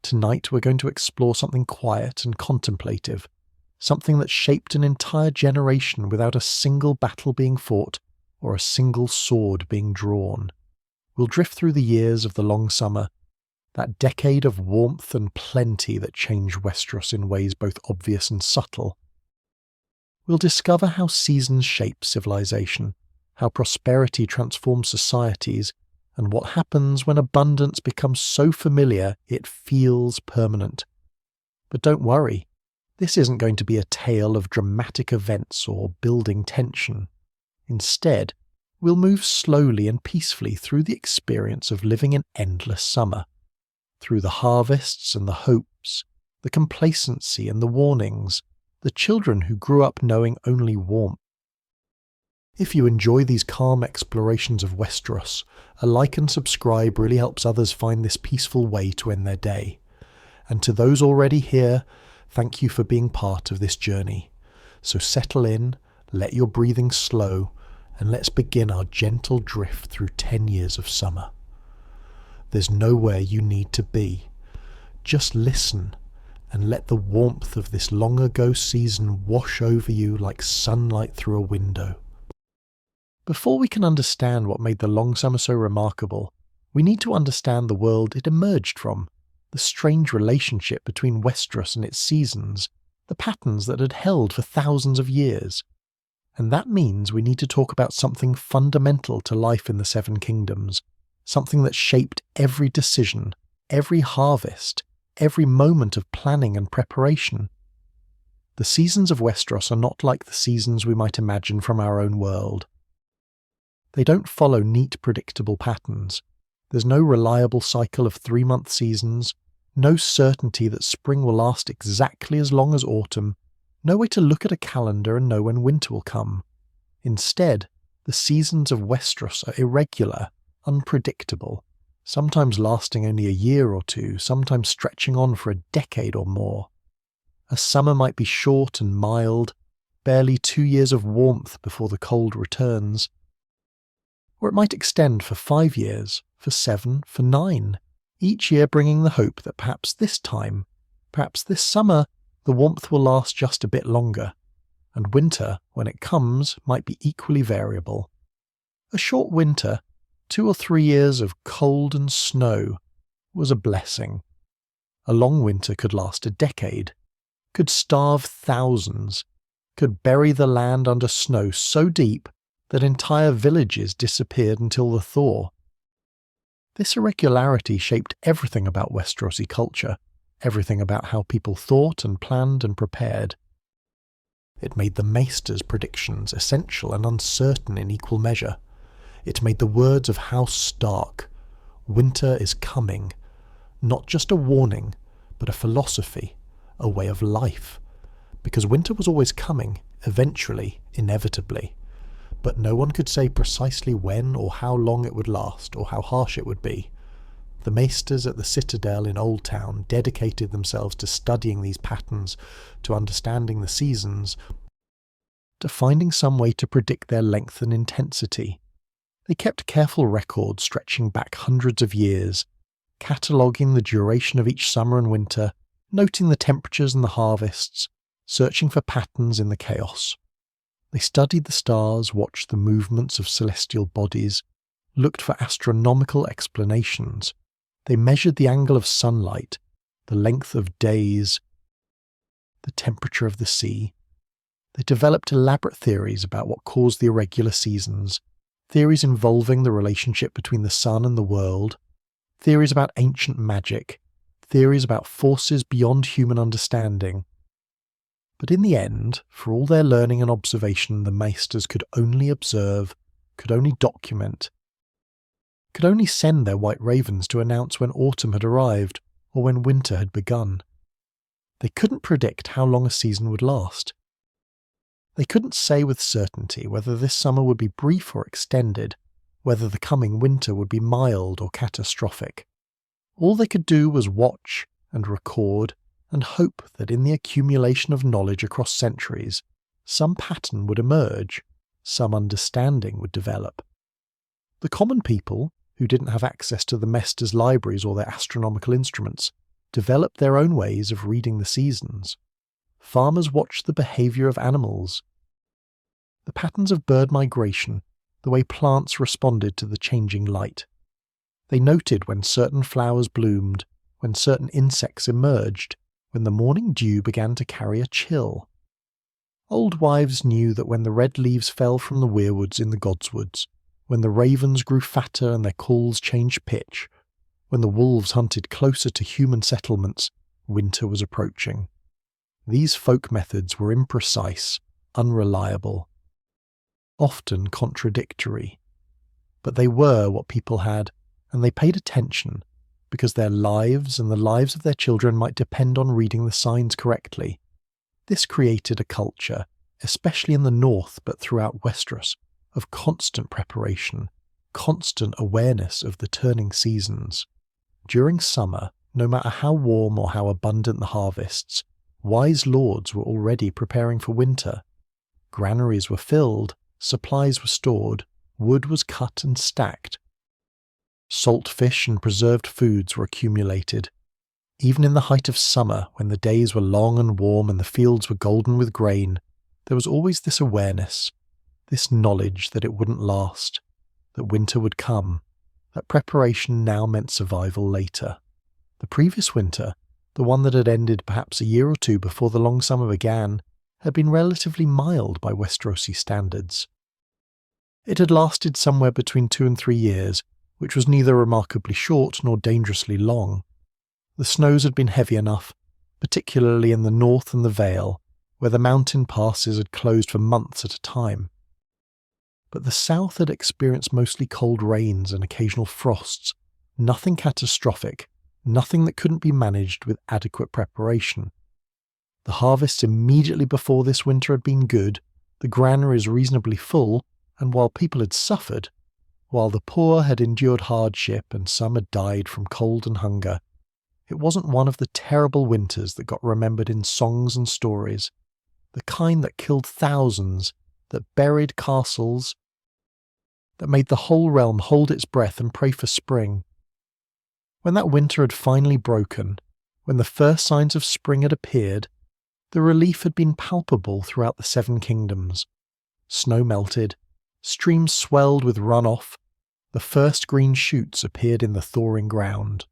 Tonight we're going to explore something quiet and contemplative, something that shaped an entire generation without a single battle being fought or a single sword being drawn. We'll drift through the years of the long summer, that decade of warmth and plenty that changed Westeros in ways both obvious and subtle. We'll discover how seasons shape civilization, how prosperity transforms societies, and what happens when abundance becomes so familiar it feels permanent. But don't worry, this isn't going to be a tale of dramatic events or building tension. Instead, we'll move slowly and peacefully through the experience of living an endless summer, through the harvests and the hopes, the complacency and the warnings, the children who grew up knowing only warmth. If you enjoy these calm explorations of Westeros, a like and subscribe really helps others find this peaceful way to end their day. And to those already here, thank you for being part of this journey. So settle in, let your breathing slow, and let's begin our gentle drift through 10 years of summer. There's nowhere you need to be. Just listen and let the warmth of this long ago season wash over you like sunlight through a window. Before we can understand what made the long summer so remarkable, we need to understand the world it emerged from, the strange relationship between Westeros and its seasons, the patterns that had held for thousands of years. And that means we need to talk about something fundamental to life in the Seven Kingdoms, something that shaped every decision, every harvest, every moment of planning and preparation. The seasons of Westeros are not like the seasons we might imagine from our own world. They don't follow neat, predictable patterns. There's no reliable cycle of 3-month seasons, no certainty that spring will last exactly as long as autumn, no way to look at a calendar and know when winter will come. Instead, the seasons of Westeros are irregular, unpredictable, sometimes lasting only a year or two, sometimes stretching on for a decade or more. A summer might be short and mild, barely 2 years of warmth before the cold returns. Or it might extend for 5 years, for 7, for 9, each year bringing the hope that perhaps this time, perhaps this summer, the warmth will last just a bit longer, and winter, when it comes, might be equally variable. A short winter, 2 or 3 years of cold and snow, was a blessing. A long winter could last a decade, could starve thousands, could bury the land under snow so deep that entire villages disappeared until the thaw. This irregularity shaped everything about Westerosi culture, everything about how people thought and planned and prepared. It made the Maester's predictions essential and uncertain in equal measure. It made the words of House Stark, "Winter is coming," not just a warning, but a philosophy, a way of life. Because winter was always coming, eventually, inevitably. But no one could say precisely when or how long it would last, or how harsh it would be. The Maesters at the Citadel in Old Town dedicated themselves to studying these patterns, to understanding the seasons, to finding some way to predict their length and intensity. They kept careful records stretching back hundreds of years, cataloguing the duration of each summer and winter, noting the temperatures and the harvests, searching for patterns in the chaos. They studied the stars, watched the movements of celestial bodies, looked for astronomical explanations. They measured the angle of sunlight, the length of days, the temperature of the sea. They developed elaborate theories about what caused the irregular seasons, theories involving the relationship between the sun and the world, theories about ancient magic, theories about forces beyond human understanding. But in the end, for all their learning and observation, the Maesters could only observe, could only document, could only send their white ravens to announce when autumn had arrived or when winter had begun. They couldn't predict how long a season would last. They couldn't say with certainty whether this summer would be brief or extended, whether the coming winter would be mild or catastrophic. All they could do was watch and record and hope that in the accumulation of knowledge across centuries, some pattern would emerge, some understanding would develop. The common people, who didn't have access to the Maesters' libraries or their astronomical instruments, developed their own ways of reading the seasons. Farmers watched the behaviour of animals, the patterns of bird migration, the way plants responded to the changing light. They noted when certain flowers bloomed, when certain insects emerged, when the morning dew began to carry a chill. Old wives knew that when the red leaves fell from the weirwoods in the godswoods, when the ravens grew fatter and their calls changed pitch, when the wolves hunted closer to human settlements, winter was approaching. These folk methods were imprecise, unreliable, often contradictory. But they were what people had, and they paid attention, because their lives and the lives of their children might depend on reading the signs correctly. This created a culture, especially in the north but throughout Westeros, of constant preparation, constant awareness of the turning seasons. During summer, no matter how warm or how abundant the harvests, wise lords were already preparing for winter. Granaries were filled, supplies were stored, wood was cut and stacked. Salt fish and preserved foods were accumulated. Even in the height of summer, when the days were long and warm and the fields were golden with grain, there was always this awareness, this knowledge that it wouldn't last, that winter would come, that preparation now meant survival later. The previous winter, the one that had ended perhaps a year or two before the long summer began, had been relatively mild by Westerosi standards. It had lasted somewhere between 2 and 3 years, which was neither remarkably short nor dangerously long. The snows had been heavy enough, particularly in the north and the Vale, where the mountain passes had closed for months at a time. But the south had experienced mostly cold rains and occasional frosts, nothing catastrophic, nothing that couldn't be managed with adequate preparation. The harvests immediately before this winter had been good, the granaries reasonably full, and while people had suffered, while the poor had endured hardship and some had died from cold and hunger, it wasn't one of the terrible winters that got remembered in songs and stories, the kind that killed thousands, that buried castles, that made the whole realm hold its breath and pray for spring. When that winter had finally broken, when the first signs of spring had appeared, the relief had been palpable throughout the 7 kingdoms. Snow melted, streams swelled with runoff, the first green shoots appeared in the thawing ground.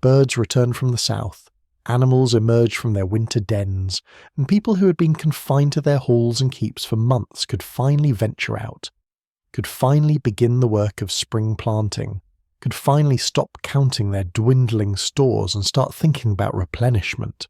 Birds returned from the south, animals emerged from their winter dens, and people who had been confined to their halls and keeps for months could finally venture out, could finally begin the work of spring planting, could finally stop counting their dwindling stores and start thinking about replenishment.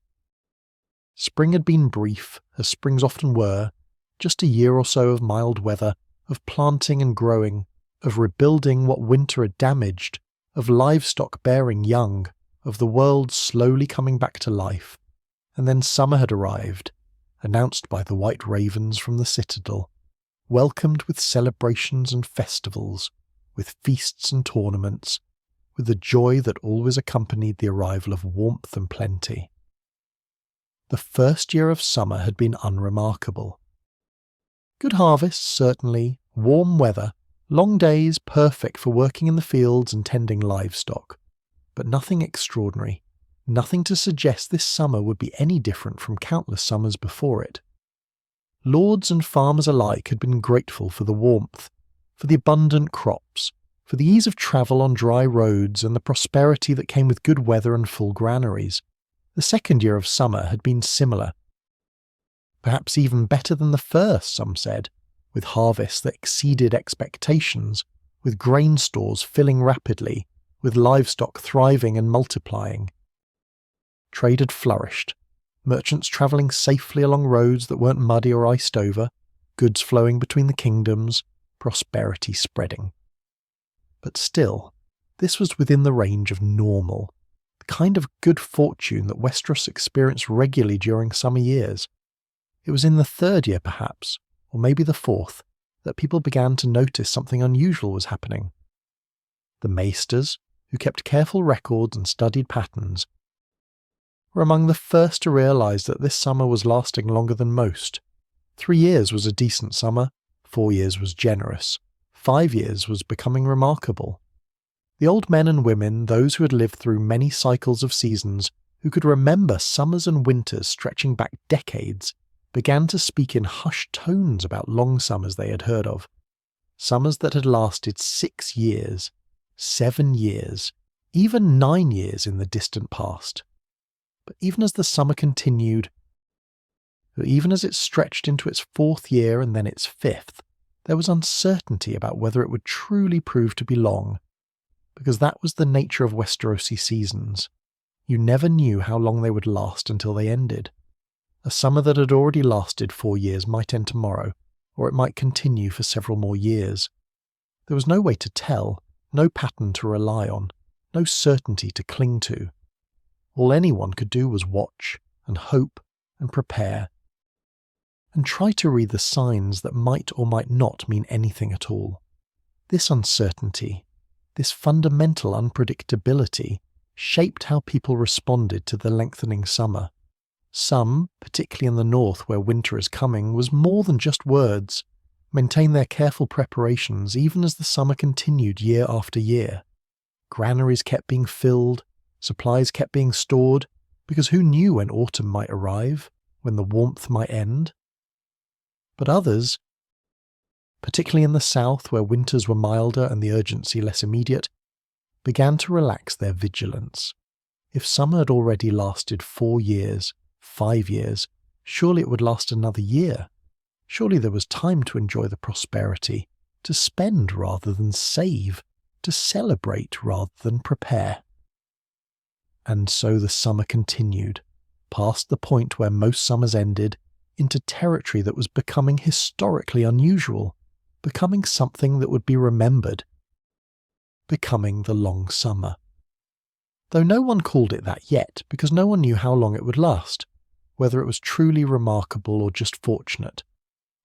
Spring had been brief, as springs often were, just a year or so of mild weather, of planting and growing, of rebuilding what winter had damaged, of livestock bearing young, of the world slowly coming back to life. And then summer had arrived, announced by the white ravens from the citadel, welcomed with celebrations and festivals, with feasts and tournaments, with the joy that always accompanied the arrival of warmth and plenty. The first year of summer had been unremarkable. Good harvests, certainly, warm weather, long days perfect for working in the fields and tending livestock, but nothing extraordinary, nothing to suggest this summer would be any different from countless summers before it. Lords and farmers alike had been grateful for the warmth, for the abundant crops, for the ease of travel on dry roads and the prosperity that came with good weather and full granaries. The second year of summer had been similar. Perhaps even better than the first, some said, with harvests that exceeded expectations, with grain stores filling rapidly, with livestock thriving and multiplying. Trade had flourished, merchants travelling safely along roads that weren't muddy or iced over, goods flowing between the kingdoms, prosperity spreading. But still, this was within the range of normal, the kind of good fortune that Westeros experienced regularly during summer years. It was in the 3rd year perhaps, or maybe the 4th, that people began to notice something unusual was happening. The maesters, who kept careful records and studied patterns, were among the first to realise that this summer was lasting longer than most. 3 years was a decent summer, 4 years was generous, 5 years was becoming remarkable. The old men and women, those who had lived through many cycles of seasons, who could remember summers and winters stretching back decades, began to speak in hushed tones about long summers they had heard of. Summers that had lasted 6 years, 7 years, even 9 years in the distant past. But even as the summer continued, even as it stretched into its 4th year and then its 5th, there was uncertainty about whether it would truly prove to be long, because that was the nature of Westerosi seasons. You never knew how long they would last until they ended. A summer that had already lasted 4 years might end tomorrow, or it might continue for several more years. There was no way to tell, no pattern to rely on, no certainty to cling to. All anyone could do was watch, and hope, and prepare, and try to read the signs that might or might not mean anything at all. This uncertainty, this fundamental unpredictability, shaped how people responded to the lengthening summer. Some, particularly in the north where winter is coming, was more than just words, maintained their careful preparations even as the summer continued year after year. Granaries kept being filled, supplies kept being stored, because who knew when autumn might arrive, when the warmth might end? But others, particularly in the south where winters were milder and the urgency less immediate, began to relax their vigilance. If summer had already lasted 4 years, 5 years, surely it would last another year. Surely there was time to enjoy the prosperity, to spend rather than save, to celebrate rather than prepare. And so the summer continued, past the point where most summers ended, into territory that was becoming historically unusual, becoming something that would be remembered, becoming the long summer. Though no one called it that yet, because no one knew how long it would last, whether it was truly remarkable or just fortunate,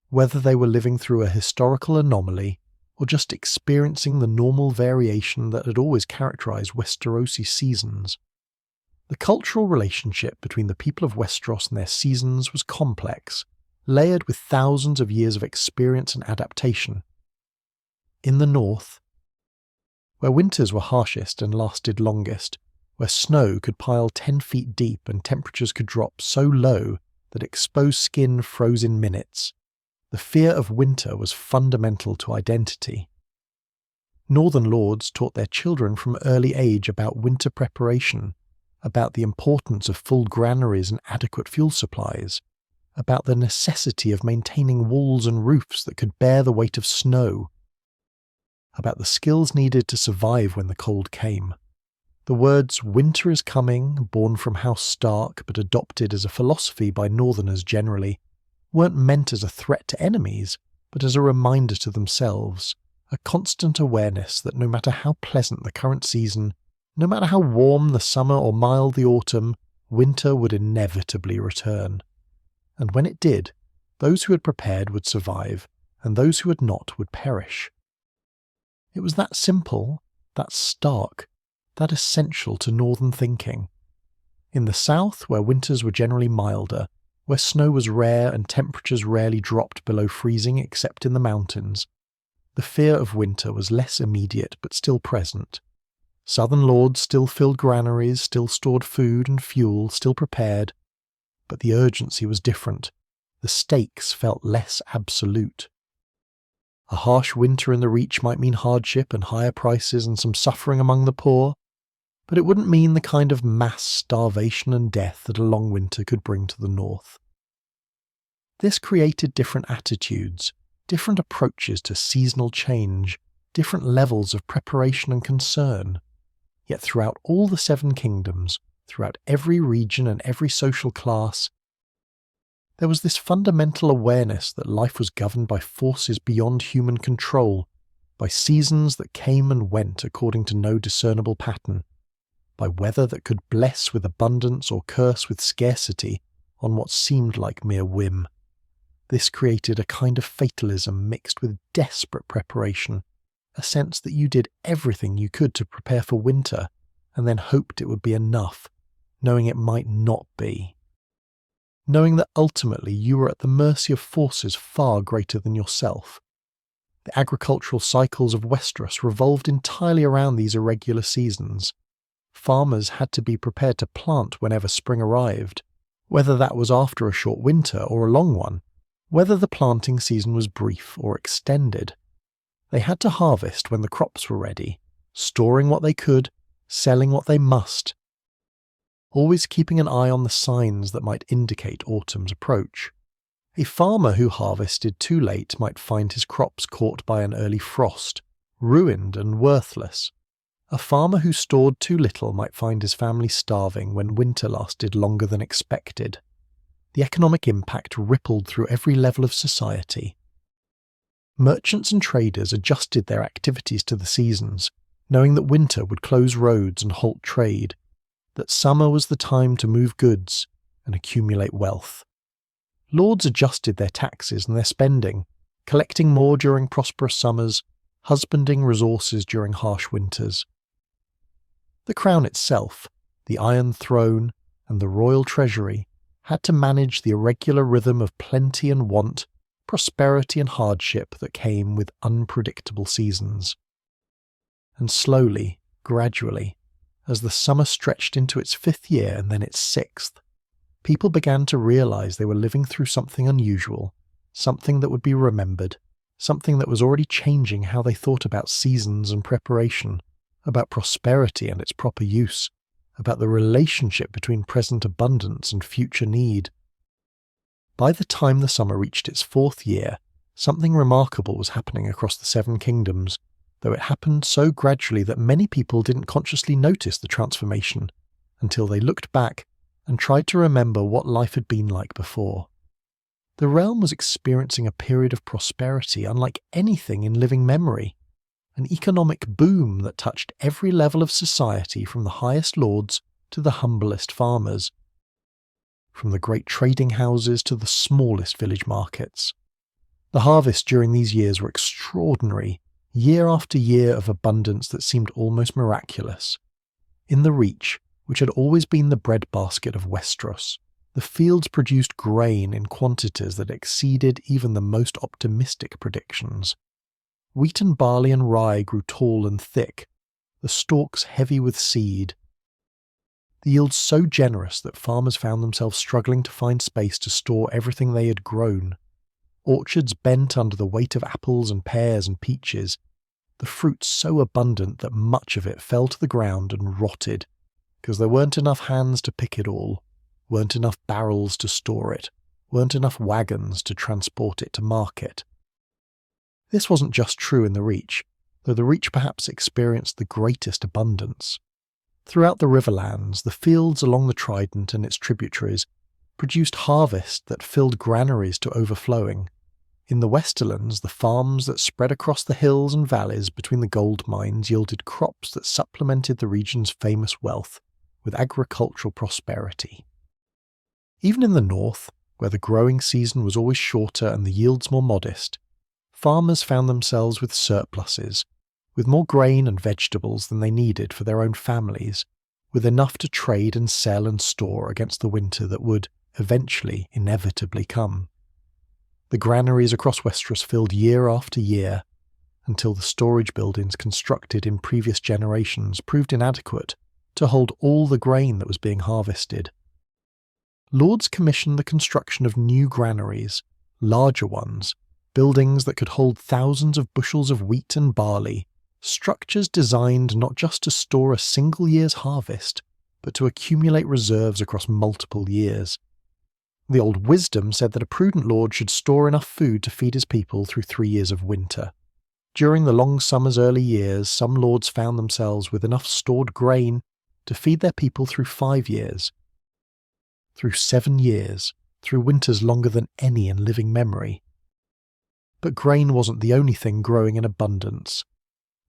whether they were living through a historical anomaly or just experiencing the normal variation that had always characterized Westerosi seasons. The cultural relationship between the people of Westeros and their seasons was complex, layered with thousands of years of experience and adaptation. In the north, where winters were harshest and lasted longest, where snow could pile 10 feet deep and temperatures could drop so low that exposed skin froze in minutes, the fear of winter was fundamental to identity. Northern lords taught their children from early age about winter preparation, about the importance of full granaries and adequate fuel supplies, about the necessity of maintaining walls and roofs that could bear the weight of snow, about the skills needed to survive when the cold came. The words "winter is coming," born from House Stark but adopted as a philosophy by Northerners generally, weren't meant as a threat to enemies, but as a reminder to themselves, a constant awareness that no matter how pleasant the current season, no matter how warm the summer or mild the autumn, winter would inevitably return. And when it did, those who had prepared would survive, and those who had not would perish. It was that simple, that stark, that essential to northern thinking. In the south, where winters were generally milder, where snow was rare and temperatures rarely dropped below freezing except in the mountains, the fear of winter was less immediate but still present. Southern lords still filled granaries, still stored food and fuel, still prepared, but the urgency was different. The stakes felt less absolute. A harsh winter in the Reach might mean hardship and higher prices and some suffering among the poor, but it wouldn't mean the kind of mass starvation and death that a long winter could bring to the north. This created different attitudes, different approaches to seasonal change, different levels of preparation and concern. Yet throughout all the 7 kingdoms, throughout every region and every social class, there was this fundamental awareness that life was governed by forces beyond human control, by seasons that came and went according to no discernible pattern, by weather that could bless with abundance or curse with scarcity on what seemed like mere whim. This created a kind of fatalism mixed with desperate preparation, a sense that you did everything you could to prepare for winter, and then hoped it would be enough, knowing it might not be. Knowing that ultimately you were at the mercy of forces far greater than yourself. The agricultural cycles of Westeros revolved entirely around these irregular seasons. Farmers had to be prepared to plant whenever spring arrived, whether that was after a short winter or a long one, whether the planting season was brief or extended. They had to harvest when the crops were ready, storing what they could, selling what they must, always keeping an eye on the signs that might indicate autumn's approach. A farmer who harvested too late might find his crops caught by an early frost, ruined and worthless. A farmer who stored too little might find his family starving when winter lasted longer than expected. The economic impact rippled through every level of society. Merchants and traders adjusted their activities to the seasons, knowing that winter would close roads and halt trade, that summer was the time to move goods and accumulate wealth. Lords adjusted their taxes and their spending, collecting more during prosperous summers, husbanding resources during harsh winters. The crown itself, the Iron Throne, and the royal treasury had to manage the irregular rhythm of plenty and want, prosperity and hardship that came with unpredictable seasons. And slowly, gradually, as the summer stretched into its 5th year and then its 6th, people began to realize they were living through something unusual, something that would be remembered, something that was already changing how they thought about seasons and preparation, about prosperity and its proper use, about the relationship between present abundance and future need. By the time the summer reached its 4th year, something remarkable was happening across the 7 kingdoms, though it happened so gradually that many people didn't consciously notice the transformation until they looked back and tried to remember what life had been like before. The realm was experiencing a period of prosperity unlike anything in living memory, an economic boom that touched every level of society from the highest lords to the humblest farmers, from the great trading houses to the smallest village markets. The harvests during these years were extraordinary, year after year of abundance that seemed almost miraculous. In the Reach, which had always been the breadbasket of Westeros, the fields produced grain in quantities that exceeded even the most optimistic predictions. Wheat and barley and rye grew tall and thick, the stalks heavy with seed. The yields so generous that farmers found themselves struggling to find space to store everything they had grown. Orchards bent under the weight of apples and pears and peaches, the fruit so abundant that much of it fell to the ground and rotted, because there weren't enough hands to pick it all, weren't enough barrels to store it, weren't enough wagons to transport it to market. This wasn't just true in the Reach, though the Reach perhaps experienced the greatest abundance. Throughout the Riverlands, the fields along the Trident and its tributaries produced harvest that filled granaries to overflowing. In the Westerlands, the farms that spread across the hills and valleys between the gold mines yielded crops that supplemented the region's famous wealth with agricultural prosperity. Even in the north, where the growing season was always shorter and the yields more modest, farmers found themselves with surpluses, with more grain and vegetables than they needed for their own families, with enough to trade and sell and store against the winter that would, eventually, inevitably come. The granaries across Westeros filled year after year, until the storage buildings constructed in previous generations proved inadequate to hold all the grain that was being harvested. Lords commissioned the construction of new granaries, larger ones, buildings that could hold thousands of bushels of wheat and barley, structures designed not just to store a single year's harvest, but to accumulate reserves across multiple years. The old wisdom said that a prudent lord should store enough food to feed his people through 3 years of winter. During the long summer's early years, some lords found themselves with enough stored grain to feed their people through 5 years, through 7 years, through winters longer than any in living memory. But grain wasn't the only thing growing in abundance.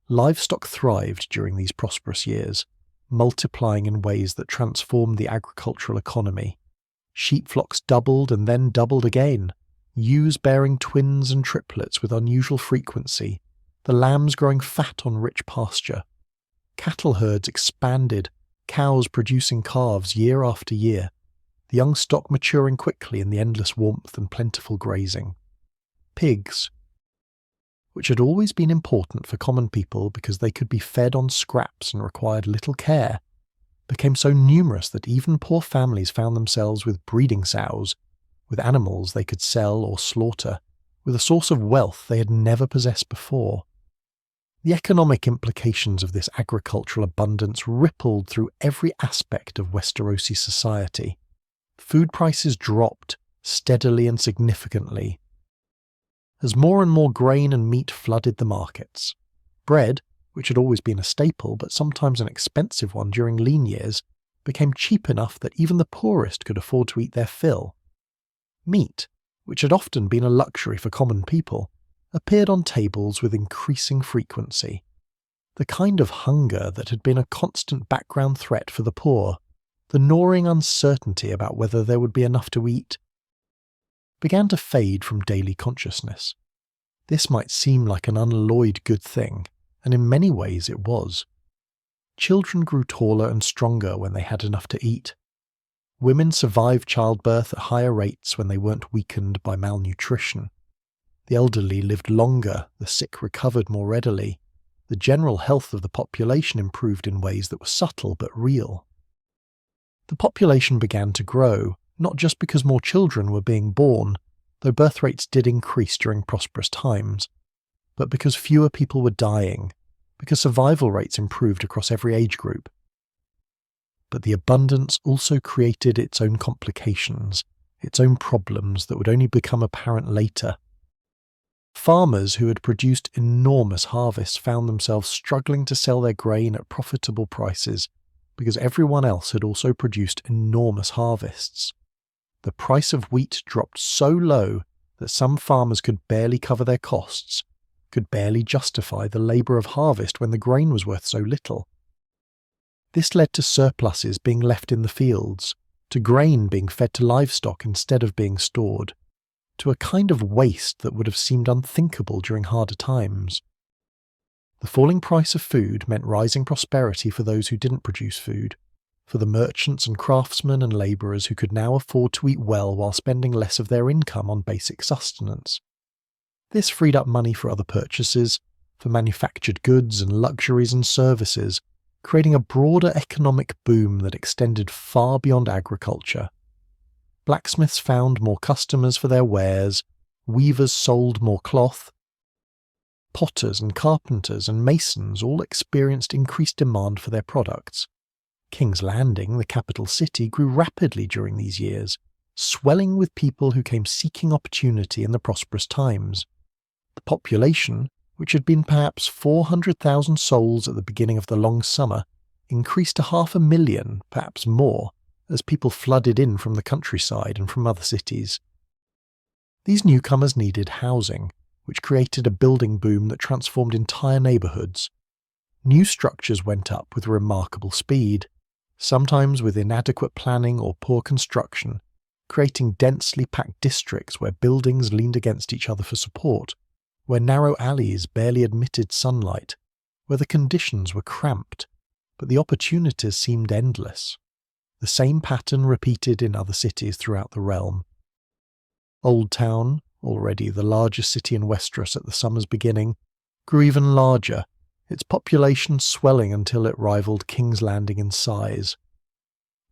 Livestock thrived during these prosperous years, multiplying in ways that transformed the agricultural economy. Sheep flocks doubled and then doubled again, ewes bearing twins and triplets with unusual frequency, the lambs growing fat on rich pasture. Cattle herds expanded, cows producing calves year after year, the young stock maturing quickly in the endless warmth and plentiful grazing. Pigs, which had always been important for common people because they could be fed on scraps and required little care, became so numerous that even poor families found themselves with breeding sows, with animals they could sell or slaughter, with a source of wealth they had never possessed before. The economic implications of this agricultural abundance rippled through every aspect of Westerosi society. Food prices dropped steadily and significantly as more and more grain and meat flooded the markets. Bread, which had always been a staple but sometimes an expensive one during lean years, became cheap enough that even the poorest could afford to eat their fill. Meat, which had often been a luxury for common people, appeared on tables with increasing frequency. The kind of hunger that had been a constant background threat for the poor, the gnawing uncertainty about whether there would be enough to eat, began to fade from daily consciousness. This might seem like an unalloyed good thing, and in many ways it was. Children grew taller and stronger when they had enough to eat. Women survived childbirth at higher rates when they weren't weakened by malnutrition. The elderly lived longer, the sick recovered more readily. The general health of the population improved in ways that were subtle but real. The population began to grow, not just because more children were being born, though birth rates did increase during prosperous times, but because fewer people were dying, because survival rates improved across every age group. But the abundance also created its own complications, its own problems that would only become apparent later. Farmers who had produced enormous harvests found themselves struggling to sell their grain at profitable prices because everyone else had also produced enormous harvests. The price of wheat dropped so low that some farmers could barely cover their costs, could barely justify the labour of harvest when the grain was worth so little. This led to surpluses being left in the fields, to grain being fed to livestock instead of being stored, to a kind of waste that would have seemed unthinkable during harder times. The falling price of food meant rising prosperity for those who didn't produce food, for the merchants and craftsmen and labourers who could now afford to eat well while spending less of their income on basic sustenance. This freed up money for other purchases, for manufactured goods and luxuries and services, creating a broader economic boom that extended far beyond agriculture. Blacksmiths found more customers for their wares, weavers sold more cloth, potters and carpenters and masons all experienced increased demand for their products. King's Landing, the capital city, grew rapidly during these years, swelling with people who came seeking opportunity in the prosperous times. The population, which had been perhaps 400,000 souls at the beginning of the long summer, increased to 500,000, perhaps more, as people flooded in from the countryside and from other cities. These newcomers needed housing, which created a building boom that transformed entire neighbourhoods. New structures went up with remarkable speed, sometimes with inadequate planning or poor construction, creating densely packed districts where buildings leaned against each other for support, where narrow alleys barely admitted sunlight, where the conditions were cramped, but the opportunities seemed endless. The same pattern repeated in other cities throughout the realm. Old Town, already the largest city in Westeros at the summer's beginning, grew even larger, its population swelling until it rivaled King's Landing in size.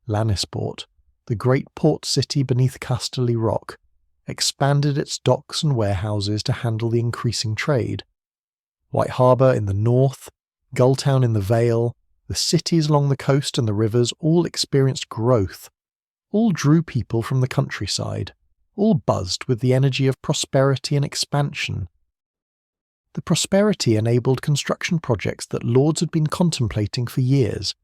Lannisport, the great port city beneath Casterly Rock, expanded its docks and warehouses to handle the increasing trade. White Harbour in the north, Gulltown in the Vale, the cities along the coast and the rivers all experienced growth, all drew people from the countryside, all buzzed with the energy of prosperity and expansion. The prosperity enabled construction projects that lords had been contemplating for years,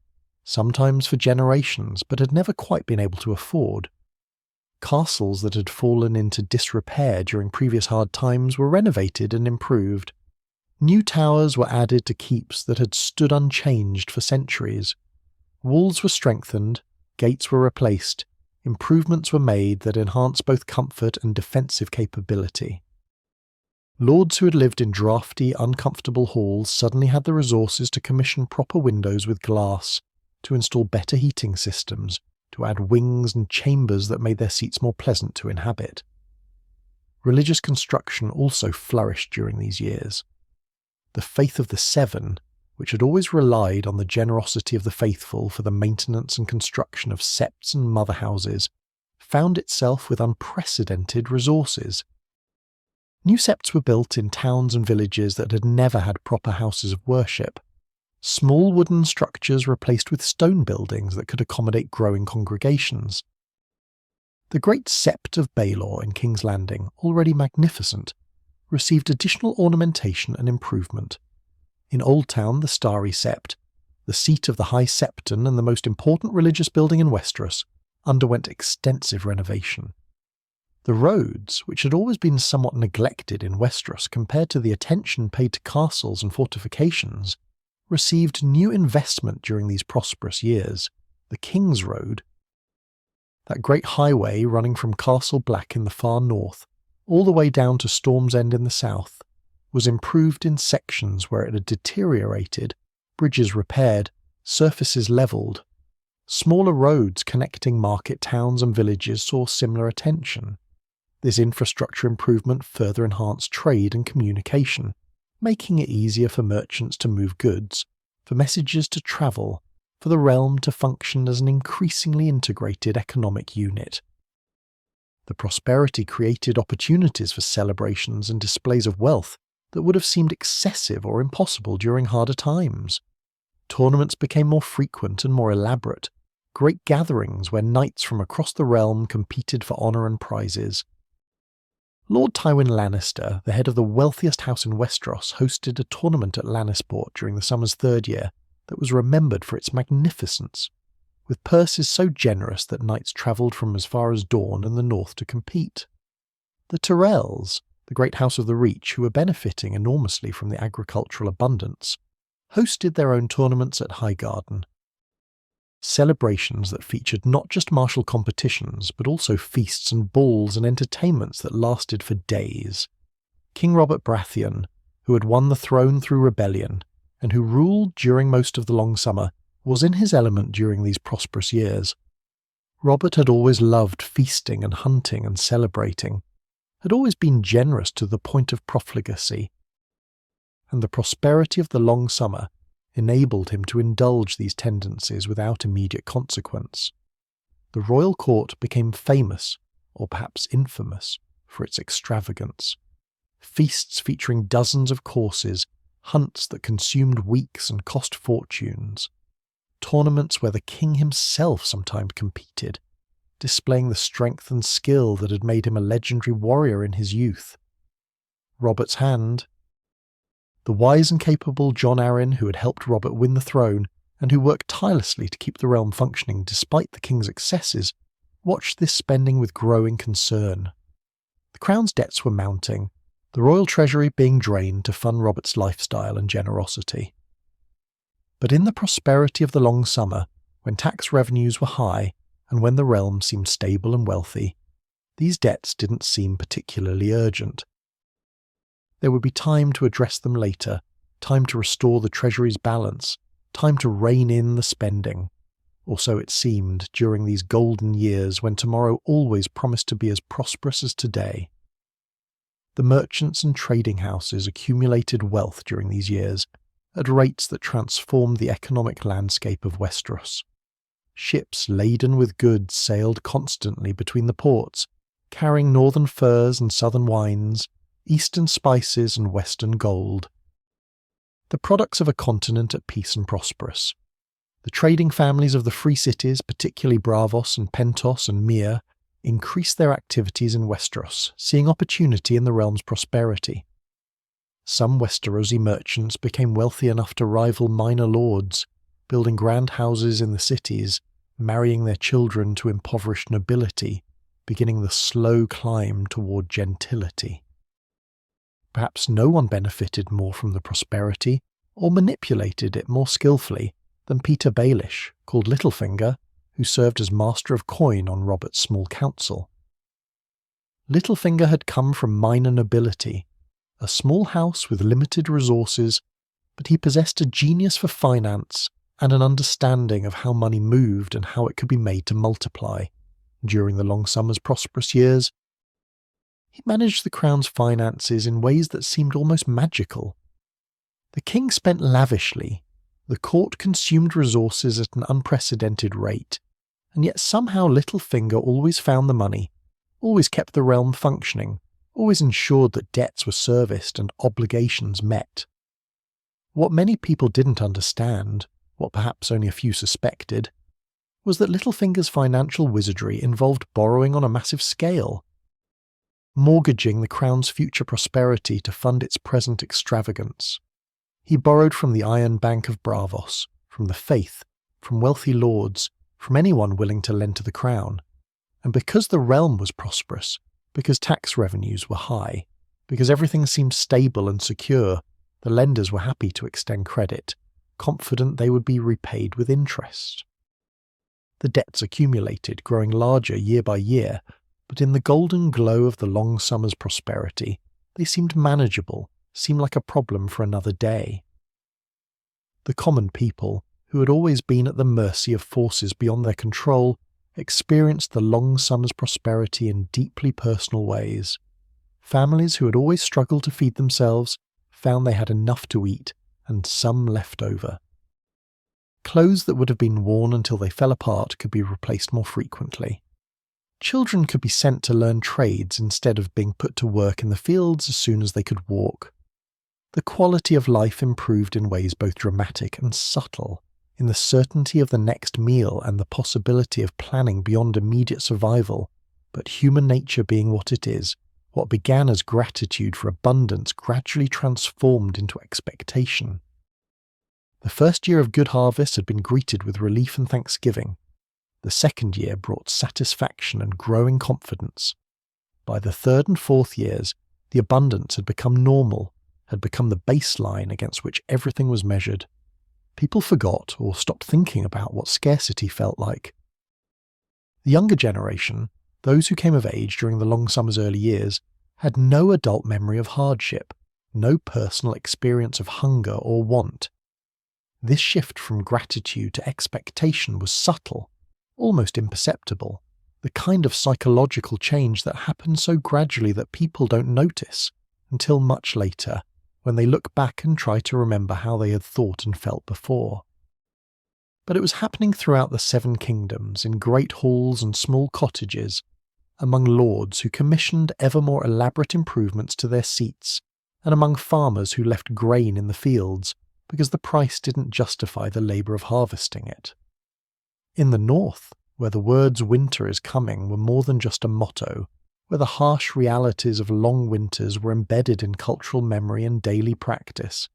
sometimes for generations, but had never quite been able to afford. Castles that had fallen into disrepair during previous hard times were renovated and improved. New towers were added to keeps that had stood unchanged for centuries. Walls were strengthened, gates were replaced, improvements were made that enhanced both comfort and defensive capability. Lords who had lived in drafty, uncomfortable halls suddenly had the resources to commission proper windows with glass, to install better heating systems, to add wings and chambers that made their seats more pleasant to inhabit. Religious construction also flourished during these years. the faith of the Seven, which had always relied on the generosity of the faithful for the maintenance and construction of septs and mother houses, found itself with unprecedented resources. New septs were built in towns and villages that had never had proper houses of worship. Small wooden structures replaced with stone buildings that could accommodate growing congregations. The great sept of Baelor in King's Landing, already magnificent, received additional ornamentation and improvement. In Old Town, the Starry Sept, the seat of the High Septon and the most important religious building in Westeros, underwent extensive renovation. The roads, which had always been somewhat neglected in Westeros compared to the attention paid to castles and fortifications, received new investment during these prosperous years. The King's Road, that great highway running from Castle Black in the far north, all the way down to Storm's End in the south, was improved in sections where it had deteriorated, bridges repaired, surfaces levelled. Smaller roads connecting market towns and villages saw similar attention. This infrastructure improvement further enhanced trade and communication, making it easier for merchants to move goods, for messages to travel, for the realm to function as an increasingly integrated economic unit. The prosperity created opportunities for celebrations and displays of wealth that would have seemed excessive or impossible during harder times. Tournaments became more frequent and more elaborate, great gatherings where knights from across the realm competed for honour and prizes. Lord Tywin Lannister, the head of the wealthiest house in Westeros, hosted a tournament at Lannisport during the summer's third year that was remembered for its magnificence, with purses so generous that knights travelled from as far as Dorne and the north to compete. The Tyrells, the great house of the Reach, who were benefiting enormously from the agricultural abundance, hosted their own tournaments at Highgarden. Celebrations that featured not just martial competitions, but also feasts and balls and entertainments that lasted for days. King Robert Baratheon, who had won the throne through rebellion, and who ruled during most of the long summer, was in his element during these prosperous years. Robert had always loved feasting and hunting and celebrating, had always been generous to the point of profligacy, and the prosperity of the long summer enabled him to indulge these tendencies without immediate consequence. The royal court became famous, or perhaps infamous, for its extravagance. Feasts featuring dozens of courses, hunts that consumed weeks and cost fortunes, tournaments where the king himself sometimes competed, displaying the strength and skill that had made him a legendary warrior in his youth. Robert's hand, the wise and capable Jon Arryn, who had helped Robert win the throne and who worked tirelessly to keep the realm functioning despite the king's excesses, watched this spending with growing concern. The crown's debts were mounting, the royal treasury being drained to fund Robert's lifestyle and generosity. But in the prosperity of the long summer, when tax revenues were high and when the realm seemed stable and wealthy, these debts didn't seem particularly urgent. There would be time to address them later, time to restore the treasury's balance, time to rein in the spending. Or so it seemed during these golden years when tomorrow always promised to be as prosperous as today. The merchants and trading houses accumulated wealth during these years at rates that transformed the economic landscape of Westeros. Ships laden with goods sailed constantly between the ports, carrying northern furs and southern wines, eastern spices and western gold. The products of a continent at peace and prosperous. The trading families of the free cities, particularly Braavos and Pentos and Myr, increased their activities in Westeros, seeing opportunity in the realm's prosperity. Some Westerosi merchants became wealthy enough to rival minor lords, building grand houses in the cities, marrying their children to impoverished nobility, beginning the slow climb toward gentility. Perhaps no one benefited more from the prosperity, or manipulated it more skillfully, than Peter Baelish, called Littlefinger, who served as Master of Coin on Robert's small council. Littlefinger had come from minor nobility, a small house with limited resources, but he possessed a genius for finance and an understanding of how money moved and how it could be made to multiply. During the long summer's prosperous years, he managed the crown's finances in ways that seemed almost magical. The king spent lavishly, the court consumed resources at an unprecedented rate, and yet somehow Littlefinger always found the money, always kept the realm functioning, always ensured that debts were serviced and obligations met. What many people didn't understand, what perhaps only a few suspected, was that Littlefinger's financial wizardry involved borrowing on a massive scale, mortgaging the crown's future prosperity to fund its present extravagance. He borrowed from the Iron Bank of Braavos, from the Faith, from wealthy lords, from anyone willing to lend to the crown. And because the realm was prosperous, because tax revenues were high, because everything seemed stable and secure, the lenders were happy to extend credit, confident they would be repaid with interest. The debts accumulated, growing larger year by year, but in the golden glow of the long summer's prosperity, they seemed manageable, seemed like a problem for another day. The common people, who had always been at the mercy of forces beyond their control, experienced the long summer's prosperity in deeply personal ways. Families who had always struggled to feed themselves found they had enough to eat, and some left over. Clothes that would have been worn until they fell apart could be replaced more frequently. Children could be sent to learn trades instead of being put to work in the fields as soon as they could walk. The quality of life improved in ways both dramatic and subtle, in the certainty of the next meal and the possibility of planning beyond immediate survival, but human nature being what it is, what began as gratitude for abundance gradually transformed into expectation. The first year of good harvest had been greeted with relief and thanksgiving. The second year brought satisfaction and growing confidence. By the third and fourth years, the abundance had become normal, had become the baseline against which everything was measured. People forgot or stopped thinking about what scarcity felt like. The younger generation, those who came of age during the long summer's early years, had no adult memory of hardship, no personal experience of hunger or want. This shift from gratitude to expectation was subtle, almost imperceptible, the kind of psychological change that happens so gradually that people don't notice until much later, when they look back and try to remember how they had thought and felt before. But it was happening throughout the Seven Kingdoms, in great halls and small cottages, among lords who commissioned ever more elaborate improvements to their seats, and among farmers who left grain in the fields because the price didn't justify the labour of harvesting it. In the north, where the words "winter is coming" were more than just a motto, where the harsh realities of long winters were embedded in cultural memory and daily practice,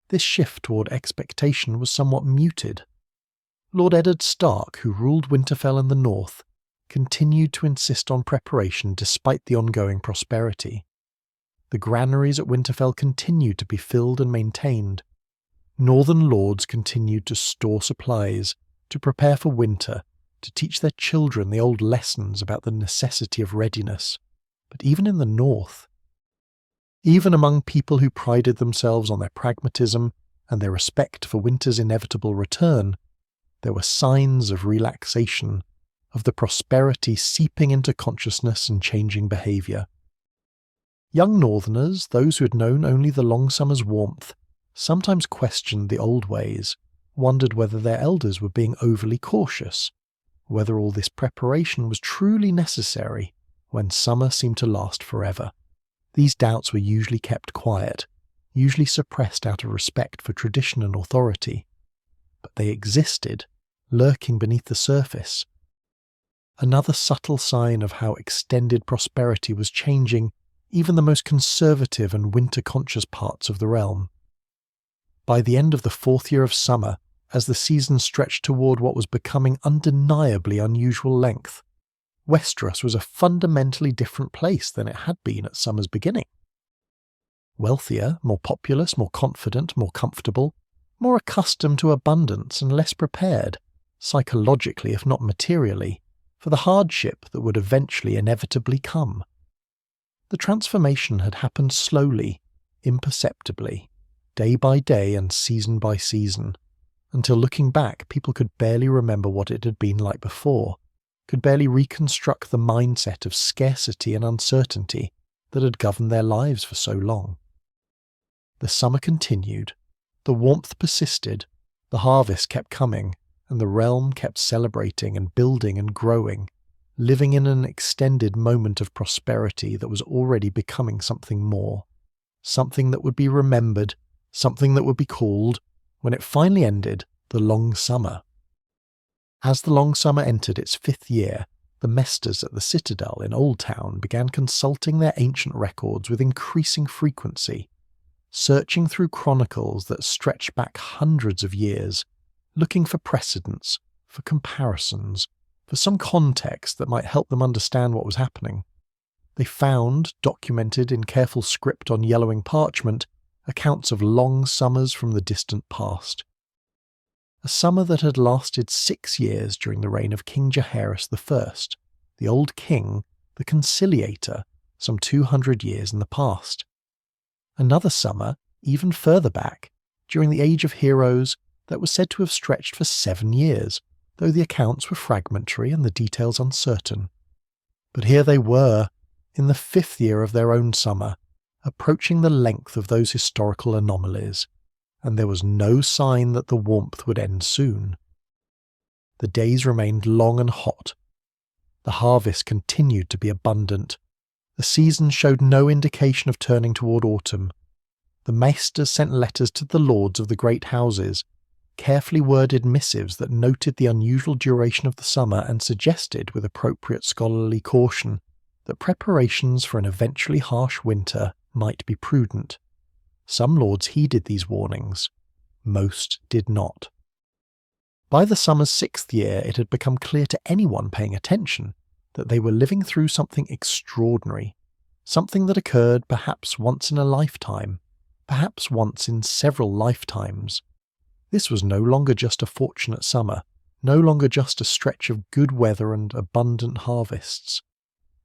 this shift toward expectation was somewhat muted. Lord Eddard Stark, who ruled Winterfell in the north, continued to insist on preparation despite the ongoing prosperity. The granaries at Winterfell continued to be filled and maintained. Northern lords continued to store supplies, to prepare for winter, to teach their children the old lessons about the necessity of readiness. But even in the north, even among people who prided themselves on their pragmatism and their respect for winter's inevitable return, there were signs of relaxation, of the prosperity seeping into consciousness and changing behaviour. Young northerners, those who had known only the long summer's warmth, sometimes questioned the old ways, wondered whether their elders were being overly cautious, whether all this preparation was truly necessary when summer seemed to last forever. These doubts were usually kept quiet, usually suppressed out of respect for tradition and authority. But they existed, lurking beneath the surface. Another subtle sign of how extended prosperity was changing even the most conservative and winter-conscious parts of the realm. By the end of the fourth year of summer, as the season stretched toward what was becoming undeniably unusual length, Westeros was a fundamentally different place than it had been at summer's beginning. Wealthier, more populous, more confident, more comfortable, more accustomed to abundance and less prepared, psychologically if not materially, for the hardship that would eventually inevitably come. The transformation had happened slowly, imperceptibly, day by day and season by season, until looking back people could barely remember what it had been like before, could barely reconstruct the mindset of scarcity and uncertainty that had governed their lives for so long. The summer continued, the warmth persisted, the harvest kept coming, and the realm kept celebrating and building and growing, living in an extended moment of prosperity that was already becoming something more, something that would be remembered, something that would be called, when it finally ended, the long summer. As the long summer entered its 5th year, the Mesters at the Citadel in Old Town began consulting their ancient records with increasing frequency, searching through chronicles that stretched back hundreds of years, looking for precedents, for comparisons, for some context that might help them understand what was happening. They found, documented in careful script on yellowing parchment, accounts of long summers from the distant past. A summer that had lasted 6 years during the reign of King Jaehaerys I, the old king, the conciliator, some 200 years in the past. Another summer, even further back, during the Age of Heroes, that was said to have stretched for 7 years, though the accounts were fragmentary and the details uncertain. But here they were, in the 5th year of their own summer, approaching the length of those historical anomalies, and there was no sign that the warmth would end soon. The days remained long and hot. The harvest continued to be abundant. The season showed no indication of turning toward autumn. The maesters sent letters to the lords of the great houses, carefully worded missives that noted the unusual duration of the summer and suggested, with appropriate scholarly caution, that preparations for an eventually harsh winter might be prudent. Some lords heeded these warnings. Most did not. By the summer's 6th year, it had become clear to anyone paying attention that they were living through something extraordinary, something that occurred perhaps once in a lifetime, perhaps once in several lifetimes. This was no longer just a fortunate summer, no longer just a stretch of good weather and abundant harvests.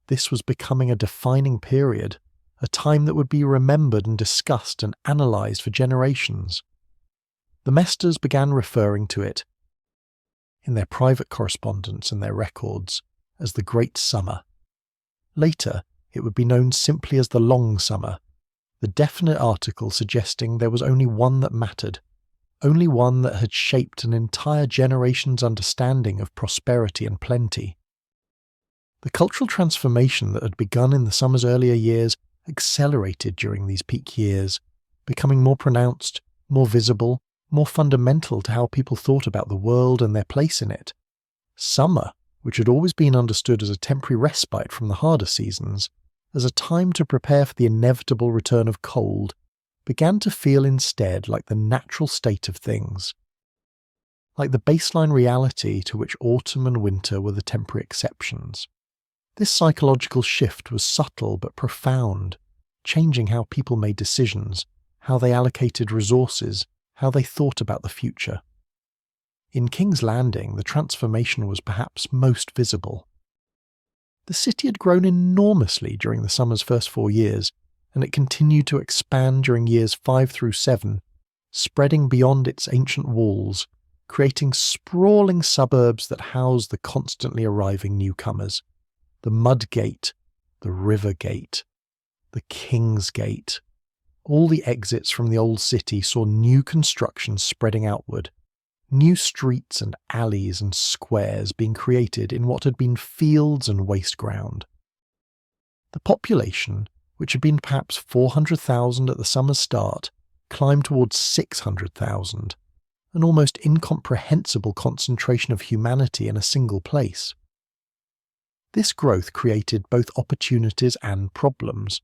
This was becoming a defining period, a time that would be remembered and discussed and analysed for generations. The Mesters began referring to it, in their private correspondence and their records, as the Great Summer. Later, it would be known simply as the Long Summer, the definite article suggesting there was only one that mattered, only one that had shaped an entire generation's understanding of prosperity and plenty. The cultural transformation that had begun in the summer's earlier years accelerated during these peak years, becoming more pronounced, more visible, more fundamental to how people thought about the world and their place in it. Summer, which had always been understood as a temporary respite from the harder seasons, as a time to prepare for the inevitable return of cold, began to feel instead like the natural state of things, like the baseline reality to which autumn and winter were the temporary exceptions. This psychological shift was subtle but profound, changing how people made decisions, how they allocated resources, how they thought about the future. In King's Landing, the transformation was perhaps most visible. The city had grown enormously during the summer's first 4 years, and it continued to expand during years 5 through 7, spreading beyond its ancient walls, creating sprawling suburbs that housed the constantly arriving newcomers. The Mud Gate, the River Gate, the King's Gate. All the exits from the old city saw new construction spreading outward, new streets and alleys and squares being created in what had been fields and waste ground. The population, which had been perhaps 400,000 at the summer's start, climbed towards 600,000, an almost incomprehensible concentration of humanity in a single place. This growth created both opportunities and problems.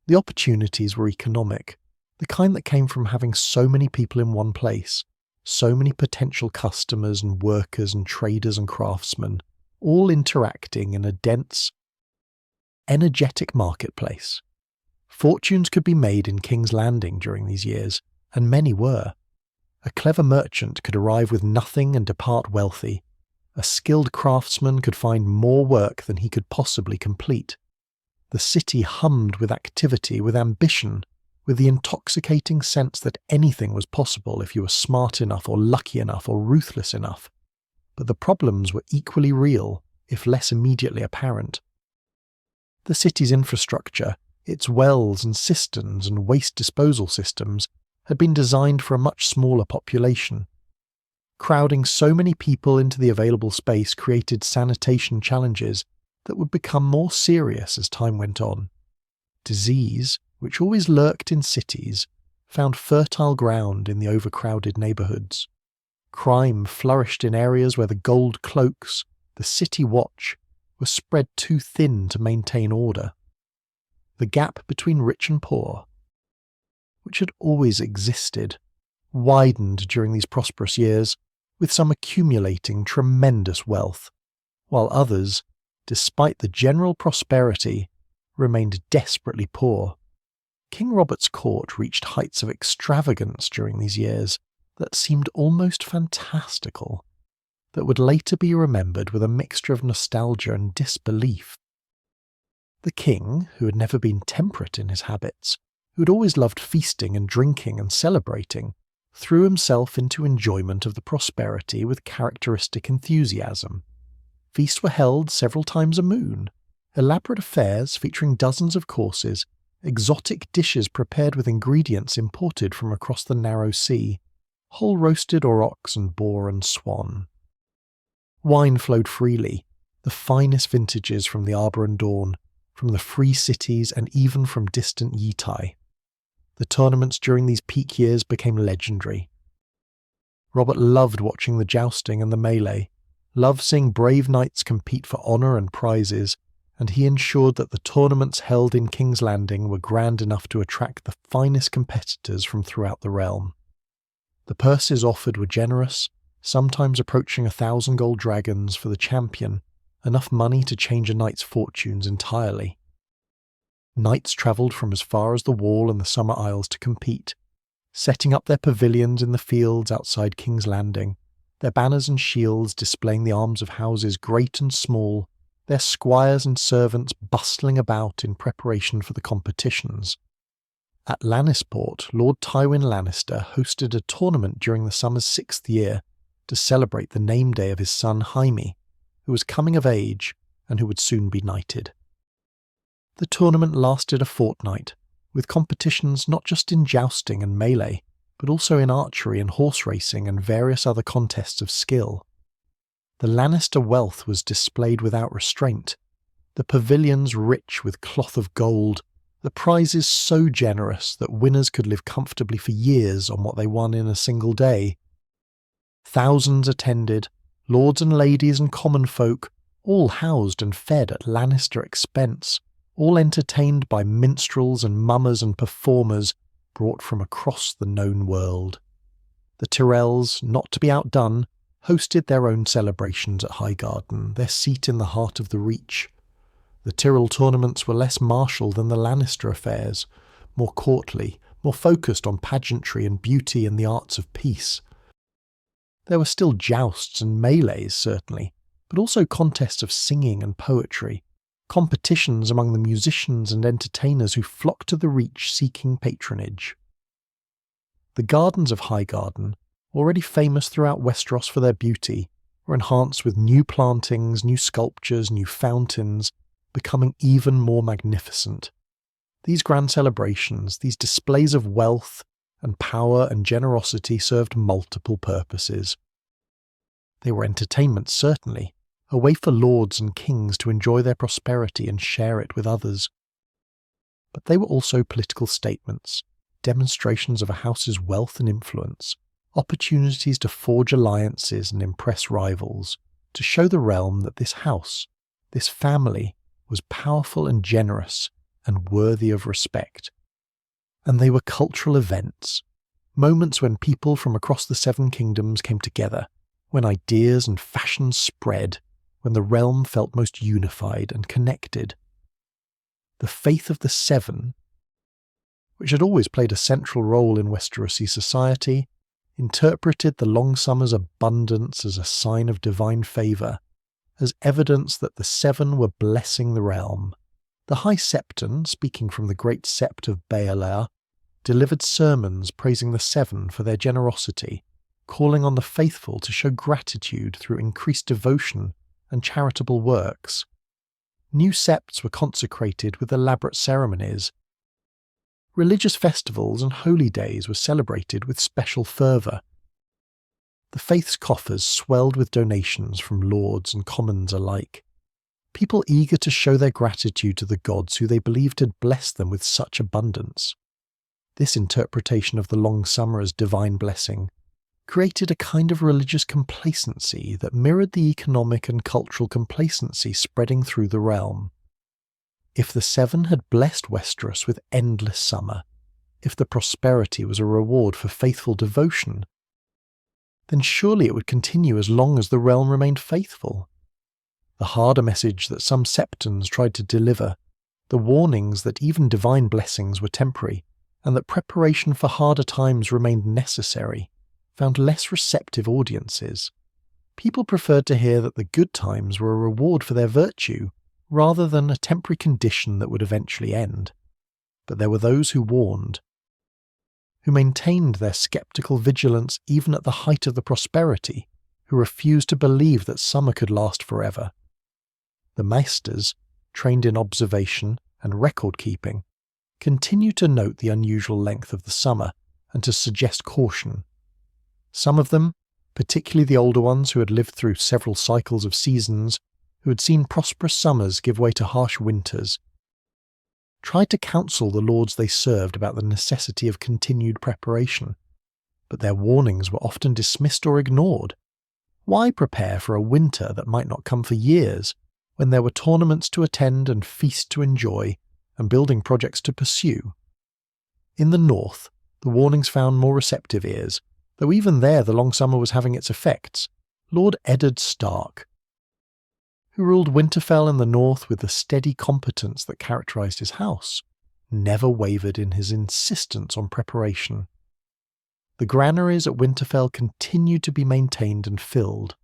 The opportunities were economic, the kind that came from having so many people in one place, so many potential customers and workers and traders and craftsmen, all interacting in a dense, energetic marketplace. Fortunes could be made in King's Landing during these years, and many were. A clever merchant could arrive with nothing and depart wealthy. A skilled craftsman could find more work than he could possibly complete. The city hummed with activity, with ambition, with the intoxicating sense that anything was possible if you were smart enough or lucky enough or ruthless enough. But the problems were equally real, if less immediately apparent. The city's infrastructure, Its wells and cisterns and waste disposal systems had been designed for a much smaller population. Crowding so many people into the available space created sanitation challenges that would become more serious as time went on. Disease, which always lurked in cities, found fertile ground in the overcrowded neighbourhoods. Crime flourished in areas where the gold cloaks, the city watch, were spread too thin to maintain order. The gap between rich and poor, which had always existed, widened during these prosperous years, with some accumulating tremendous wealth, while others, despite the general prosperity, remained desperately poor. King Robert's court reached heights of extravagance during these years that seemed almost fantastical, that would later be remembered with a mixture of nostalgia and disbelief. The king, who had never been temperate in his habits, who had always loved feasting and drinking and celebrating, threw himself into enjoyment of the prosperity with characteristic enthusiasm. Feasts were held several times a moon, elaborate affairs featuring dozens of courses, exotic dishes prepared with ingredients imported from across the narrow sea, whole roasted aurochs and boar and swan. Wine flowed freely, the finest vintages from the Arbor and Dawn, from the free cities and even from distant Yitai. The tournaments during these peak years became legendary. Robert loved watching the jousting and the melee, loved seeing brave knights compete for honour and prizes, and he ensured that the tournaments held in King's Landing were grand enough to attract the finest competitors from throughout the realm. The purses offered were generous, sometimes approaching 1,000 gold dragons for the champion, enough money to change a knight's fortunes entirely. Knights travelled from as far as the Wall and the Summer Isles to compete, setting up their pavilions in the fields outside King's Landing, their banners and shields displaying the arms of houses great and small, their squires and servants bustling about in preparation for the competitions. At Lannisport, Lord Tywin Lannister hosted a tournament during the summer's 6th year to celebrate the name day of his son Jaime, who was coming of age and who would soon be knighted. The tournament lasted a fortnight, with competitions not just in jousting and melee, but also in archery and horse racing and various other contests of skill. The Lannister wealth was displayed without restraint, the pavilions rich with cloth of gold, the prizes so generous that winners could live comfortably for years on what they won in a single day. Thousands attended, lords and ladies and common folk, all housed and fed at Lannister expense, all entertained by minstrels and mummers and performers brought from across the known world. The Tyrells, not to be outdone, hosted their own celebrations at Highgarden, their seat in the heart of the Reach. The Tyrell tournaments were less martial than the Lannister affairs, more courtly, more focused on pageantry and beauty and the arts of peace. There were still jousts and melees, certainly, but also contests of singing and poetry, competitions among the musicians and entertainers who flocked to the Reach seeking patronage. The gardens of Highgarden, already famous throughout Westeros for their beauty, were enhanced with new plantings, new sculptures, new fountains, becoming even more magnificent. These grand celebrations, these displays of wealth and power and generosity served multiple purposes. They were entertainment, certainly, a way for lords and kings to enjoy their prosperity and share it with others. But they were also political statements, demonstrations of a house's wealth and influence, opportunities to forge alliances and impress rivals, to show the realm that this house, this family, was powerful and generous and worthy of respect. And they were cultural events, moments when people from across the Seven Kingdoms came together, when ideas and fashions spread, when the realm felt most unified and connected. The faith of the Seven, which had always played a central role in Westerosi society, interpreted the long summer's abundance as a sign of divine favour, as evidence that the Seven were blessing the realm. The High Septon, speaking from the great sept of Baelor, delivered sermons praising the Seven for their generosity, calling on the faithful to show gratitude through increased devotion and charitable works. New septs were consecrated with elaborate ceremonies. Religious festivals and holy days were celebrated with special fervour. The faith's coffers swelled with donations from lords and commons alike, people eager to show their gratitude to the gods who they believed had blessed them with such abundance. This interpretation of the long summer as divine blessing created a kind of religious complacency that mirrored the economic and cultural complacency spreading through the realm. If the Seven had blessed Westeros with endless summer, if the prosperity was a reward for faithful devotion, then surely it would continue as long as the realm remained faithful. The harder message that some septons tried to deliver, the warnings that even divine blessings were temporary, and that preparation for harder times remained necessary, found less receptive audiences. People preferred to hear that the good times were a reward for their virtue, rather than a temporary condition that would eventually end. But there were those who warned, who maintained their sceptical vigilance even at the height of the prosperity, who refused to believe that summer could last forever. The maesters, trained in observation and record-keeping, continued to note the unusual length of the summer and to suggest caution. Some of them, particularly the older ones who had lived through several cycles of seasons, who had seen prosperous summers give way to harsh winters, tried to counsel the lords they served about the necessity of continued preparation, but their warnings were often dismissed or ignored. Why prepare for a winter that might not come for years, when there were tournaments to attend and feasts to enjoy, and building projects to pursue? In the north, the warnings found more receptive ears, though even there the long summer was having its effects. Lord Eddard Stark, who ruled Winterfell in the north with the steady competence that characterised his house, never wavered in his insistence on preparation. The granaries at Winterfell continued to be maintained and filled.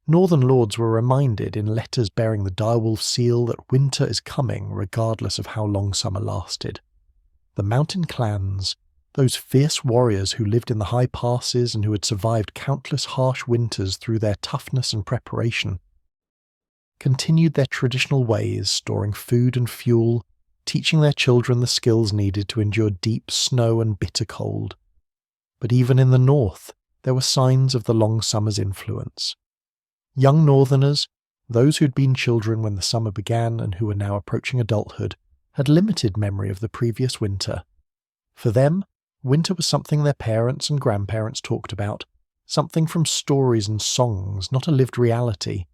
Northern lords were reminded in letters bearing the direwolf seal that winter is coming regardless of how long summer lasted. The mountain clans, those fierce warriors who lived in the high passes and who had survived countless harsh winters through their toughness and preparation, continued their traditional ways, storing food and fuel, teaching their children the skills needed to endure deep snow and bitter cold. But even in the north, there were signs of the long summer's influence. Young northerners, those who'd been children when the summer began and who were now approaching adulthood, had limited memory of the previous winter. For them, winter was something their parents and grandparents talked about, something from stories and songs, not a lived reality.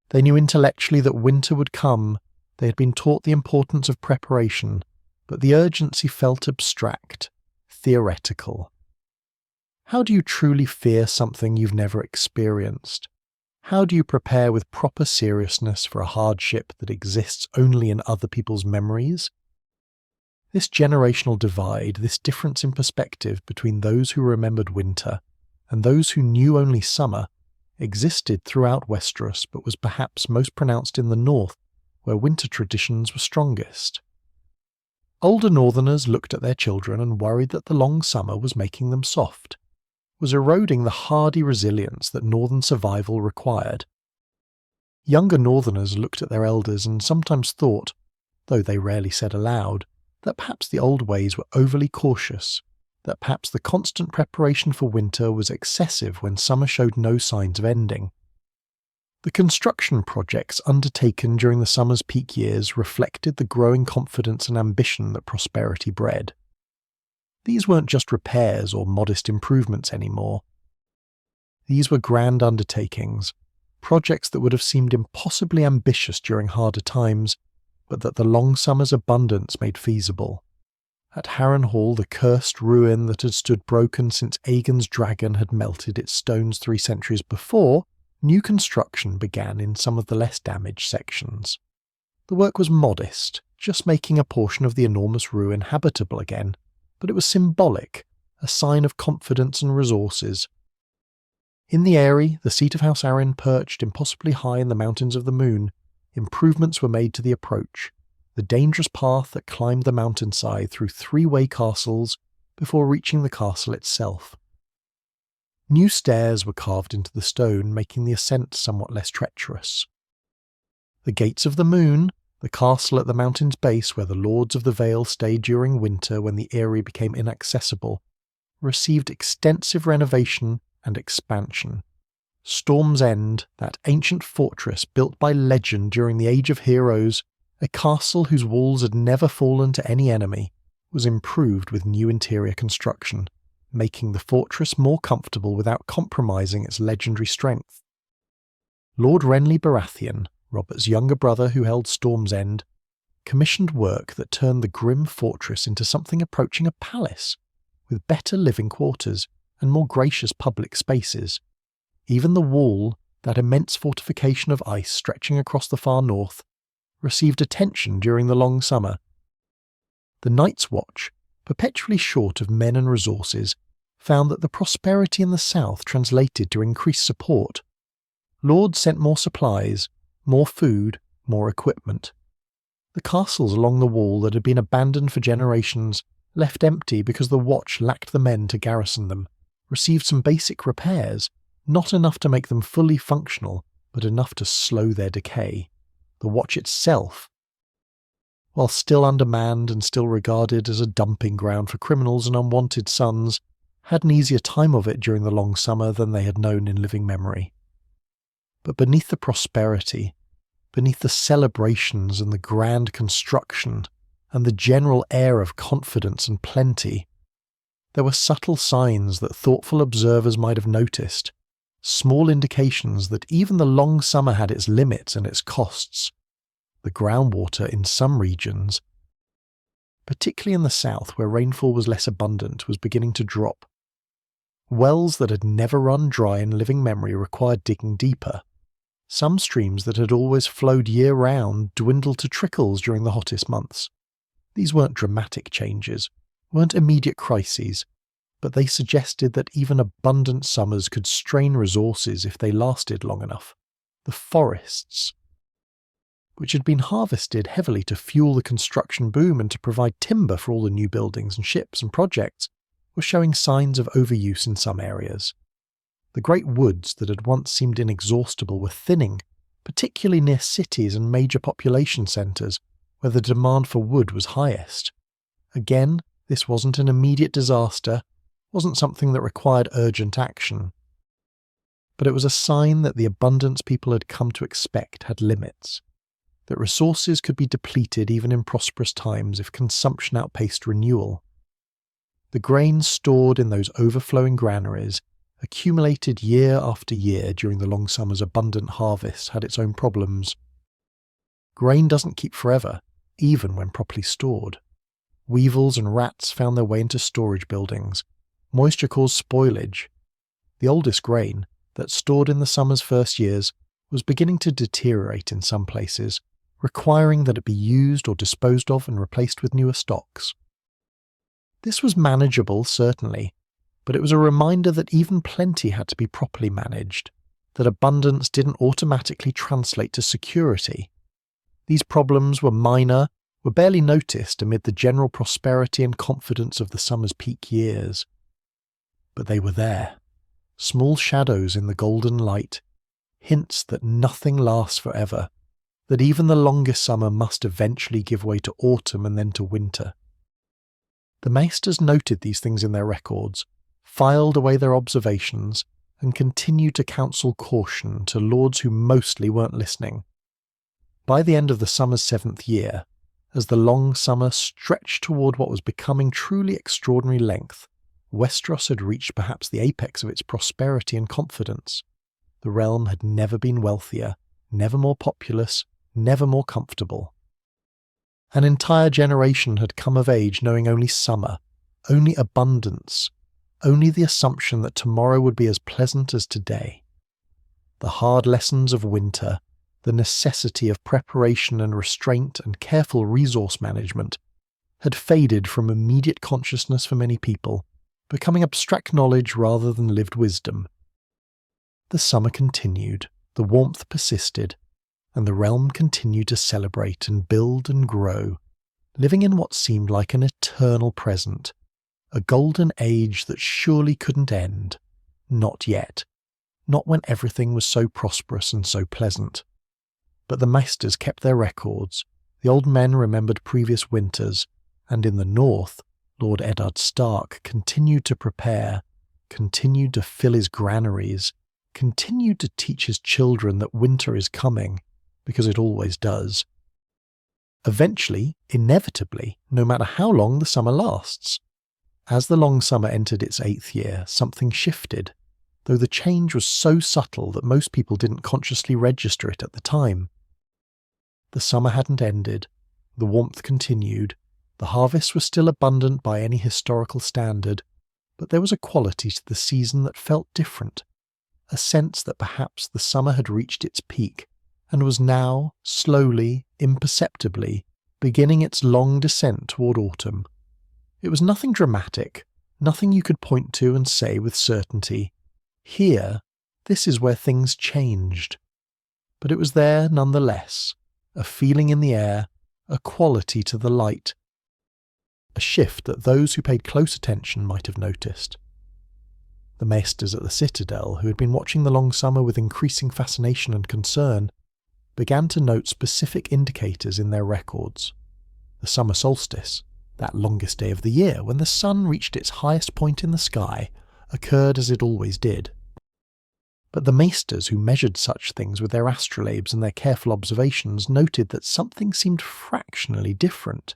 They knew intellectually that winter would come, they had been taught the importance of preparation, but the urgency felt abstract, theoretical. How do you truly fear something you've never experienced? How do you prepare with proper seriousness for a hardship that exists only in other people's memories? This generational divide, this difference in perspective between those who remembered winter and those who knew only summer, existed throughout Westeros but was perhaps most pronounced in the north, where winter traditions were strongest. Older northerners looked at their children and worried that the long summer was making them soft, was eroding the hardy resilience that northern survival required. Younger northerners looked at their elders and sometimes thought, though they rarely said aloud, that perhaps the old ways were overly cautious, that perhaps the constant preparation for winter was excessive when summer showed no signs of ending. The construction projects undertaken during the summer's peak years reflected the growing confidence and ambition that prosperity bred. These weren't just repairs or modest improvements anymore. These were grand undertakings, projects that would have seemed impossibly ambitious during harder times, but that the long summer's abundance made feasible. At Harrenhal, the cursed ruin that had stood broken since Aegon's dragon had melted its stones 3 centuries before, new construction began in some of the less damaged sections. The work was modest, just making a portion of the enormous ruin habitable again, but it was symbolic, a sign of confidence and resources. In the Eyrie, the seat of House Arryn perched impossibly high in the Mountains of the Moon, improvements were made to the approach, the dangerous path that climbed the mountainside through 3-way castles before reaching the castle itself. New stairs were carved into the stone, making the ascent somewhat less treacherous. The Gates of the Moon, the castle at the mountain's base where the Lords of the Vale stayed during winter when the Eyrie became inaccessible, received extensive renovation and expansion. Storm's End, that ancient fortress built by legend during the Age of Heroes, a castle whose walls had never fallen to any enemy, was improved with new interior construction, making the fortress more comfortable without compromising its legendary strength. Lord Renly Baratheon, Robert's younger brother who held Storm's End, commissioned work that turned the grim fortress into something approaching a palace, with better living quarters and more gracious public spaces. Even the Wall, that immense fortification of ice stretching across the far north, received attention during the long summer. The Night's Watch, perpetually short of men and resources, found that the prosperity in the south translated to increased support. Lords sent more supplies, more food, more equipment. The castles along the Wall that had been abandoned for generations, left empty because the Watch lacked the men to garrison them, received some basic repairs, not enough to make them fully functional, but enough to slow their decay. The Watch itself, while still undermanned and still regarded as a dumping ground for criminals and unwanted sons, had an easier time of it during the long summer than they had known in living memory. But beneath the prosperity, beneath the celebrations and the grand construction, and the general air of confidence and plenty, there were subtle signs that thoughtful observers might have noticed, small indications that even the long summer had its limits and its costs. The groundwater in some regions, particularly in the south where rainfall was less abundant, was beginning to drop. Wells that had never run dry in living memory required digging deeper. Some streams that had always flowed year-round dwindled to trickles during the hottest months. These weren't dramatic changes, weren't immediate crises, but they suggested that even abundant summers could strain resources if they lasted long enough. The forests, which had been harvested heavily to fuel the construction boom and to provide timber for all the new buildings and ships and projects, were showing signs of overuse in some areas. The great woods that had once seemed inexhaustible were thinning, particularly near cities and major population centres, where the demand for wood was highest. Again, this wasn't an immediate disaster, wasn't something that required urgent action. But it was a sign that the abundance people had come to expect had limits, that resources could be depleted even in prosperous times if consumption outpaced renewal. The grain stored in those overflowing granaries, accumulated year after year during the long summer's abundant harvest, had its own problems. Grain doesn't keep forever, even when properly stored. Weevils and rats found their way into storage buildings. Moisture caused spoilage. The oldest grain, that stored in the summer's first years, was beginning to deteriorate in some places, requiring that it be used or disposed of and replaced with newer stocks. This was manageable, certainly, but it was a reminder that even plenty had to be properly managed, that abundance didn't automatically translate to security. These problems were minor, were barely noticed amid the general prosperity and confidence of the summer's peak years. But they were there, small shadows in the golden light, hints that nothing lasts forever, that even the longest summer must eventually give way to autumn and then to winter. The maesters noted these things in their records, filed away their observations, and continued to counsel caution to lords who mostly weren't listening. By the end of the summer's 7th year, as the long summer stretched toward what was becoming truly extraordinary length, Westeros had reached perhaps the apex of its prosperity and confidence. The realm had never been wealthier, never more populous, never more comfortable. An entire generation had come of age knowing only summer, only abundance, only the assumption that tomorrow would be as pleasant as today. The hard lessons of winter, the necessity of preparation and restraint and careful resource management, had faded from immediate consciousness for many people, becoming abstract knowledge rather than lived wisdom. The summer continued, the warmth persisted, and the realm continued to celebrate and build and grow, living in what seemed like an eternal present, a golden age that surely couldn't end, not yet, not when everything was so prosperous and so pleasant. But the maesters kept their records, the old men remembered previous winters, and in the north, Lord Eddard Stark continued to prepare, continued to fill his granaries, continued to teach his children that winter is coming, because it always does. Eventually, inevitably, no matter how long the summer lasts. As the long summer entered its 8th year, something shifted, though the change was so subtle that most people didn't consciously register it at the time. The summer hadn't ended, the warmth continued, the harvests were still abundant by any historical standard, but there was a quality to the season that felt different, a sense that perhaps the summer had reached its peak and was now, slowly, imperceptibly, beginning its long descent toward autumn. It was nothing dramatic, nothing you could point to and say with certainty, "Here, this is where things changed." But it was there nonetheless, a feeling in the air, a quality to the light, a shift that those who paid close attention might have noticed. The maesters at the Citadel, who had been watching the long summer with increasing fascination and concern, began to note specific indicators in their records. The summer solstice, that longest day of the year when the sun reached its highest point in the sky, occurred as it always did. But the maesters who measured such things with their astrolabes and their careful observations noted that something seemed fractionally different.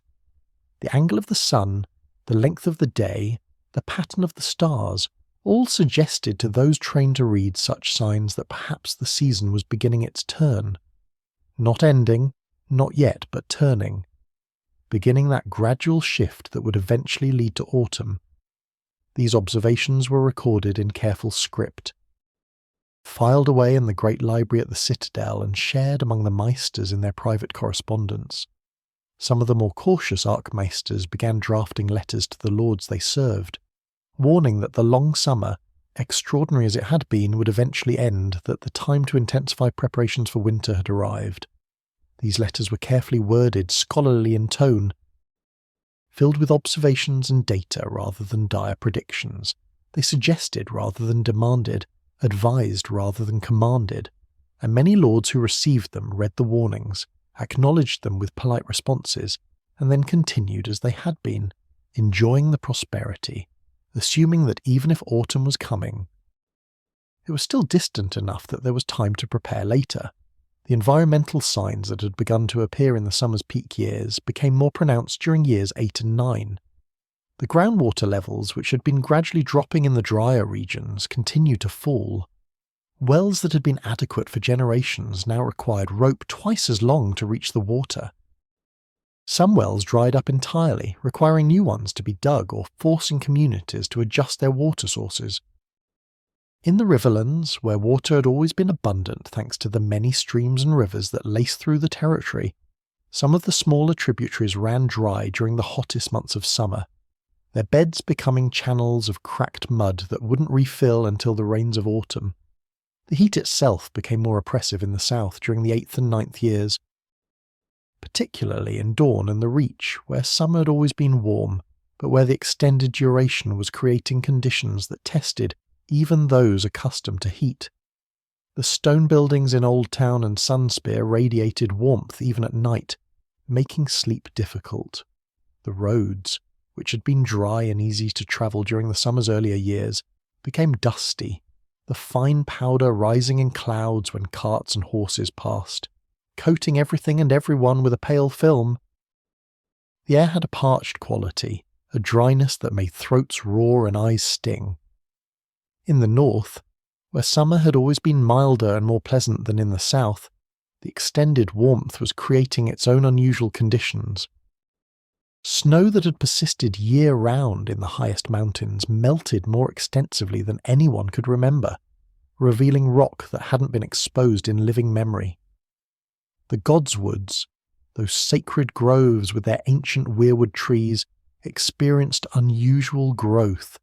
The angle of the sun, the length of the day, the pattern of the stars, all suggested to those trained to read such signs that perhaps the season was beginning its turn. Not ending, not yet, but turning. Beginning that gradual shift that would eventually lead to autumn. These observations were recorded in careful script, filed away in the great library at the Citadel and shared among the maesters in their private correspondence. Some of the more cautious archmaesters began drafting letters to the lords they served, warning that the long summer, extraordinary as it had been, would eventually end, that the time to intensify preparations for winter had arrived. These letters were carefully worded, scholarly in tone, filled with observations and data rather than dire predictions. They suggested rather than demanded, advised rather than commanded, and many lords who received them read the warnings, acknowledged them with polite responses, and then continued as they had been, enjoying the prosperity, assuming that even if autumn was coming, it was still distant enough that there was time to prepare later. The environmental signs that had begun to appear in the summer's peak years became more pronounced during years 8 and 9. The groundwater levels, which had been gradually dropping in the drier regions, continued to fall. Wells that had been adequate for generations now required rope twice as long to reach the water. Some wells dried up entirely, requiring new ones to be dug or forcing communities to adjust their water sources. In the riverlands, where water had always been abundant thanks to the many streams and rivers that laced through the territory, some of the smaller tributaries ran dry during the hottest months of summer, their beds becoming channels of cracked mud that wouldn't refill until the rains of autumn. The heat itself became more oppressive in the south during the 8th and 9th years, particularly in Dawn and the Reach, where summer had always been warm, but where the extended duration was creating conditions that tested even those accustomed to heat. The stone buildings in Old Town and Sunspear radiated warmth even at night, making sleep difficult. The roads, which had been dry and easy to travel during the summer's earlier years, became dusty, the fine powder rising in clouds when carts and horses passed, coating everything and everyone with a pale film. The air had a parched quality, a dryness that made throats roar and eyes sting. In the north, where summer had always been milder and more pleasant than in the south, the extended warmth was creating its own unusual conditions. Snow that had persisted year-round in the highest mountains melted more extensively than anyone could remember, revealing rock that hadn't been exposed in living memory. The godswoods, those sacred groves with their ancient weirwood trees, experienced unusual growth,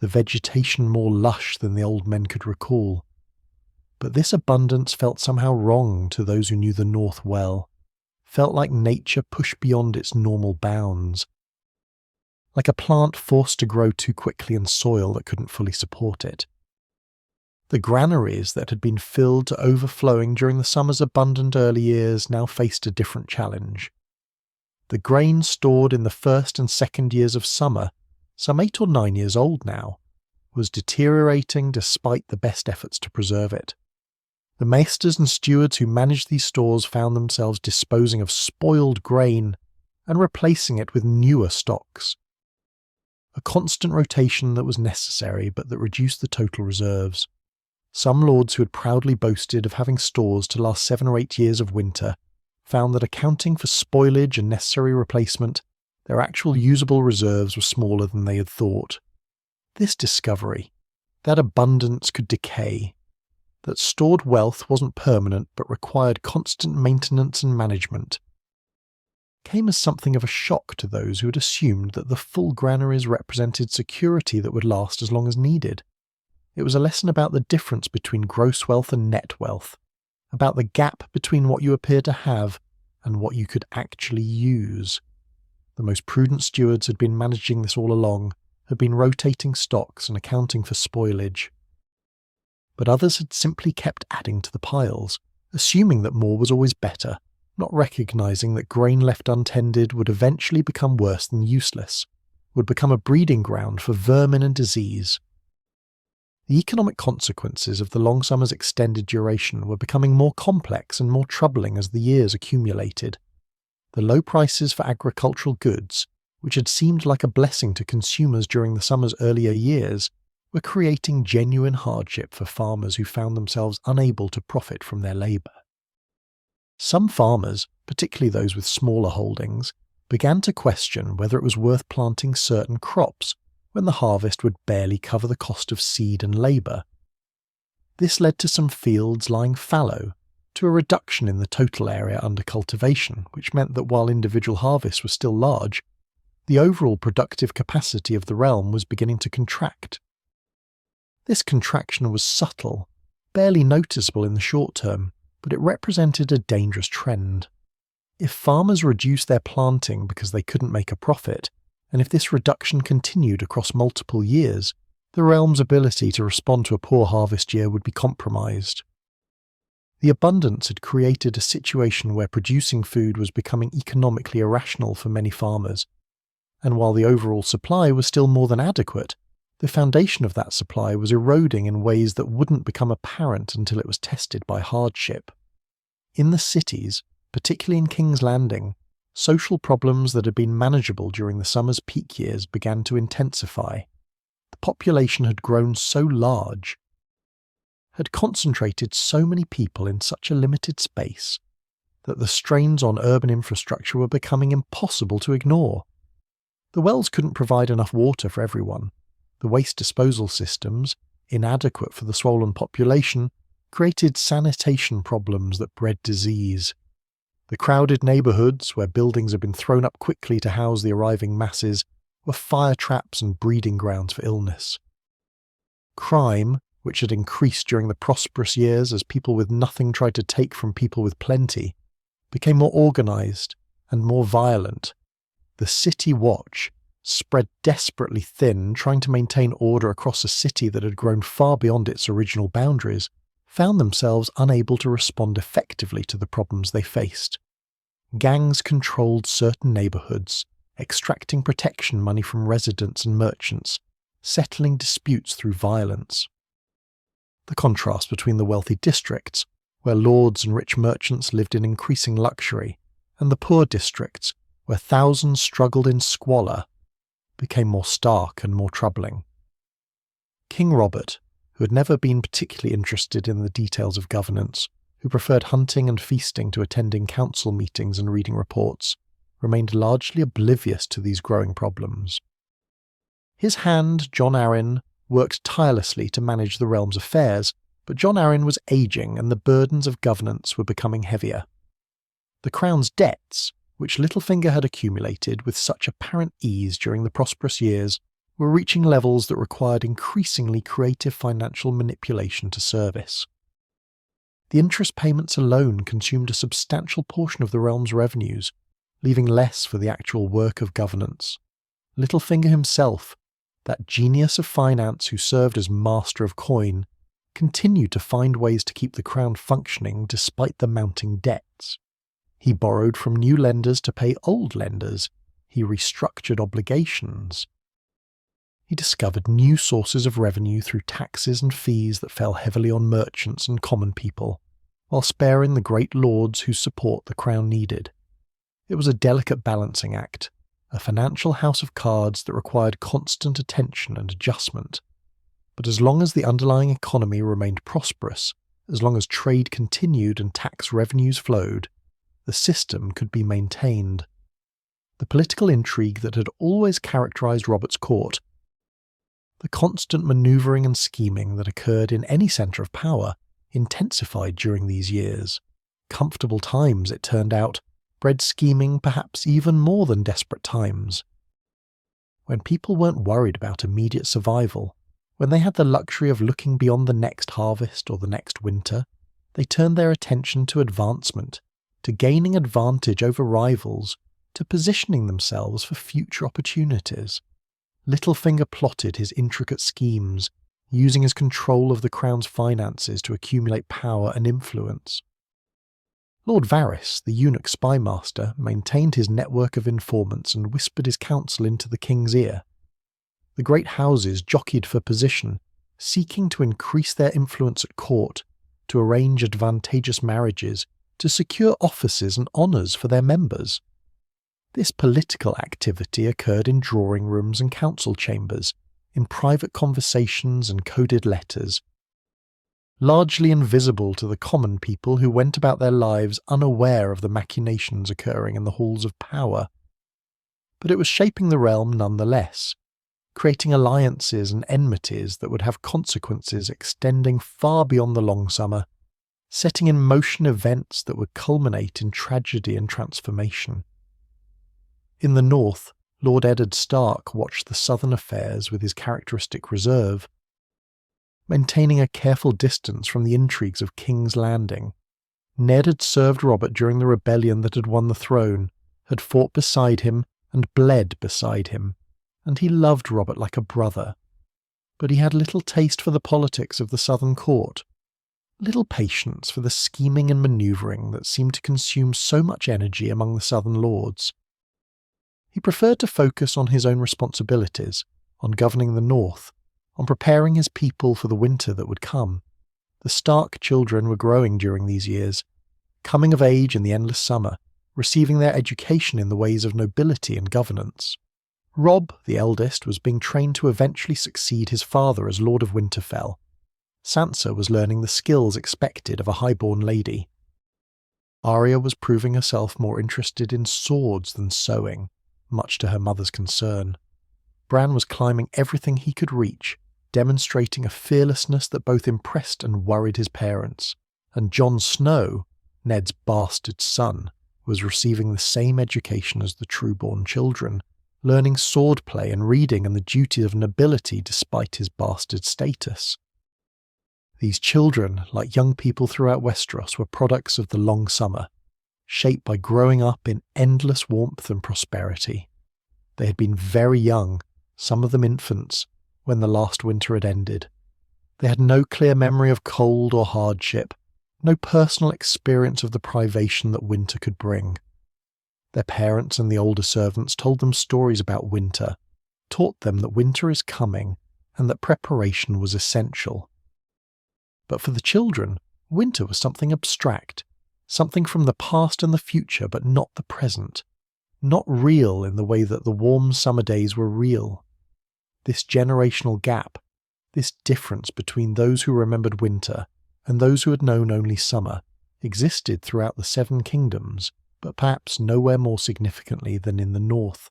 the vegetation more lush than the old men could recall. But this abundance felt somehow wrong to those who knew the north well, felt like nature pushed beyond its normal bounds, like a plant forced to grow too quickly in soil that couldn't fully support it. The granaries that had been filled to overflowing during the summer's abundant early years now faced a different challenge. The grain stored in the first and second years of summer, some 8 or 9 years old now, was deteriorating despite the best efforts to preserve it. The maesters and stewards who managed these stores found themselves disposing of spoiled grain and replacing it with newer stocks. A constant rotation that was necessary but that reduced the total reserves. Some lords who had proudly boasted of having stores to last 7 or 8 years of winter found that accounting for spoilage and necessary replacement, their actual usable reserves were smaller than they had thought. This discovery, that abundance could decay, that stored wealth wasn't permanent but required constant maintenance and management, came as something of a shock to those who had assumed that the full granaries represented security that would last as long as needed. It was a lesson about the difference between gross wealth and net wealth, about the gap between what you appear to have and what you could actually use. The most prudent stewards had been managing this all along, had been rotating stocks and accounting for spoilage. But others had simply kept adding to the piles, assuming that more was always better, not recognizing that grain left untended would eventually become worse than useless, would become a breeding ground for vermin and disease. The economic consequences of the long summer's extended duration were becoming more complex and more troubling as the years accumulated. The low prices for agricultural goods, which had seemed like a blessing to consumers during the summer's earlier years, were creating genuine hardship for farmers who found themselves unable to profit from their labour. Some farmers, particularly those with smaller holdings, began to question whether it was worth planting certain crops when the harvest would barely cover the cost of seed and labour. This led to some fields lying fallow, to a reduction in the total area under cultivation, which meant that while individual harvests were still large, the overall productive capacity of the realm was beginning to contract. This contraction was subtle, barely noticeable in the short term, but it represented a dangerous trend. If farmers reduced their planting because they couldn't make a profit, and if this reduction continued across multiple years, the realm's ability to respond to a poor harvest year would be compromised. The abundance had created a situation where producing food was becoming economically irrational for many farmers, and while the overall supply was still more than adequate, the foundation of that supply was eroding in ways that wouldn't become apparent until it was tested by hardship. In the cities, particularly in King's Landing, social problems that had been manageable during the summer's peak years began to intensify. The population had grown so large, had concentrated so many people in such a limited space, that the strains on urban infrastructure were becoming impossible to ignore. The wells couldn't provide enough water for everyone. The waste disposal systems, inadequate for the swollen population, created sanitation problems that bred disease. The crowded neighbourhoods, where buildings had been thrown up quickly to house the arriving masses, were fire traps and breeding grounds for illness. Crime, which had increased during the prosperous years as people with nothing tried to take from people with plenty, became more organised and more violent. The City Watch, spread desperately thin, trying to maintain order across a city that had grown far beyond its original boundaries, found themselves unable to respond effectively to the problems they faced. Gangs controlled certain neighbourhoods, extracting protection money from residents and merchants, settling disputes through violence. The contrast between the wealthy districts, where lords and rich merchants lived in increasing luxury, and the poor districts, where thousands struggled in squalor, became more stark and more troubling. King Robert, who had never been particularly interested in the details of governance, who preferred hunting and feasting to attending council meetings and reading reports, remained largely oblivious to these growing problems. His hand, Jon Arryn, worked tirelessly to manage the realm's affairs, but Jon Arryn was ageing and the burdens of governance were becoming heavier. The crown's debts, which Littlefinger had accumulated with such apparent ease during the prosperous years, were reaching levels that required increasingly creative financial manipulation to service. The interest payments alone consumed a substantial portion of the realm's revenues, leaving less for the actual work of governance. Littlefinger himself, that genius of finance who served as master of coin, continued to find ways to keep the crown functioning despite the mounting debts. He borrowed from new lenders to pay old lenders. He restructured obligations. He discovered new sources of revenue through taxes and fees that fell heavily on merchants and common people, while sparing the great lords whose support the crown needed. It was a delicate balancing act, a financial house of cards that required constant attention and adjustment. But as long as the underlying economy remained prosperous, as long as trade continued and tax revenues flowed, the system could be maintained. The political intrigue that had always characterized Robert's court, the constant maneuvering and scheming that occurred in any centre of power, intensified during these years. Comfortable times, it turned out, bred scheming perhaps even more than desperate times. When people weren't worried about immediate survival, when they had the luxury of looking beyond the next harvest or the next winter, they turned their attention to advancement, to gaining advantage over rivals, to positioning themselves for future opportunities. Littlefinger plotted his intricate schemes, using his control of the crown's finances to accumulate power and influence. Lord Varys, the eunuch spymaster, maintained his network of informants and whispered his counsel into the king's ear. The great houses jockeyed for position, seeking to increase their influence at court, to arrange advantageous marriages, to secure offices and honours for their members. This political activity occurred in drawing rooms and council chambers, in private conversations and coded letters, largely invisible to the common people who went about their lives unaware of the machinations occurring in the halls of power. But it was shaping the realm nonetheless, creating alliances and enmities that would have consequences extending far beyond the long summer, setting in motion events that would culminate in tragedy and transformation. In the north, Lord Eddard Stark watched the southern affairs with his characteristic reserve, maintaining a careful distance from the intrigues of King's Landing. Ned had served Robert during the rebellion that had won the throne, had fought beside him and bled beside him, and he loved Robert like a brother. But he had little taste for the politics of the southern court, little patience for the scheming and manoeuvring that seemed to consume so much energy among the southern lords. He preferred to focus on his own responsibilities, on governing the north, on preparing his people for the winter that would come. The Stark children were growing during these years, coming of age in the endless summer, receiving their education in the ways of nobility and governance. Robb, the eldest, was being trained to eventually succeed his father as Lord of Winterfell. Sansa was learning the skills expected of a highborn lady. Arya was proving herself more interested in swords than sewing, much to her mother's concern. Bran was climbing everything he could reach, demonstrating a fearlessness that both impressed and worried his parents, and Jon Snow, Ned's bastard son, was receiving the same education as the true-born children, learning swordplay and reading and the duty of nobility despite his bastard status. These children, like young people throughout Westeros, were products of the long summer, shaped by growing up in endless warmth and prosperity. They had been very young, some of them infants, when the last winter had ended. They had no clear memory of cold or hardship, no personal experience of the privation that winter could bring. Their parents and the older servants told them stories about winter, taught them that winter is coming and that preparation was essential. But for the children, winter was something abstract, something from the past and the future but not the present, not real in the way that the warm summer days were real. This generational gap, this difference between those who remembered winter and those who had known only summer, existed throughout the Seven Kingdoms, but perhaps nowhere more significantly than in the north,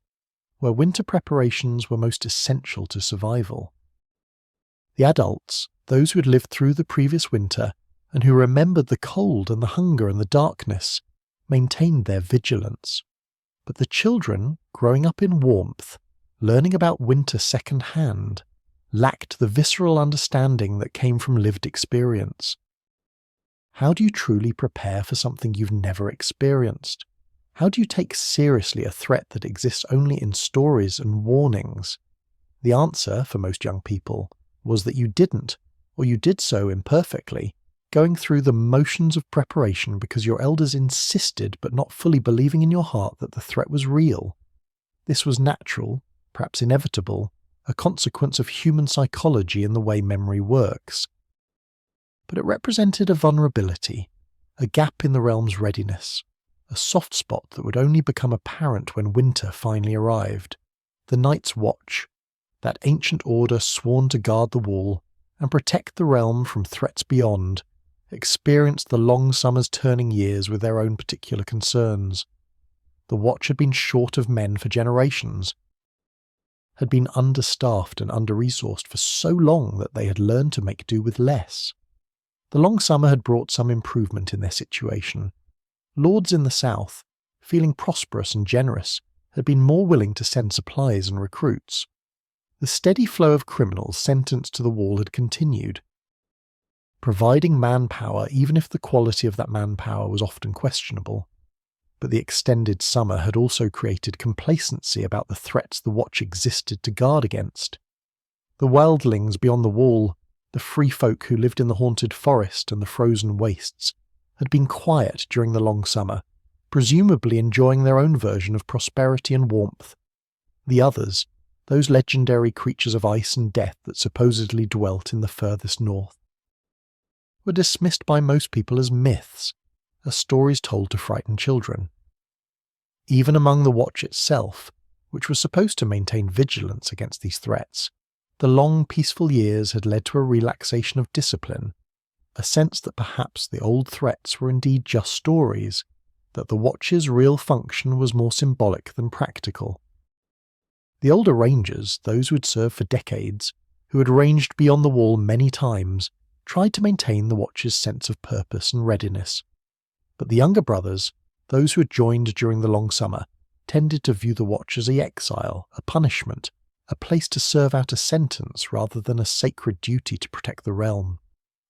where winter preparations were most essential to survival. The adults, those who had lived through the previous winter and who remembered the cold and the hunger and the darkness, maintained their vigilance. But the children, growing up in warmth, learning about winter second-hand, lacked the visceral understanding that came from lived experience. How do you truly prepare for something you've never experienced? How do you take seriously a threat that exists only in stories and warnings? The answer, for most young people, was that you didn't, or you did so imperfectly, going through the motions of preparation because your elders insisted but not fully believing in your heart that the threat was real. This was natural, perhaps inevitable, a consequence of human psychology and the way memory works. But it represented a vulnerability, a gap in the realm's readiness, a soft spot that would only become apparent when winter finally arrived. The Night's Watch, that ancient order sworn to guard the wall and protect the realm from threats beyond, experienced the long summer's turning years with their own particular concerns. The Watch had been short of men for generations, had been understaffed and under-resourced for so long that they had learned to make do with less. The long summer had brought some improvement in their situation. Lords in the south, feeling prosperous and generous, had been more willing to send supplies and recruits. The steady flow of criminals sentenced to the wall had continued, providing manpower even if the quality of that manpower was often questionable. But the extended summer had also created complacency about the threats the Watch existed to guard against. The wildlings beyond the wall, the free folk who lived in the haunted forest and the frozen wastes, had been quiet during the long summer, presumably enjoying their own version of prosperity and warmth. The others, those legendary creatures of ice and death that supposedly dwelt in the furthest north, were dismissed by most people as myths, as stories told to frighten children. Even among the Watch itself, which was supposed to maintain vigilance against these threats, the long peaceful years had led to a relaxation of discipline, a sense that perhaps the old threats were indeed just stories, that the Watch's real function was more symbolic than practical. The older rangers, those who had served for decades, who had ranged beyond the wall many times, tried to maintain the Watch's sense of purpose and readiness. But the younger brothers, those who had joined during the long summer, tended to view the Watch as an exile, a punishment, a place to serve out a sentence rather than a sacred duty to protect the realm.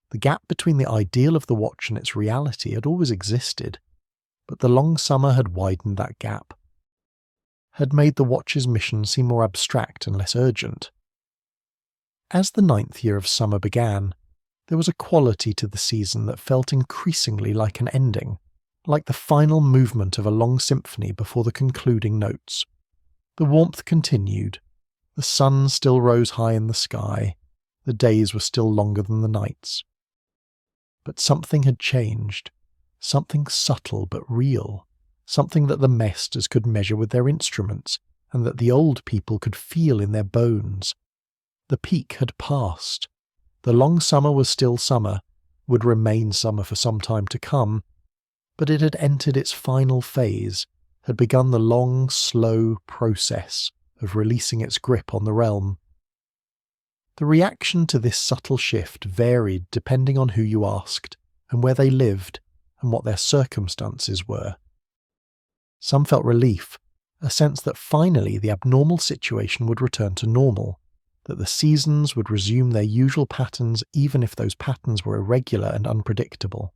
The gap between the ideal of the Watch and its reality had always existed, but the long summer had widened that gap, had made the Watch's mission seem more abstract and less urgent. As the 9th year of summer began, there was a quality to the season that felt increasingly like an ending, like the final movement of a long symphony before the concluding notes. The warmth continued. The sun still rose high in the sky. The days were still longer than the nights. But something had changed. Something subtle but real. Something that the Mesters could measure with their instruments, and that the old people could feel in their bones. The peak had passed. The long summer was still summer, would remain summer for some time to come, but it had entered its final phase, had begun the long, slow process of releasing its grip on the realm. The reaction to this subtle shift varied depending on who you asked, and where they lived, and what their circumstances were. Some felt relief, a sense that finally the abnormal situation would return to normal, that the seasons would resume their usual patterns even if those patterns were irregular and unpredictable.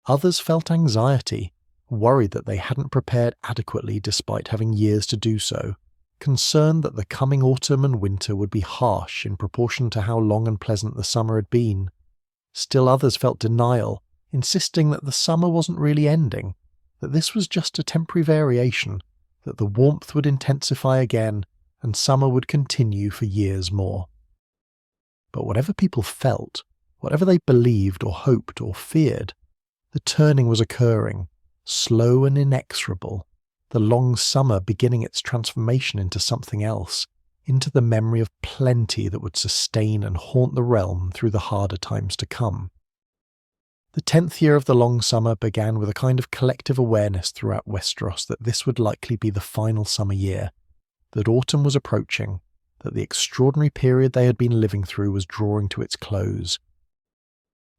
Others felt anxiety, worried that they hadn't prepared adequately despite having years to do so, concerned that the coming autumn and winter would be harsh in proportion to how long and pleasant the summer had been. Still others felt denial, insisting that the summer wasn't really ending, that this was just a temporary variation, that the warmth would intensify again and summer would continue for years more. But whatever people felt, whatever they believed or hoped or feared, the turning was occurring, slow and inexorable, the long summer beginning its transformation into something else, into the memory of plenty that would sustain and haunt the realm through the harder times to come. The 10th year of the long summer began with a kind of collective awareness throughout Westeros that this would likely be the final summer year, that autumn was approaching, that the extraordinary period they had been living through was drawing to its close.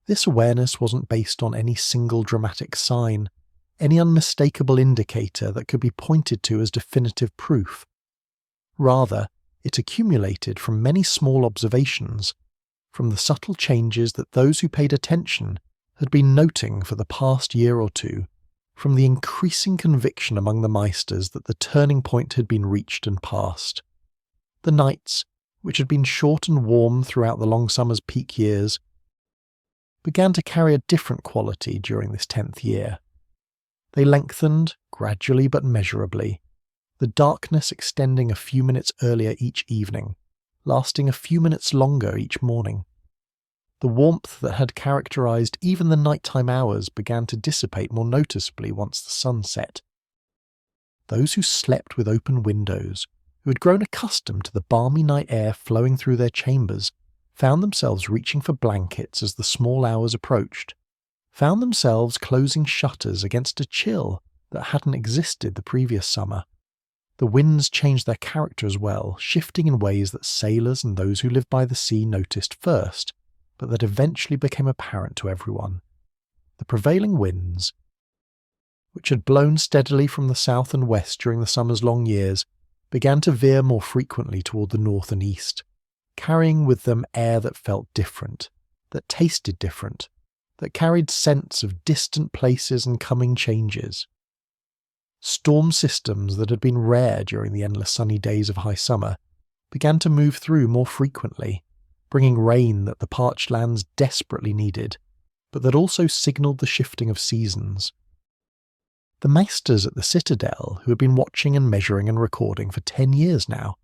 This awareness wasn't based on any single dramatic sign, any unmistakable indicator that could be pointed to as definitive proof. Rather, it accumulated from many small observations, from the subtle changes that those who paid attention had been noting for the past year or two, from the increasing conviction among the Meisters that the turning point had been reached and passed. The nights, which had been short and warm throughout the long summer's peak years, began to carry a different quality during this 10th year. They lengthened, gradually but measurably, the darkness extending a few minutes earlier each evening, lasting a few minutes longer each morning. The warmth that had characterized even the nighttime hours began to dissipate more noticeably once the sun set. Those who slept with open windows, who had grown accustomed to the balmy night air flowing through their chambers, found themselves reaching for blankets as the small hours approached, found themselves closing shutters against a chill that hadn't existed the previous summer. The winds changed their character as well, shifting in ways that sailors and those who lived by the sea noticed first, but that eventually became apparent to everyone. The prevailing winds, which had blown steadily from the south and west during the summer's long years, began to veer more frequently toward the north and east, carrying with them air that felt different, that tasted different, that carried scents of distant places and coming changes. Storm systems that had been rare during the endless sunny days of high summer began to move through more frequently, bringing rain that the parched lands desperately needed, but that also signalled the shifting of seasons. The maesters at the Citadel, who had been watching and measuring and recording for 10 years now,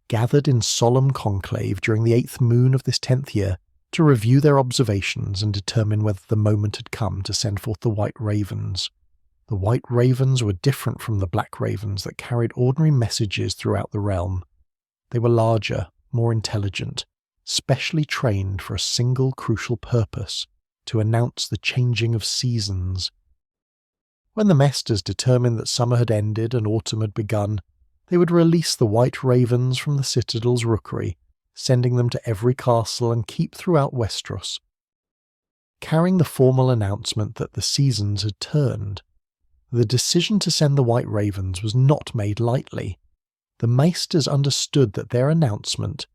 gathered in solemn conclave during the 8th moon of this 10th year to review their observations and determine whether the moment had come to send forth the white ravens. The white ravens were different from the black ravens that carried ordinary messages throughout the realm. They were larger, more intelligent, specially trained for a single crucial purpose, to announce the changing of seasons. When the maesters determined that summer had ended and autumn had begun, they would release the white ravens from the citadel's rookery, sending them to every castle and keep throughout Westeros, carrying the formal announcement that the seasons had turned. The decision to send the white ravens was not made lightly. The maesters understood that their announcement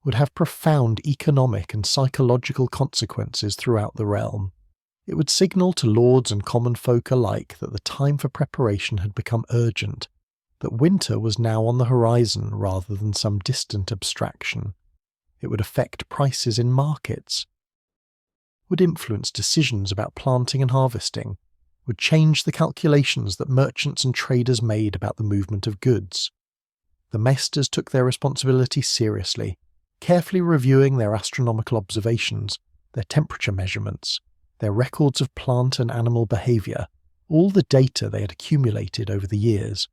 would have profound economic and psychological consequences throughout the realm. It would signal to lords and common folk alike that the time for preparation had become urgent, that winter was now on the horizon rather than some distant abstraction. It would affect prices in markets, would influence decisions about planting and harvesting, would change the calculations that merchants and traders made about the movement of goods. The maesters took their responsibility seriously, carefully reviewing their astronomical observations, their temperature measurements, their records of plant and animal behaviour, all the data they had accumulated over the years.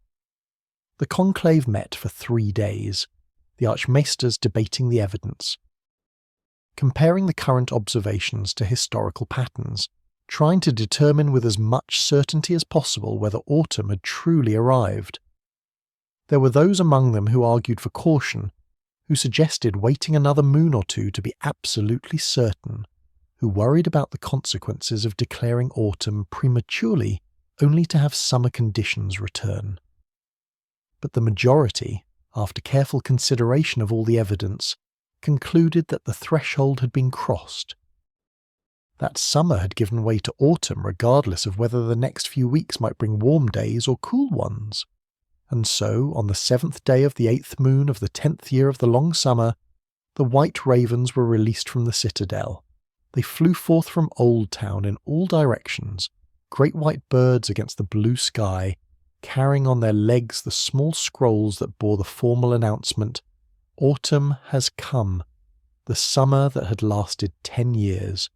The conclave met for 3 days, the archmaesters debating the evidence, comparing the current observations to historical patterns, trying to determine with as much certainty as possible whether autumn had truly arrived. There were those among them who argued for caution, who suggested waiting another moon or two to be absolutely certain, who worried about the consequences of declaring autumn prematurely only to have summer conditions return. But the majority, after careful consideration of all the evidence, concluded that the threshold had been crossed. That summer had given way to autumn regardless of whether the next few weeks might bring warm days or cool ones. And so, on the 7th day of the 8th moon of the 10th year of the long summer, the white ravens were released from the citadel. They flew forth from Old Town in all directions, great white birds against the blue sky, carrying on their legs the small scrolls that bore the formal announcement, "Autumn has come," the summer that had lasted 10 years.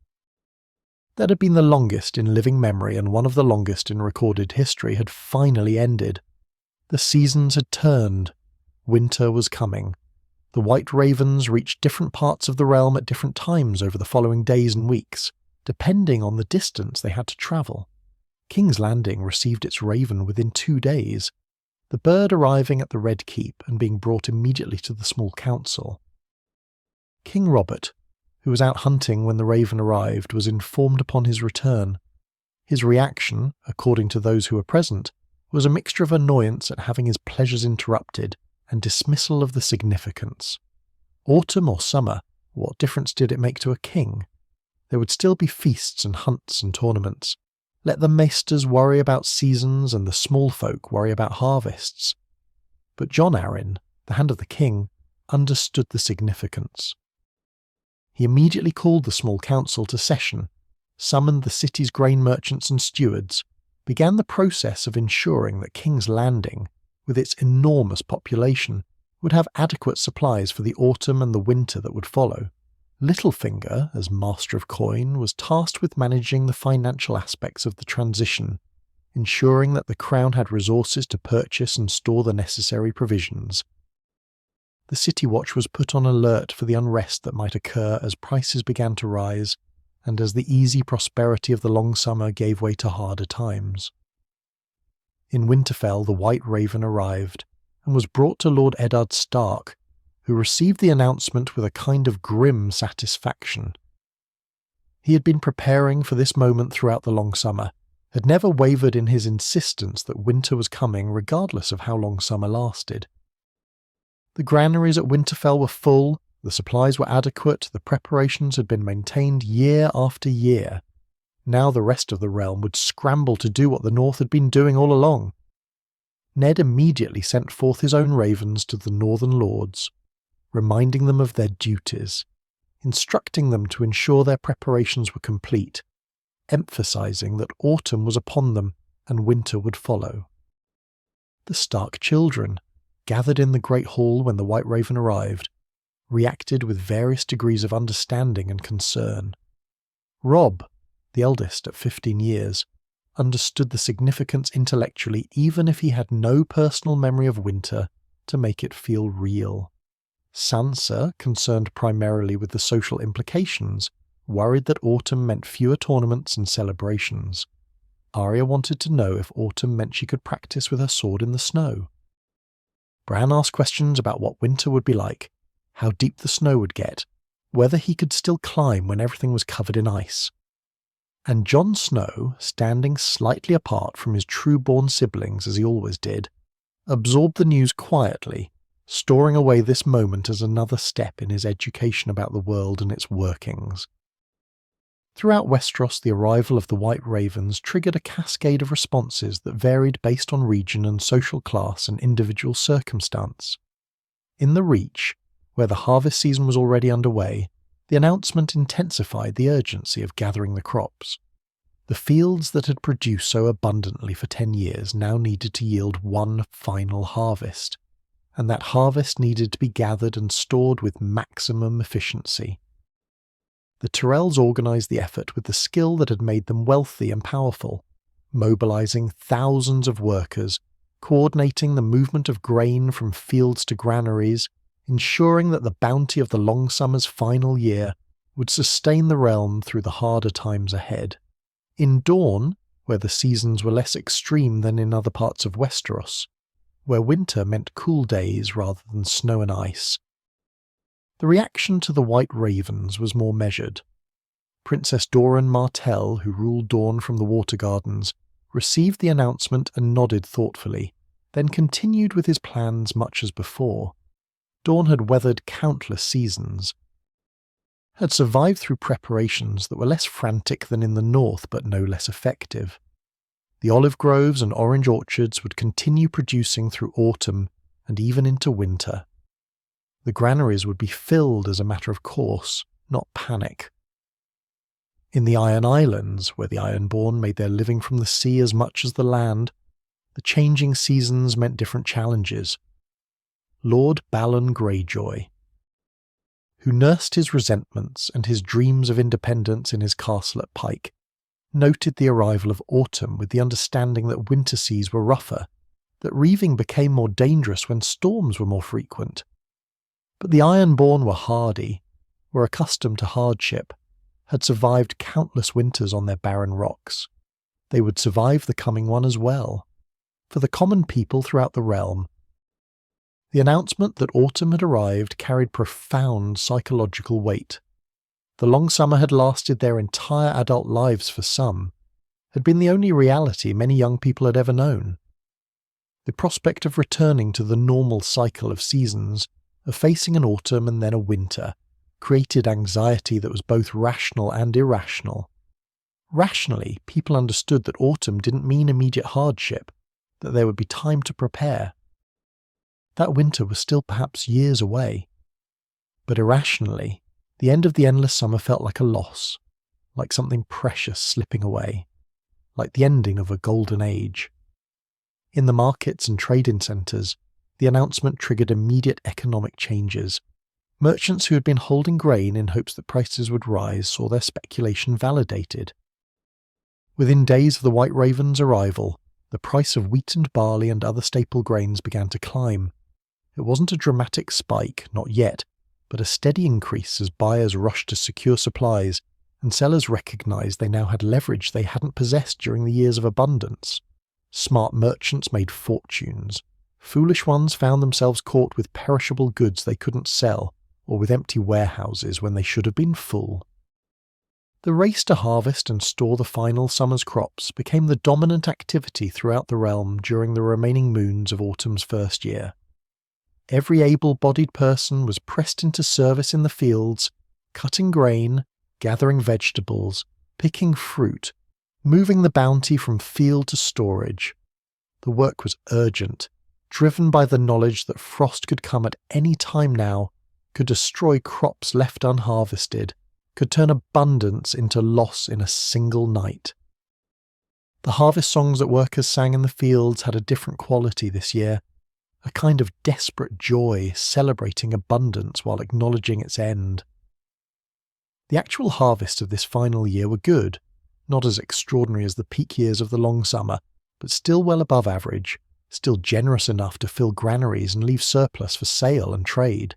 That had been the longest in living memory and one of the longest in recorded history had finally ended. The seasons had turned. Winter was coming. The white ravens reached different parts of the realm at different times over the following days and weeks, depending on the distance they had to travel. King's Landing received its raven within 2 days, the bird arriving at the Red Keep and being brought immediately to the small council. King Robert, who was out hunting when the raven arrived, was informed upon his return. His reaction, according to those who were present, was a mixture of annoyance at having his pleasures interrupted and dismissal of the significance. Autumn or summer, what difference did it make to a king? There would still be feasts and hunts and tournaments. Let the maesters worry about seasons and the small folk worry about harvests. But Jon Arryn, the Hand of the King, understood the significance. He immediately called the small council to session, summoned the city's grain merchants and stewards, began the process of ensuring that King's Landing, with its enormous population, would have adequate supplies for the autumn and the winter that would follow. Littlefinger, as Master of Coin, was tasked with managing the financial aspects of the transition, ensuring that the Crown had resources to purchase and store the necessary provisions. The City Watch was put on alert for the unrest that might occur as prices began to rise and as the easy prosperity of the long summer gave way to harder times. In Winterfell the White Raven arrived and was brought to Lord Eddard Stark, who received the announcement with a kind of grim satisfaction. He had been preparing for this moment throughout the long summer, had never wavered in his insistence that winter was coming regardless of how long summer lasted. The granaries at Winterfell were full, the supplies were adequate, the preparations had been maintained year after year. Now the rest of the realm would scramble to do what the North had been doing all along. Ned immediately sent forth his own ravens to the northern lords, reminding them of their duties, instructing them to ensure their preparations were complete, emphasizing that autumn was upon them and winter would follow. The Stark children, gathered in the Great Hall when the White Raven arrived, reacted with various degrees of understanding and concern. Robb, the eldest at 15 years, understood the significance intellectually even if he had no personal memory of winter to make it feel real. Sansa, concerned primarily with the social implications, worried that autumn meant fewer tournaments and celebrations. Arya wanted to know if autumn meant she could practice with her sword in the snow. Bran asked questions about what winter would be like, how deep the snow would get, whether he could still climb when everything was covered in ice. And Jon Snow, standing slightly apart from his true-born siblings as he always did, absorbed the news quietly, storing away this moment as another step in his education about the world and its workings. Throughout Westeros, the arrival of the White Ravens triggered a cascade of responses that varied based on region and social class and individual circumstance. In the Reach, where the harvest season was already underway, the announcement intensified the urgency of gathering the crops. The fields that had produced so abundantly for 10 years now needed to yield one final harvest, and that harvest needed to be gathered and stored with maximum efficiency. The Tyrells organised the effort with the skill that had made them wealthy and powerful, mobilising thousands of workers, coordinating the movement of grain from fields to granaries, ensuring that the bounty of the long summer's final year would sustain the realm through the harder times ahead. In Dawn, where the seasons were less extreme than in other parts of Westeros, where winter meant cool days rather than snow and ice, the reaction to the White Ravens was more measured. Princess Doran Martell, who ruled Dawn from the Water Gardens, received the announcement and nodded thoughtfully, then continued with his plans much as before. Dawn had weathered countless seasons, had survived through preparations that were less frantic than in the north but no less effective. The olive groves and orange orchards would continue producing through autumn and even into winter. The granaries would be filled as a matter of course, not panic. In the Iron Islands, where the Ironborn made their living from the sea as much as the land, the changing seasons meant different challenges. Lord Balon Greyjoy, who nursed his resentments and his dreams of independence in his castle at Pike, noted the arrival of autumn with the understanding that winter seas were rougher, that reaving became more dangerous when storms were more frequent. But the Ironborn were hardy, were accustomed to hardship, had survived countless winters on their barren rocks. They would survive the coming one as well. For the common people throughout the realm, the announcement that autumn had arrived carried profound psychological weight. The long summer had lasted their entire adult lives for some, had been the only reality many young people had ever known. The prospect of returning to the normal cycle of seasons, of facing an autumn and then a winter, created anxiety that was both rational and irrational. Rationally, people understood that autumn didn't mean immediate hardship, that there would be time to prepare. That winter was still perhaps years away, But irrationally, the end of the endless summer felt like a loss, like something precious slipping away, like the ending of a golden age. In the markets and trading centres, the announcement triggered immediate economic changes. Merchants who had been holding grain in hopes that prices would rise saw their speculation validated. Within days of the White Raven's arrival, the price of wheat and barley and other staple grains began to climb. It wasn't a dramatic spike, not yet, but a steady increase as buyers rushed to secure supplies, and sellers recognised they now had leverage they hadn't possessed during the years of abundance. Smart merchants made fortunes. Foolish ones found themselves caught with perishable goods they couldn't sell, or with empty warehouses when they should have been full. The race to harvest and store the final summer's crops became the dominant activity throughout the realm during the remaining moons of autumn's first year. Every able-bodied person was pressed into service in the fields, cutting grain, gathering vegetables, picking fruit, moving the bounty from field to storage. The work was urgent, driven by the knowledge that frost could come at any time now, could destroy crops left unharvested, could turn abundance into loss in a single night. The harvest songs that workers sang in the fields had a different quality this year, a kind of desperate joy celebrating abundance while acknowledging its end. The actual harvests of this final year were good, not as extraordinary as the peak years of the long summer, but still well above average, still generous enough to fill granaries and leave surplus for sale and trade.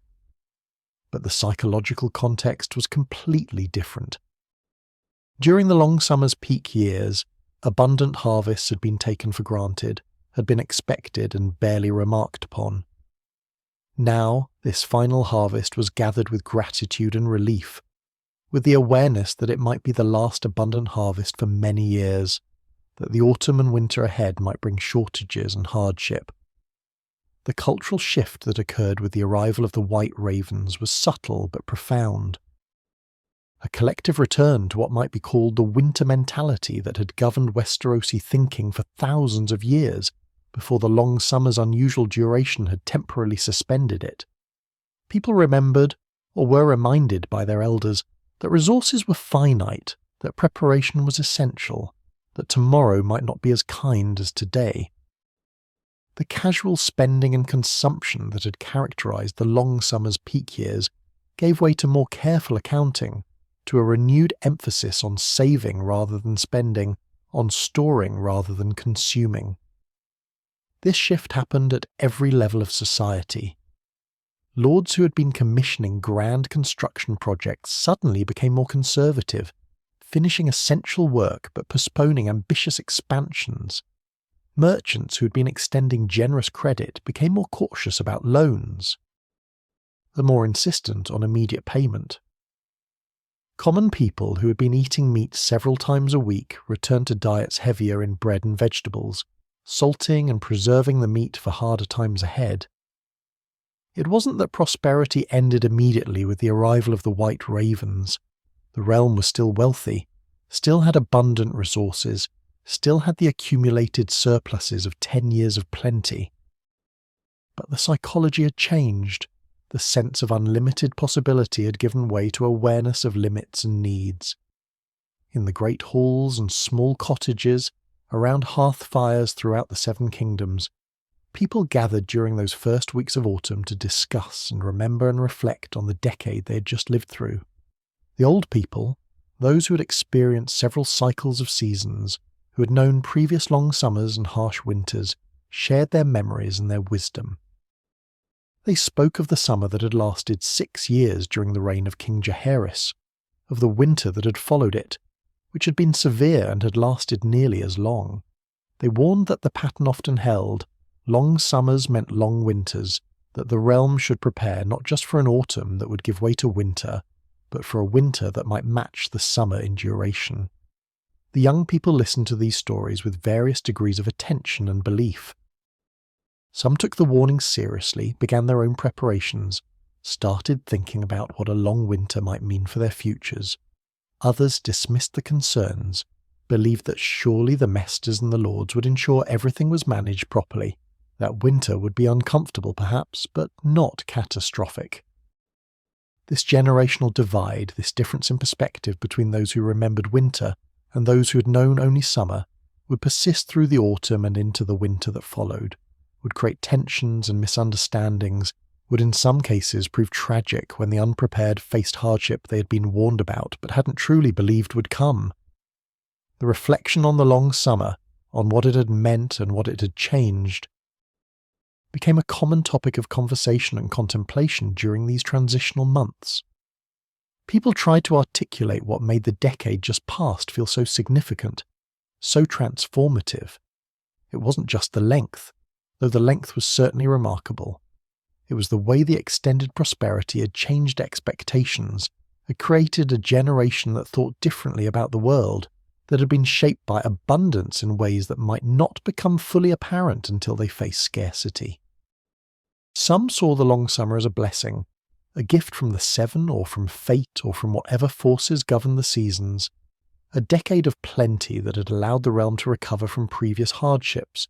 But the psychological context was completely different. During the long summer's peak years, abundant harvests had been taken for granted, had been expected and barely remarked upon. Now, this final harvest was gathered with gratitude and relief, with the awareness that it might be the last abundant harvest for many years, that the autumn and winter ahead might bring shortages and hardship. The cultural shift that occurred with the arrival of the White Ravens was subtle but profound. A collective return to what might be called the winter mentality that had governed Westerosi thinking for thousands of years before the long summer's unusual duration had temporarily suspended it. People remembered, or were reminded by their elders, that resources were finite, that preparation was essential, that tomorrow might not be as kind as today. The casual spending and consumption that had characterized the long summer's peak years gave way to more careful accounting, to a renewed emphasis on saving rather than spending, on storing rather than consuming. This shift happened at every level of society. Lords who had been commissioning grand construction projects suddenly became more conservative, finishing essential work but postponing ambitious expansions. Merchants who had been extending generous credit became more cautious about loans, and more insistent on immediate payment. Common people who had been eating meat several times a week returned to diets heavier in bread and vegetables, salting and preserving the meat for harder times ahead. It wasn't that prosperity ended immediately with the arrival of the White Ravens. The realm was still wealthy, still had abundant resources, still had the accumulated surpluses of 10 years of plenty. But the psychology had changed. The sense of unlimited possibility had given way to awareness of limits and needs. In the great halls and small cottages, around hearth fires throughout the Seven Kingdoms, people gathered during those first weeks of autumn to discuss and remember and reflect on the decade they had just lived through. The old people, those who had experienced several cycles of seasons, who had known previous long summers and harsh winters, shared their memories and their wisdom. They spoke of the summer that had lasted 6 years during the reign of King Jaehaerys, of the winter that had followed it, which had been severe and had lasted nearly as long. They warned that the pattern often held, long summers meant long winters, that the realm should prepare not just for an autumn that would give way to winter, but for a winter that might match the summer in duration. The young people listened to these stories with various degrees of attention and belief. Some took the warnings seriously, began their own preparations, started thinking about what a long winter might mean for their futures. Others dismissed the concerns, believed that surely the Mesters and the Lords would ensure everything was managed properly, that winter would be uncomfortable perhaps, but not catastrophic. This generational divide, this difference in perspective between those who remembered winter and those who had known only summer, would persist through the autumn and into the winter that followed, would create tensions and misunderstandings, would in some cases prove tragic when the unprepared faced hardship they had been warned about but hadn't truly believed would come. The reflection on the long summer, on what it had meant and what it had changed, became a common topic of conversation and contemplation during these transitional months. People tried to articulate what made the decade just past feel so significant, so transformative. It wasn't just the length, though the length was certainly remarkable. It was the way the extended prosperity had changed expectations, had created a generation that thought differently about the world, that had been shaped by abundance in ways that might not become fully apparent until they faced scarcity. Some saw the long summer as a blessing, a gift from the Seven or from fate or from whatever forces governed the seasons, a decade of plenty that had allowed the realm to recover from previous hardships,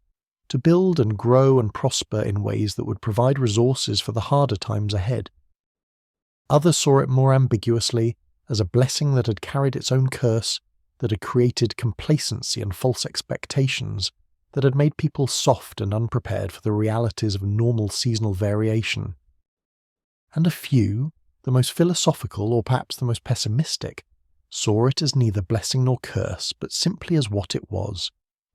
to build and grow and prosper in ways that would provide resources for the harder times ahead. Others saw it more ambiguously, as a blessing that had carried its own curse, that had created complacency and false expectations, that had made people soft and unprepared for the realities of normal seasonal variation. And a few, the most philosophical or perhaps the most pessimistic, saw it as neither blessing nor curse, but simply as what it was,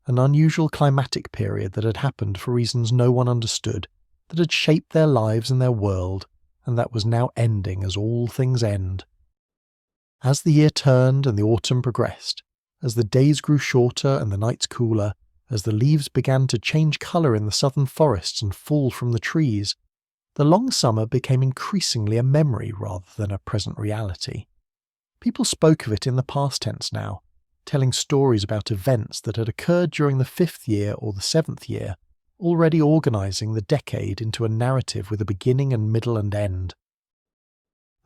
an unusual climatic period that had happened for reasons no one understood, that had shaped their lives and their world, and that was now ending as all things end. As the year turned and the autumn progressed, as the days grew shorter and the nights cooler, as the leaves began to change colour in the southern forests and fall from the trees, the long summer became increasingly a memory rather than a present reality. People spoke of it in the past tense now, telling stories about events that had occurred during the 5th year or the 7th year, already organising the decade into a narrative with a beginning and middle and end.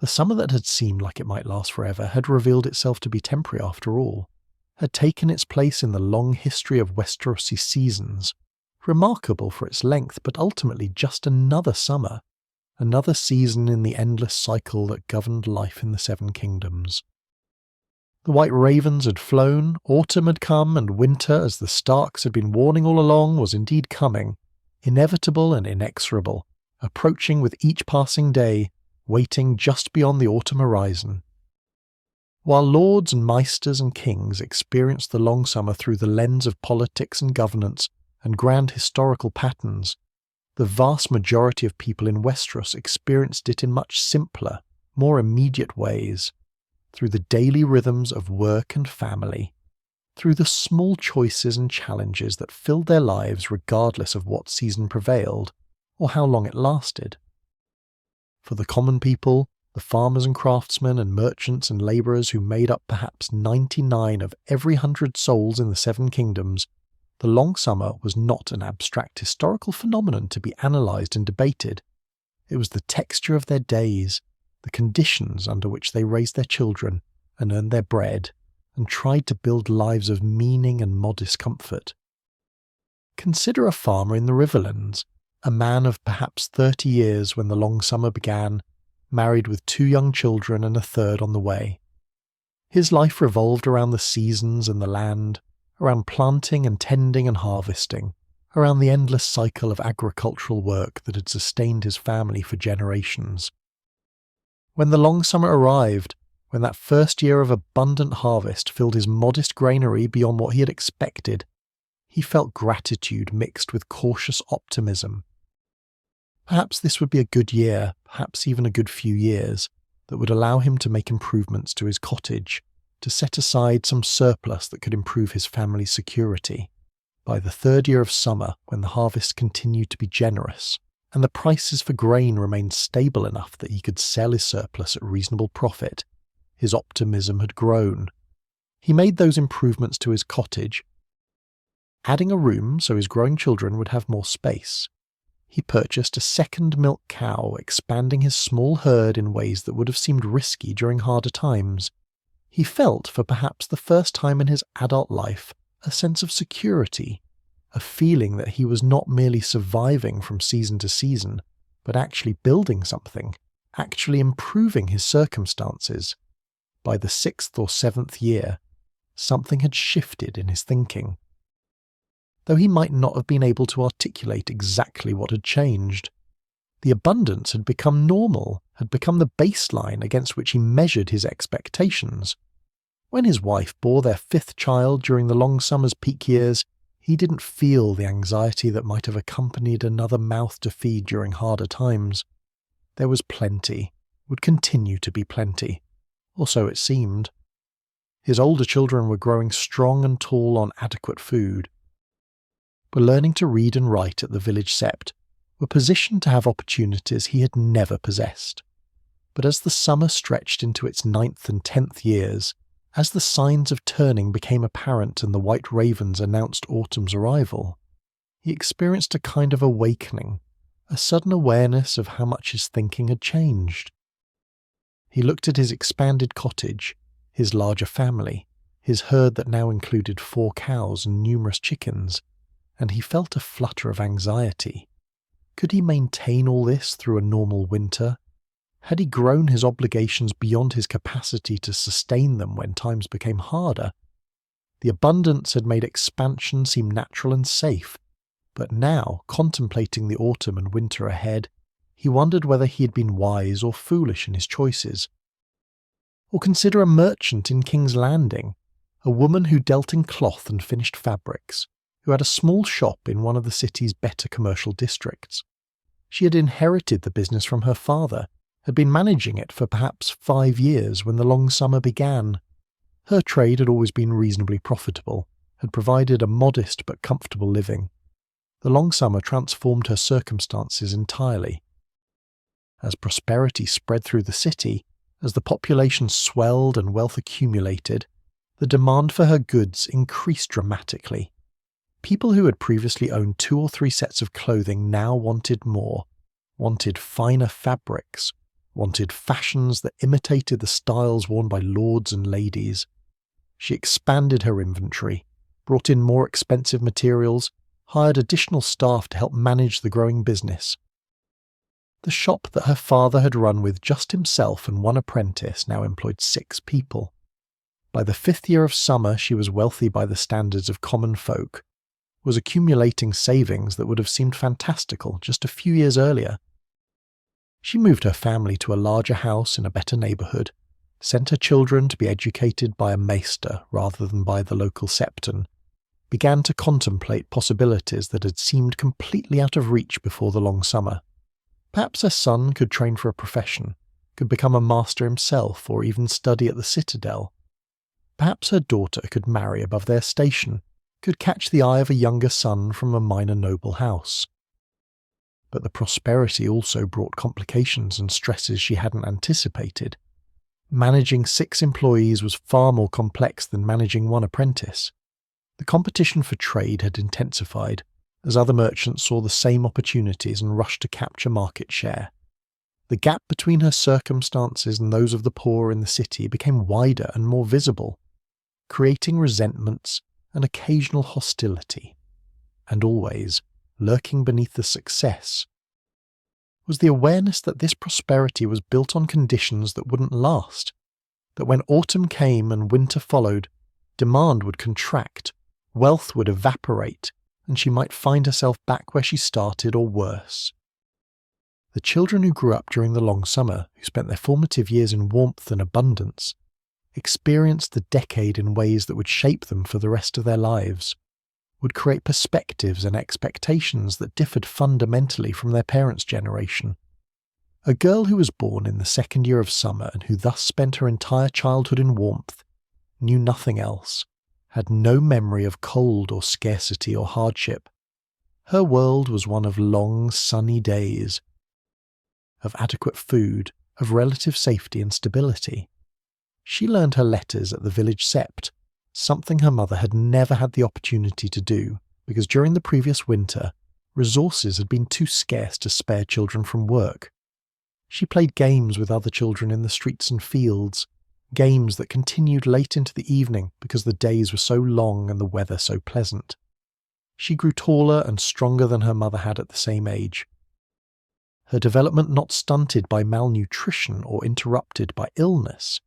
The summer that had seemed like it might last forever had revealed itself to be temporary after all, had taken its place in the long history of Westerosi seasons, remarkable for its length but ultimately just another summer, another season in the endless cycle that governed life in the Seven Kingdoms. The white ravens had flown, autumn had come, and winter, as the Starks had been warning all along, was indeed coming, inevitable and inexorable, approaching with each passing day, waiting just beyond the autumn horizon. While lords and maesters and kings experienced the long summer through the lens of politics and governance and grand historical patterns, the vast majority of people in Westeros experienced it in much simpler, more immediate ways, through the daily rhythms of work and family, through the small choices and challenges that filled their lives regardless of what season prevailed or how long it lasted. For the common people, the farmers and craftsmen and merchants and labourers who made up perhaps 99 of every 100 souls in the Seven Kingdoms, the long summer was not an abstract historical phenomenon to be analysed and debated. It was the texture of their days, the conditions under which they raised their children and earned their bread, and tried to build lives of meaning and modest comfort. Consider a farmer in the Riverlands, a man of perhaps 30 years when the long summer began, married with 2 young children and a third on the way. His life revolved around the seasons and the land, around planting and tending and harvesting, around the endless cycle of agricultural work that had sustained his family for generations. When the long summer arrived, when that first year of abundant harvest filled his modest granary beyond what he had expected, he felt gratitude mixed with cautious optimism. Perhaps this would be a good year, perhaps even a good few years, that would allow him to make improvements to his cottage, to set aside some surplus that could improve his family's security. By the 3rd year of summer, when the harvest continued to be generous, and the prices for grain remained stable enough that he could sell his surplus at reasonable profit, his optimism had grown. He made those improvements to his cottage, adding a room so his growing children would have more space. He purchased a second milk cow, expanding his small herd in ways that would have seemed risky during harder times. He felt, for perhaps the first time in his adult life, a sense of security, a feeling that he was not merely surviving from season to season, but actually building something, actually improving his circumstances. By the 6th or 7th year, something had shifted in his thinking. Though he might not have been able to articulate exactly what had changed, the abundance had become normal, had become the baseline against which he measured his expectations. When his wife bore their 5th child during the long summer's peak years, he didn't feel the anxiety that might have accompanied another mouth to feed during harder times. There was plenty, would continue to be plenty, or so it seemed. His older children were growing strong and tall on adequate food, were learning to read and write at the village sept, were positioned to have opportunities he had never possessed. But as the summer stretched into its 9th and 10th years, as the signs of turning became apparent and the white ravens announced autumn's arrival, he experienced a kind of awakening, a sudden awareness of how much his thinking had changed. He looked at his expanded cottage, his larger family, his herd that now included 4 cows and numerous chickens, and he felt a flutter of anxiety. Could he maintain all this through a normal winter? Had he grown his obligations beyond his capacity to sustain them when times became harder? The abundance had made expansion seem natural and safe, but now, contemplating the autumn and winter ahead, he wondered whether he had been wise or foolish in his choices. Or consider a merchant in King's Landing, a woman who dealt in cloth and finished fabrics, who had a small shop in one of the city's better commercial districts. She had inherited the business from her father, had been managing it for perhaps 5 years when the long summer began. Her trade had always been reasonably profitable, had provided a modest but comfortable living. The long summer transformed her circumstances entirely. As prosperity spread through the city, as the population swelled and wealth accumulated, the demand for her goods increased dramatically. People who had previously owned 2 or 3 sets of clothing now wanted more, wanted finer fabrics, wanted fashions that imitated the styles worn by lords and ladies. She expanded her inventory, brought in more expensive materials, hired additional staff to help manage the growing business. The shop that her father had run with just himself and 1 apprentice now employed 6 people. By the 5th year of summer, she was wealthy by the standards of common folk, was accumulating savings that would have seemed fantastical just a few years earlier. She moved her family to a larger house in a better neighbourhood, sent her children to be educated by a maester rather than by the local septon, began to contemplate possibilities that had seemed completely out of reach before the long summer. Perhaps her son could train for a profession, could become a master himself or even study at the citadel. Perhaps her daughter could marry above their station, could catch the eye of a younger son from a minor noble house. But the prosperity also brought complications and stresses she hadn't anticipated. Managing 6 employees was far more complex than managing 1 apprentice. The competition for trade had intensified, as other merchants saw the same opportunities and rushed to capture market share. The gap between her circumstances and those of the poor in the city became wider and more visible, creating resentments and occasional hostility. And always, lurking beneath the success, was the awareness that this prosperity was built on conditions that wouldn't last, that when autumn came and winter followed, demand would contract, wealth would evaporate, and she might find herself back where she started or worse. The children who grew up during the long summer, who spent their formative years in warmth and abundance, experienced the decade in ways that would shape them for the rest of their lives, would create perspectives and expectations that differed fundamentally from their parents' generation. A girl who was born in the 2nd year of summer and who thus spent her entire childhood in warmth, knew nothing else, had no memory of cold or scarcity or hardship. Her world was one of long, sunny days, of adequate food, of relative safety and stability. She learned her letters at the village sept, something her mother had never had the opportunity to do because during the previous winter, resources had been too scarce to spare children from work. She played games with other children in the streets and fields, games that continued late into the evening because the days were so long and the weather so pleasant. She grew taller and stronger than her mother had at the same age. her development not stunted by malnutrition or interrupted by illness.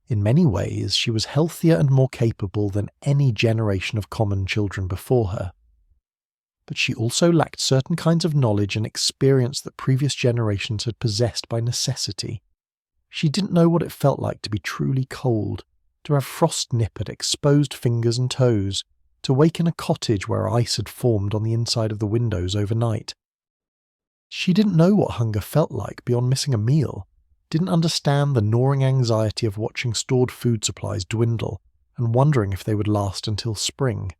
In many ways, she was healthier and more capable than any generation of common children before her. But she also lacked certain kinds of knowledge and experience that previous generations had possessed by necessity. She didn't know what it felt like to be truly cold, to have frost nip at exposed fingers and toes, to wake in a cottage where ice had formed on the inside of the windows overnight. She didn't know what hunger felt like beyond missing a meal, didn't understand the gnawing anxiety of watching stored food supplies dwindle and wondering if they would last until spring.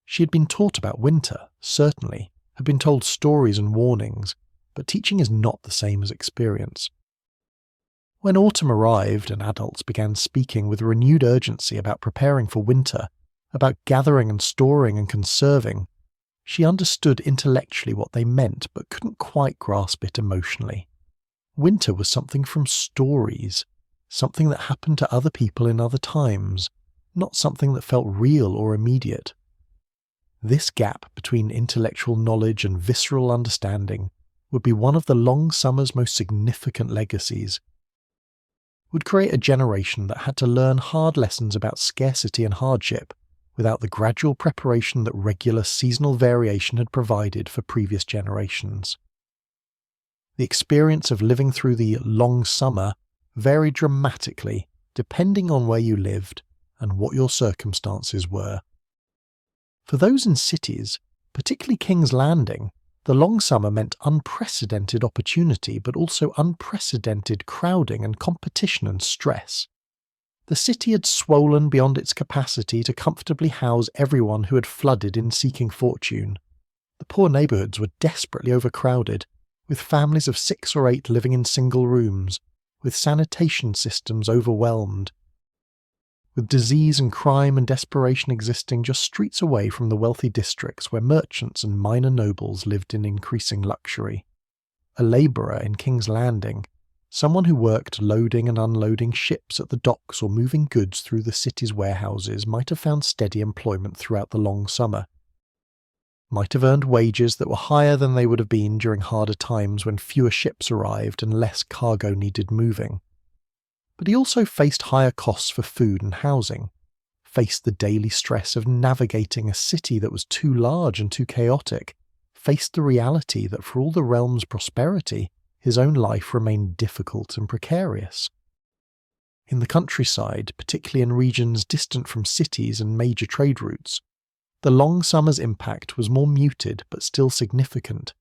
She had been taught about winter, certainly, had been told stories and warnings, but teaching is not the same as experience. When autumn arrived and adults began speaking with renewed urgency about preparing for winter, about gathering and storing and conserving, she understood intellectually what they meant but couldn't quite grasp it emotionally. Winter was something from stories, something that happened to other people in other times, not something that felt real or immediate. This gap between intellectual knowledge and visceral understanding would be one of the long summer's most significant legacies. Would create a generation that had to learn hard lessons about scarcity and hardship without the gradual preparation that regular seasonal variation had provided for previous generations. The experience of living through the long summer varied dramatically depending on where you lived and what your circumstances were. For those in cities, particularly King's Landing, the long summer meant unprecedented opportunity but also unprecedented crowding and competition and stress. The city had swollen beyond its capacity to comfortably house everyone who had flooded in seeking fortune. The poor neighbourhoods were desperately overcrowded, with families of 6 or 8 living in single rooms, with sanitation systems overwhelmed, with disease and crime and desperation existing just streets away from the wealthy districts where merchants and minor nobles lived in increasing luxury. A labourer in King's Landing, someone who worked loading and unloading ships at the docks or moving goods through the city's warehouses, might have found steady employment throughout the long summer, might have earned wages that were higher than they would have been during harder times when fewer ships arrived and less cargo needed moving. But he also faced higher costs for food and housing, faced the daily stress of navigating a city that was too large and too chaotic, faced the reality that for all the realm's prosperity, his own life remained difficult and precarious. In the countryside, particularly in regions distant from cities and major trade routes, the long summer's impact was more muted but still significant.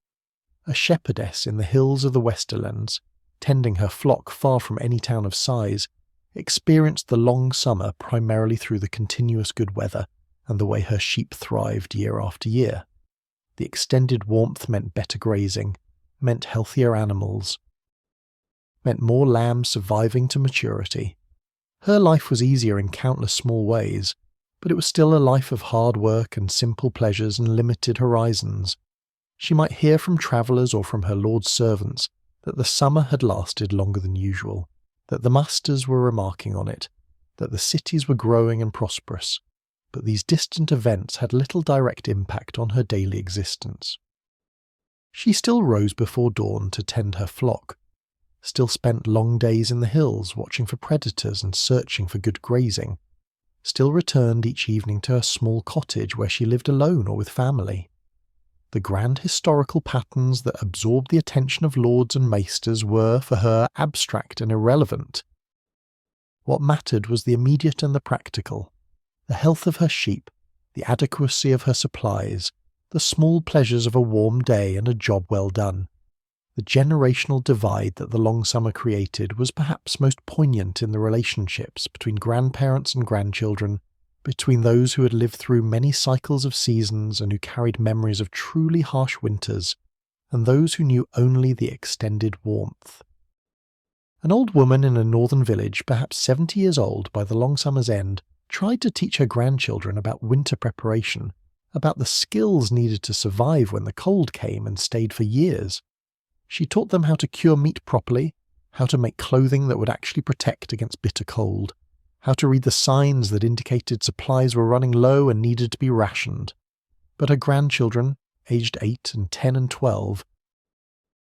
A shepherdess in the hills of the Westerlands, tending her flock far from any town of size, experienced the long summer primarily through the continuous good weather and the way her sheep thrived year after year. The extended warmth meant better grazing, meant healthier animals, meant more lambs surviving to maturity. Her life was easier in countless small ways, but it was still a life of hard work and simple pleasures and limited horizons. She might hear from travellers or from her lord's servants that the summer had lasted longer than usual, that the masters were remarking on it, that the cities were growing and prosperous, but these distant events had little direct impact on her daily existence. She still rose before dawn to tend her flock, still spent long days in the hills watching for predators and searching for good grazing, still returned each evening to her small cottage where she lived alone or with family. The grand historical patterns that absorbed the attention of lords and maesters were, for her, abstract and irrelevant. What mattered was the immediate and the practical, the health of her sheep, the adequacy of her supplies, the small pleasures of a warm day and a job well done. The generational divide that the long summer created was perhaps most poignant in the relationships between grandparents and grandchildren, between those who had lived through many cycles of seasons and who carried memories of truly harsh winters, and those who knew only the extended warmth. An old woman in a northern village, perhaps 70 years old by the long summer's end, tried to teach her grandchildren about winter preparation, about the skills needed to survive when the cold came and stayed for years. She taught them how to cure meat properly, how to make clothing that would actually protect against bitter cold, how to read the signs that indicated supplies were running low and needed to be rationed. But her grandchildren, aged 8 and 10 and 12,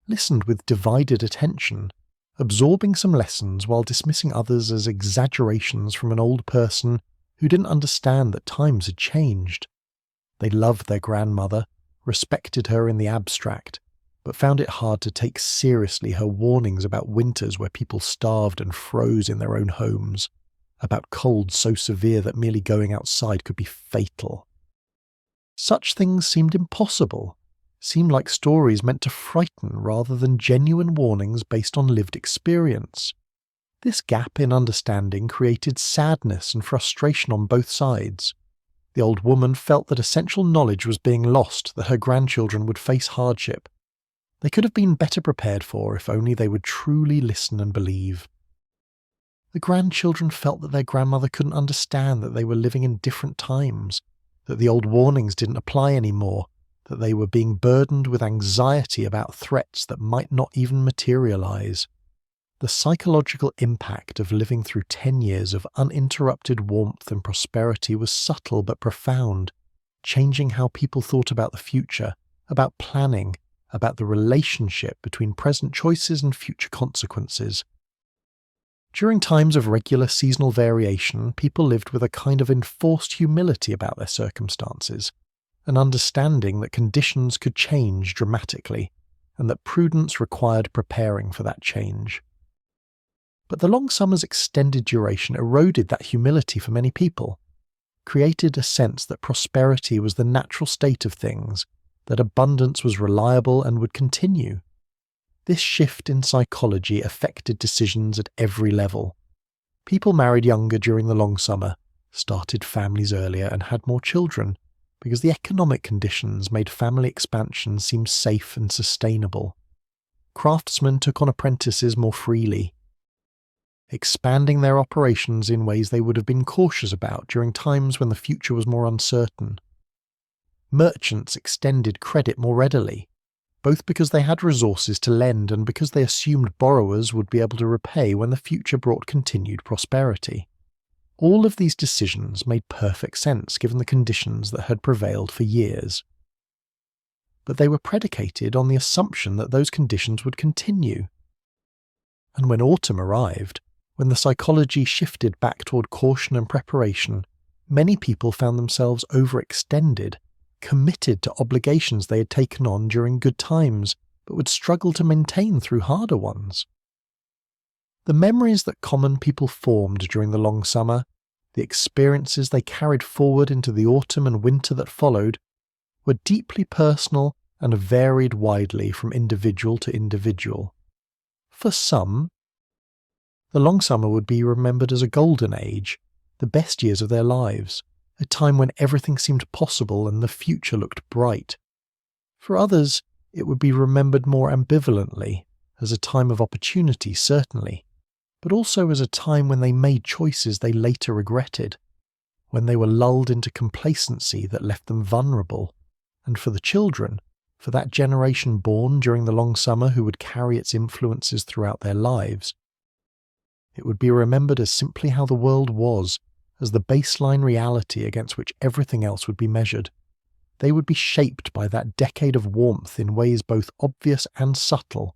listened with divided attention, absorbing some lessons while dismissing others as exaggerations from an old person who didn't understand that times had changed. They loved their grandmother, respected her in the abstract, but found it hard to take seriously her warnings about winters where people starved and froze in their own homes, about colds so severe that merely going outside could be fatal. Such things seemed impossible, seemed like stories meant to frighten rather than genuine warnings based on lived experience. This gap in understanding created sadness and frustration on both sides. The old woman felt that essential knowledge was being lost, that her grandchildren would face hardship. They could have been better prepared for if only they would truly listen and believe. The grandchildren felt that their grandmother couldn't understand that they were living in different times, that the old warnings didn't apply anymore, that they were being burdened with anxiety about threats that might not even materialize. The psychological impact of living through 10 years of uninterrupted warmth and prosperity was subtle but profound, changing how people thought about the future, about planning, about the relationship between present choices and future consequences. During times of regular seasonal variation, people lived with a kind of enforced humility about their circumstances, an understanding that conditions could change dramatically, and that prudence required preparing for that change. But the long summer's extended duration eroded that humility for many people, created a sense that prosperity was the natural state of things, that abundance was reliable and would continue. This shift in psychology affected decisions at every level. People married younger during the long summer, started families earlier and had more children, because the economic conditions made family expansion seem safe and sustainable. Craftsmen took on apprentices more freely, expanding their operations in ways they would have been cautious about during times when the future was more uncertain. Merchants extended credit more readily, both because they had resources to lend and because they assumed borrowers would be able to repay when the future brought continued prosperity. All of these decisions made perfect sense given the conditions that had prevailed for years. But they were predicated on the assumption that those conditions would continue. And when autumn arrived, when the psychology shifted back toward caution and preparation, many people found themselves overextended, committed to obligations they had taken on during good times, but would struggle to maintain through harder ones. The memories that common people formed during the long summer, the experiences they carried forward into the autumn and winter that followed, were deeply personal and varied widely from individual to individual. For some, the long summer would be remembered as a golden age, the best years of their lives, a time when everything seemed possible and the future looked bright. For others, it would be remembered more ambivalently, as a time of opportunity certainly, but also as a time when they made choices they later regretted, when they were lulled into complacency that left them vulnerable, and for the children, for that generation born during the long summer who would carry its influences throughout their lives, it would be remembered as simply how the world was, as the baseline reality against which everything else would be measured. They would be shaped by that decade of warmth in ways both obvious and subtle,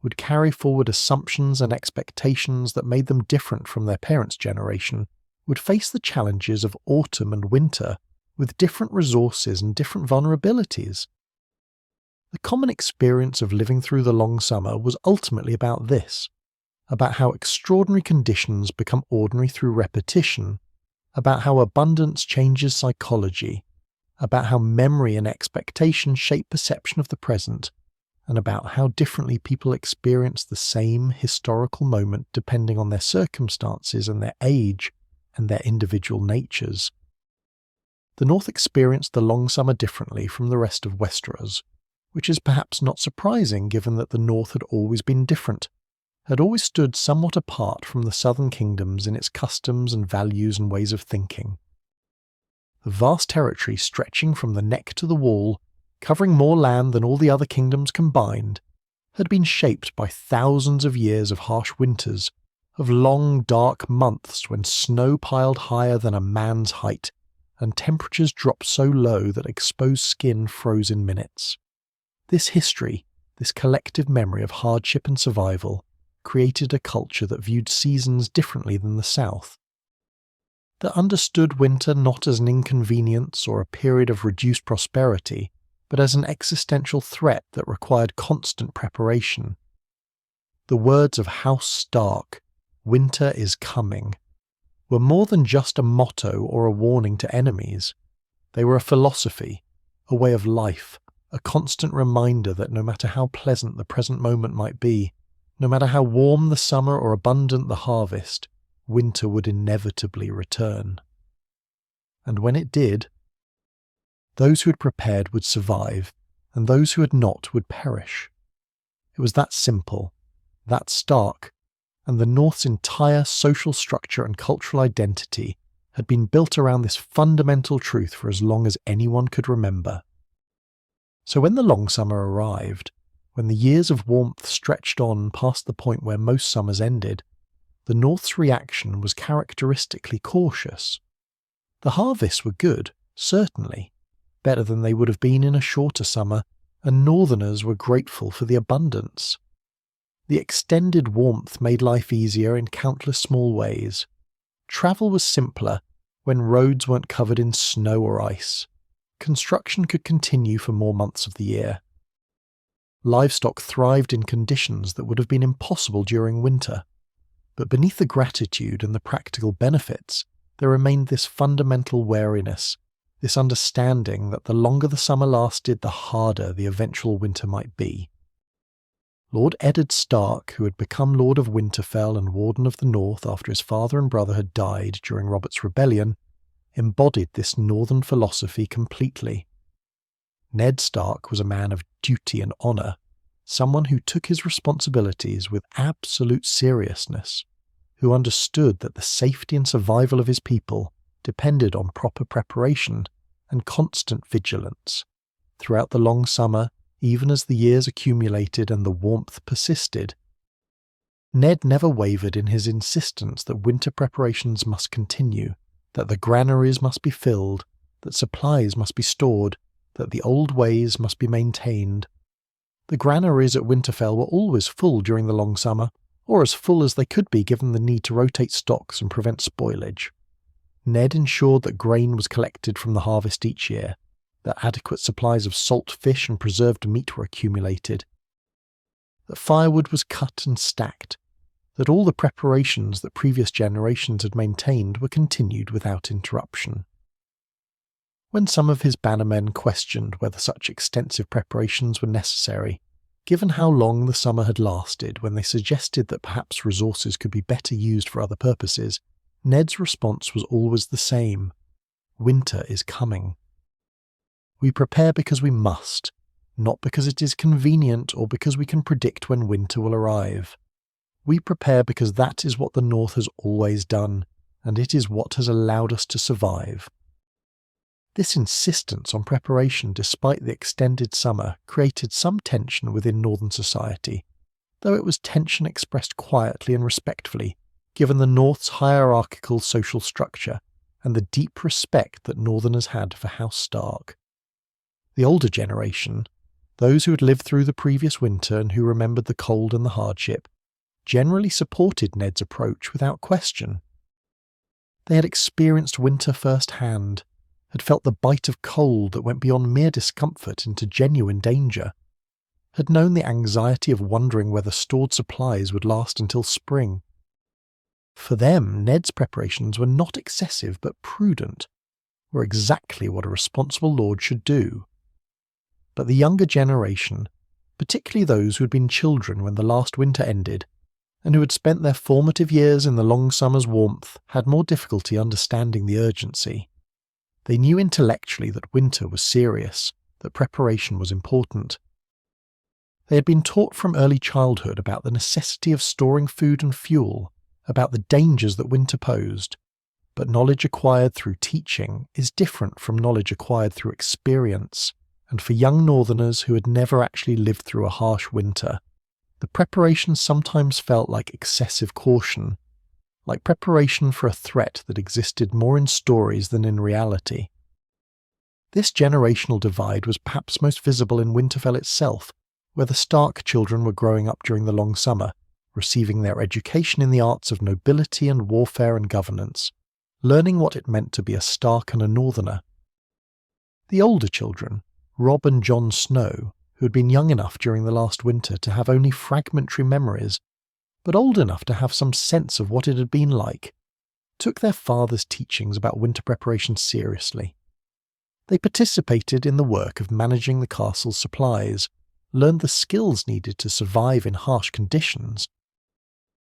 would carry forward assumptions and expectations that made them different from their parents' generation, would face the challenges of autumn and winter with different resources and different vulnerabilities. The common experience of living through the long summer was ultimately about this, about how extraordinary conditions become ordinary through repetition, about how abundance changes psychology, about how memory and expectation shape perception of the present, and about how differently people experience the same historical moment depending on their circumstances and their age and their individual natures. The North experienced the long summer differently from the rest of Westeros, which is perhaps not surprising given that the North had always been different, had always stood somewhat apart from the southern kingdoms in its customs and values and ways of thinking. The vast territory stretching from the neck to the wall, covering more land than all the other kingdoms combined, had been shaped by thousands of years of harsh winters, of long dark months when snow piled higher than a man's height, and temperatures dropped so low that exposed skin froze in minutes. This history, this collective memory of hardship and survival created a culture that viewed seasons differently than the South, that understood winter not as an inconvenience or a period of reduced prosperity, but as an existential threat that required constant preparation. The words of House Stark, "Winter is coming," were more than just a motto or a warning to enemies. They were a philosophy, a way of life, a constant reminder that no matter how pleasant the present moment might be, no matter how warm the summer or abundant the harvest, winter would inevitably return. And when it did, those who had prepared would survive, and those who had not would perish. It was that simple, that stark, and the North's entire social structure and cultural identity had been built around this fundamental truth for as long as anyone could remember. So when the long summer arrived, when the years of warmth stretched on past the point where most summers ended, the North's reaction was characteristically cautious. The harvests were good, certainly, better than they would have been in a shorter summer, and Northerners were grateful for the abundance. The extended warmth made life easier in countless small ways. Travel was simpler when roads weren't covered in snow or ice. Construction could continue for more months of the year. Livestock thrived in conditions that would have been impossible during winter. But beneath the gratitude and the practical benefits, there remained this fundamental wariness, this understanding that the longer the summer lasted, the harder the eventual winter might be. Lord Eddard Stark, who had become Lord of Winterfell and Warden of the North after his father and brother had died during Robert's rebellion, embodied this northern philosophy completely. Ned Stark was a man of duty and honour, someone who took his responsibilities with absolute seriousness, who understood that the safety and survival of his people depended on proper preparation and constant vigilance. Throughout the long summer, even as the years accumulated and the warmth persisted, Ned never wavered in his insistence that winter preparations must continue, that the granaries must be filled, that supplies must be stored, that the old ways must be maintained. The granaries at Winterfell were always full during the long summer, or as full as they could be given the need to rotate stocks and prevent spoilage. Ned ensured that grain was collected from the harvest each year, that adequate supplies of salt fish and preserved meat were accumulated, that firewood was cut and stacked, that all the preparations that previous generations had maintained were continued without interruption. When some of his bannermen questioned whether such extensive preparations were necessary, given how long the summer had lasted, when they suggested that perhaps resources could be better used for other purposes, Ned's response was always the same: winter is coming. We prepare because we must, not because it is convenient or because we can predict when winter will arrive. We prepare because that is what the North has always done, and it is what has allowed us to survive. This insistence on preparation despite the extended summer created some tension within Northern society, though it was tension expressed quietly and respectfully, given the North's hierarchical social structure and the deep respect that Northerners had for House Stark. The older generation, those who had lived through the previous winter and who remembered the cold and the hardship, generally supported Ned's approach without question. They had experienced winter firsthand, had felt the bite of cold that went beyond mere discomfort into genuine danger, had known the anxiety of wondering whether stored supplies would last until spring. For them, Ned's preparations were not excessive but prudent, were exactly what a responsible lord should do. But the younger generation, particularly those who had been children when the last winter ended, and who had spent their formative years in the long summer's warmth, had more difficulty understanding the urgency. They knew intellectually that winter was serious, that preparation was important. They had been taught from early childhood about the necessity of storing food and fuel, about the dangers that winter posed, but knowledge acquired through teaching is different from knowledge acquired through experience, and for young Northerners who had never actually lived through a harsh winter, the preparation sometimes felt like excessive caution, like preparation for a threat that existed more in stories than in reality. This generational divide was perhaps most visible in Winterfell itself, where the Stark children were growing up during the long summer, receiving their education in the arts of nobility and warfare and governance, learning what it meant to be a Stark and a Northerner. The older children, Robb and Jon Snow, who had been young enough during the last winter to have only fragmentary memories, but old enough to have some sense of what it had been like, took their father's teachings about winter preparation seriously. They participated in the work of managing the castle's supplies, learned the skills needed to survive in harsh conditions,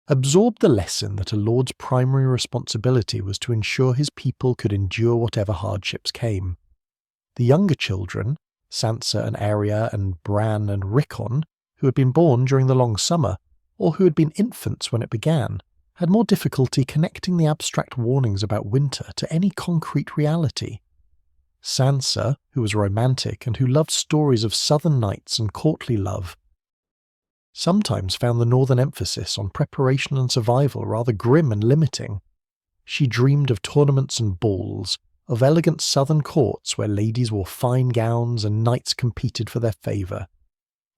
absorbed the lesson that a lord's primary responsibility was to ensure his people could endure whatever hardships came. The younger children, Sansa and Arya and Bran and Rickon, who had been born during the long summer, or who had been infants when it began, had more difficulty connecting the abstract warnings about winter to any concrete reality. Sansa, who was romantic and who loved stories of southern knights and courtly love, sometimes found the northern emphasis on preparation and survival rather grim and limiting. She dreamed of tournaments and balls, of elegant southern courts where ladies wore fine gowns and knights competed for their favour.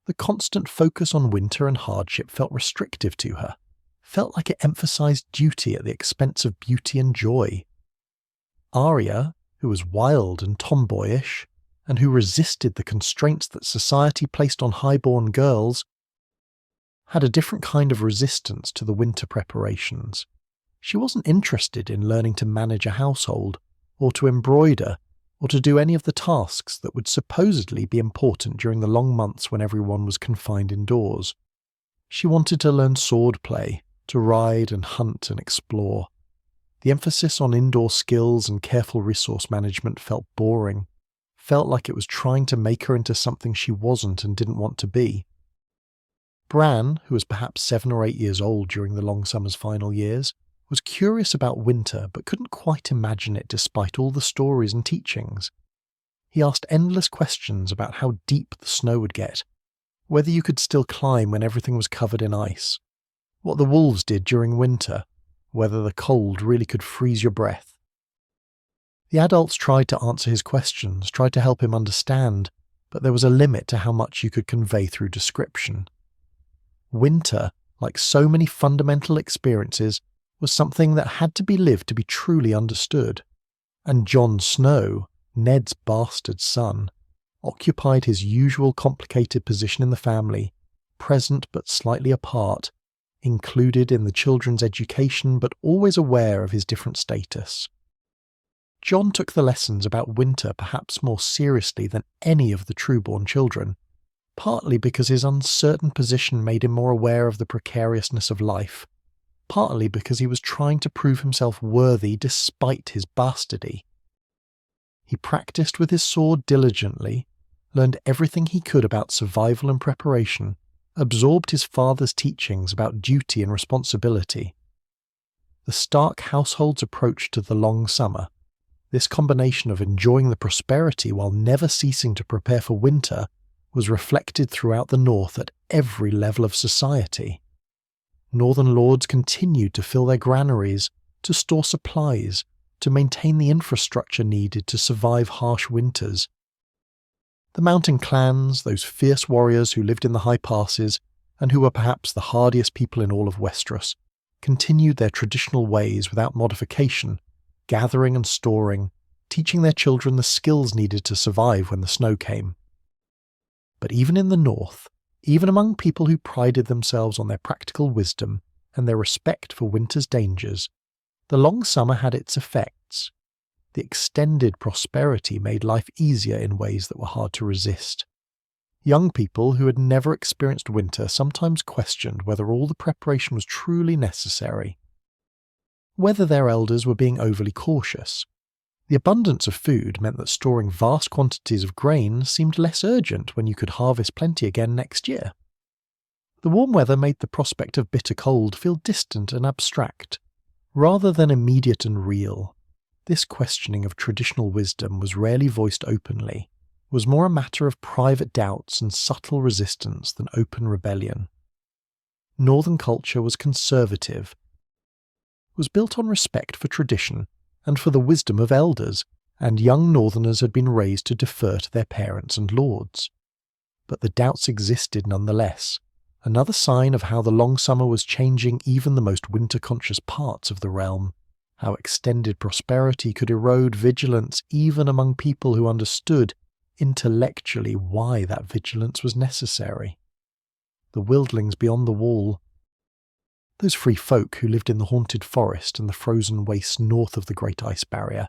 The constant focus on winter and hardship felt restrictive to her, felt like it emphasised duty at the expense of beauty and joy. Arya, who was wild and tomboyish, and who resisted the constraints that society placed on high-born girls, had a different kind of resistance to the winter preparations. She wasn't interested in learning to manage a household, or to embroider, or to do any of the tasks that would supposedly be important during the long months when everyone was confined indoors. She wanted to learn swordplay, to ride and hunt and explore. The emphasis on indoor skills and careful resource management felt boring, felt like it was trying to make her into something she wasn't and didn't want to be. Bran, who was perhaps 7 or 8 years old during the long summer's final years, was curious about winter but couldn't quite imagine it despite all the stories and teachings. He asked endless questions about how deep the snow would get, whether you could still climb when everything was covered in ice, what the wolves did during winter, whether the cold really could freeze your breath. The adults tried to answer his questions, tried to help him understand, but there was a limit to how much you could convey through description. Winter, like so many fundamental experiences, was something that had to be lived to be truly understood, and Jon Snow, Ned's bastard son, occupied his usual complicated position in the family, present but slightly apart, included in the children's education but always aware of his different status. Jon took the lessons about winter perhaps more seriously than any of the true-born children, partly because his uncertain position made him more aware of the precariousness of life, partly because he was trying to prove himself worthy despite his bastardy. He practiced with his sword diligently, learned everything he could about survival and preparation, absorbed his father's teachings about duty and responsibility. The Stark household's approach to the long summer, this combination of enjoying the prosperity while never ceasing to prepare for winter, was reflected throughout the North at every level of society. Northern lords continued to fill their granaries, to store supplies, to maintain the infrastructure needed to survive harsh winters. The mountain clans, those fierce warriors who lived in the high passes, and who were perhaps the hardiest people in all of Westeros, continued their traditional ways without modification, gathering and storing, teaching their children the skills needed to survive when the snow came. But even in the north, even among people who prided themselves on their practical wisdom and their respect for winter's dangers, the long summer had its effects. The extended prosperity made life easier in ways that were hard to resist. Young people who had never experienced winter sometimes questioned whether all the preparation was truly necessary, whether their elders were being overly cautious. The abundance of food meant that storing vast quantities of grain seemed less urgent when you could harvest plenty again next year. The warm weather made the prospect of bitter cold feel distant and abstract, rather than immediate and real. This questioning of traditional wisdom was rarely voiced openly, was more a matter of private doubts and subtle resistance than open rebellion. Northern culture was conservative, was built on respect for tradition and for the wisdom of elders, and young Northerners had been raised to defer to their parents and lords. but the doubts existed nonetheless, another sign of how the long summer was changing even the most winter-conscious parts of the realm, how extended prosperity could erode vigilance even among people who understood intellectually why that vigilance was necessary. The wildlings beyond the wall, those free folk who lived in the haunted forest and the frozen wastes north of the Great Ice Barrier,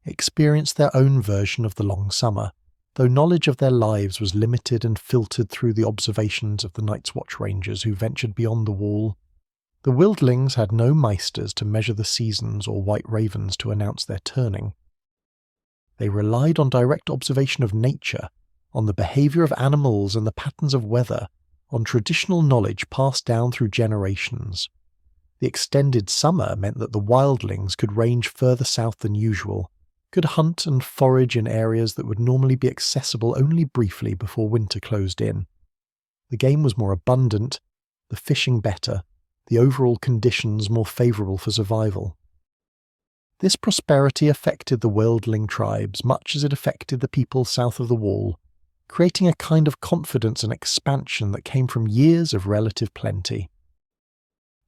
experienced their own version of the long summer, though knowledge of their lives was limited and filtered through the observations of the Night's Watch Rangers who ventured beyond the wall. The wildlings had no maesters to measure the seasons or white ravens to announce their turning. They relied on direct observation of nature, on the behaviour of animals and the patterns of weather, on traditional knowledge passed down through generations. The extended summer meant that the wildlings could range further south than usual, could hunt and forage in areas that would normally be accessible only briefly before winter closed in. The game was more abundant, the fishing better, the overall conditions more favourable for survival. This prosperity affected the wildling tribes much as it affected the people south of the wall, creating a kind of confidence and expansion that came from years of relative plenty.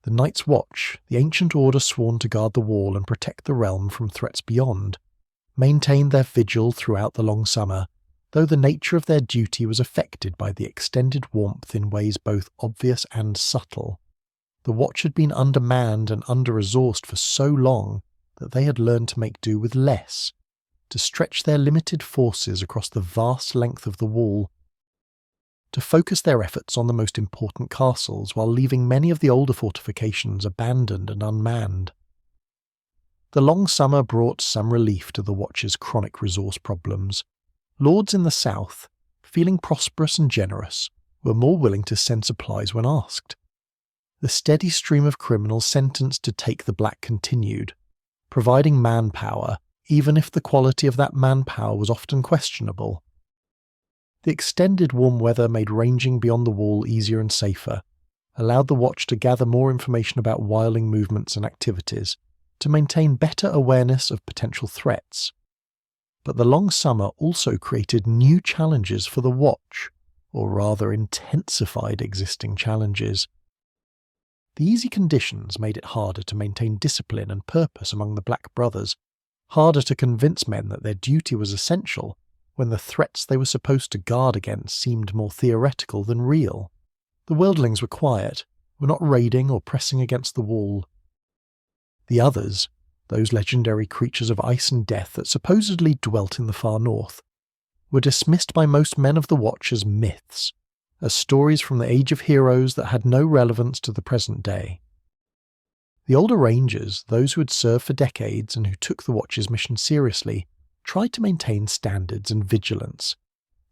The Night's Watch, the ancient order sworn to guard the wall and protect the realm from threats beyond, maintained their vigil throughout the long summer, though the nature of their duty was affected by the extended warmth in ways both obvious and subtle. The watch had been undermanned and under-resourced for so long that they had learned to make do with less, to stretch their limited forces across the vast length of the wall, to focus their efforts on the most important castles while leaving many of the older fortifications abandoned and unmanned. The long summer brought some relief to the Watch's chronic resource problems. Lords in the south, feeling prosperous and generous, were more willing to send supplies when asked. The steady stream of criminals sentenced to take the black continued, providing manpower, even if the quality of that manpower was often questionable. The extended warm weather made ranging beyond the wall easier and safer, allowed the Watch to gather more information about wildling movements and activities, to maintain better awareness of potential threats. But the long summer also created new challenges for the Watch, or rather intensified existing challenges. The easy conditions made it harder to maintain discipline and purpose among the Black Brothers, harder to convince men that their duty was essential when the threats they were supposed to guard against seemed more theoretical than real. The wildlings were quiet, were not raiding or pressing against the wall. The others, those legendary creatures of ice and death that supposedly dwelt in the far north, were dismissed by most men of the Watch as myths, as stories from the Age of Heroes that had no relevance to the present day. The older rangers, those who had served for decades and who took the Watch's mission seriously, tried to maintain standards and vigilance.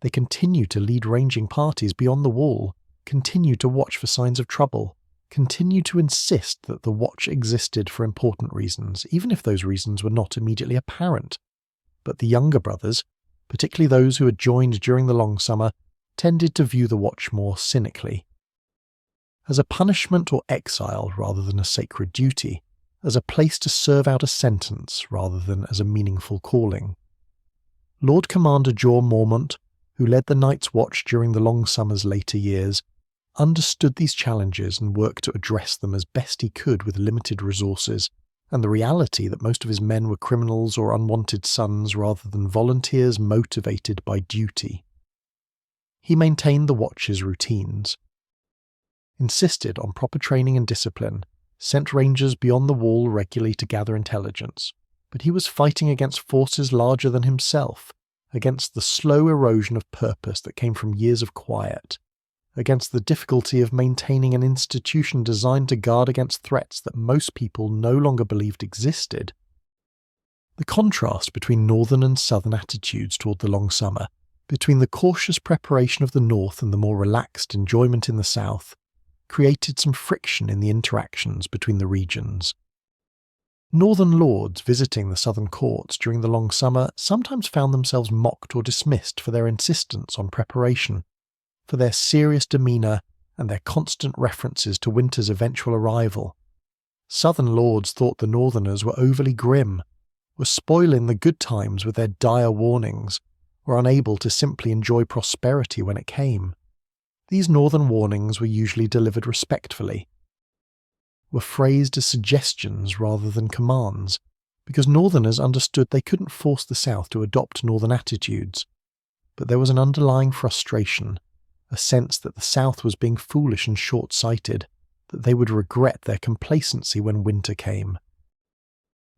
They continued to lead ranging parties beyond the wall, continued to watch for signs of trouble, continued to insist that the Watch existed for important reasons, even if those reasons were not immediately apparent. But the younger brothers, particularly those who had joined during the long summer, tended to view the Watch more cynically. As a punishment or exile rather than a sacred duty, as a place to serve out a sentence rather than as a meaningful calling. Lord Commander Jorah Mormont, who led the Night's Watch during the long summer's later years, understood these challenges and worked to address them as best he could with limited resources, and the reality that most of his men were criminals or unwanted sons rather than volunteers motivated by duty. He maintained the Watch's routines, insisted on proper training and discipline, sent rangers beyond the wall regularly to gather intelligence, but he was fighting against forces larger than himself, against the slow erosion of purpose that came from years of quiet, against the difficulty of maintaining an institution designed to guard against threats that most people no longer believed existed. The contrast between northern and southern attitudes toward the long summer, between the cautious preparation of the north and the more relaxed enjoyment in the south, created some friction in the interactions between the regions. Northern lords visiting the southern courts during the long summer sometimes found themselves mocked or dismissed for their insistence on preparation, for their serious demeanour and their constant references to winter's eventual arrival. Southern lords thought the northerners were overly grim, were spoiling the good times with their dire warnings, were unable to simply enjoy prosperity when it came. These northern warnings were usually delivered respectfully, were phrased as suggestions rather than commands, because northerners understood they couldn't force the south to adopt northern attitudes. But there was an underlying frustration, a sense that the south was being foolish and short-sighted, that they would regret their complacency when winter came.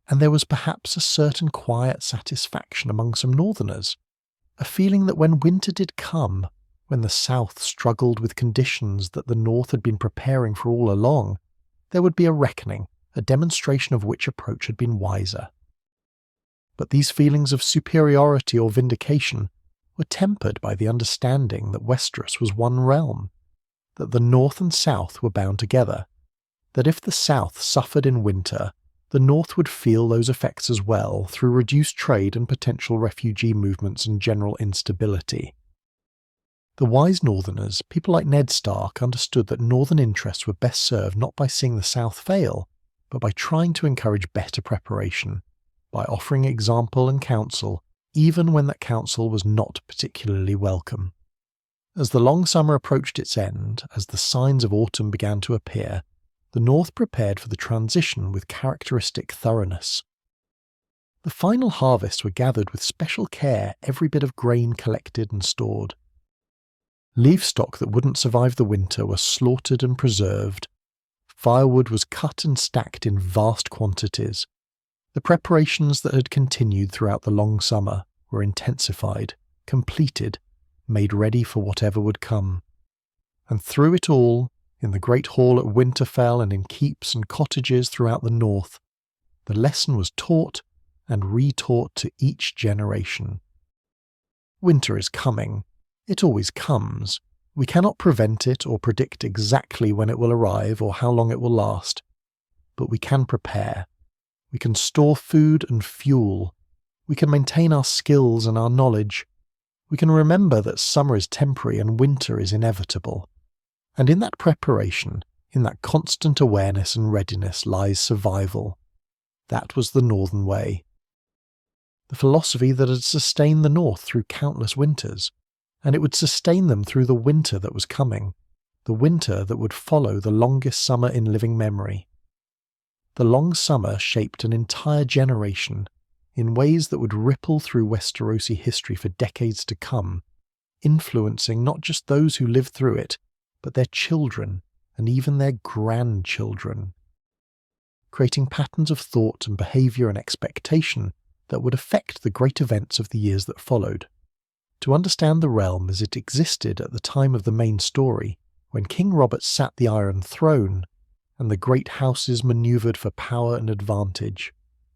And there was perhaps a certain quiet satisfaction among some northerners, a feeling that when winter did come, when the south struggled with conditions that the north had been preparing for all along, there would be a reckoning, a demonstration of which approach had been wiser. But these feelings of superiority or vindication were tempered by the understanding that Westeros was one realm, that the north and south were bound together, that if the south suffered in winter, the north would feel those effects as well through reduced trade and potential refugee movements and general instability. The wise northerners, people like Ned Stark, understood that northern interests were best served not by seeing the south fail, but by trying to encourage better preparation, by offering example and counsel, even when that counsel was not particularly welcome. As the long summer approached its end, as the signs of autumn began to appear, the north prepared for the transition with characteristic thoroughness. The final harvests were gathered with special care, every bit of grain collected and stored. Livestock that wouldn't survive the winter were slaughtered and preserved. Firewood was cut and stacked in vast quantities. The preparations that had continued throughout the long summer were intensified, completed, made ready for whatever would come. And through it all, in the great hall at Winterfell and in keeps and cottages throughout the north, the lesson was taught and retaught to each generation. Winter is coming. It always comes. We cannot prevent it or predict exactly when it will arrive or how long it will last. But we can prepare. We can store food and fuel. We can maintain our skills and our knowledge. We can remember that summer is temporary and winter is inevitable. And in that preparation, in that constant awareness and readiness lies survival. That was the Northern way. The philosophy that had sustained the North through countless winters, and it would sustain them through the winter that was coming, the winter that would follow the longest summer in living memory. The long summer shaped an entire generation in ways that would ripple through Westerosi history for decades to come, influencing not just those who lived through it, but their children and even their grandchildren, creating patterns of thought and behaviour and expectation that would affect the great events of the years that followed. To understand the realm as it existed at the time of the main story, when King Robert sat the Iron Throne, and the great houses manoeuvred for power and advantage,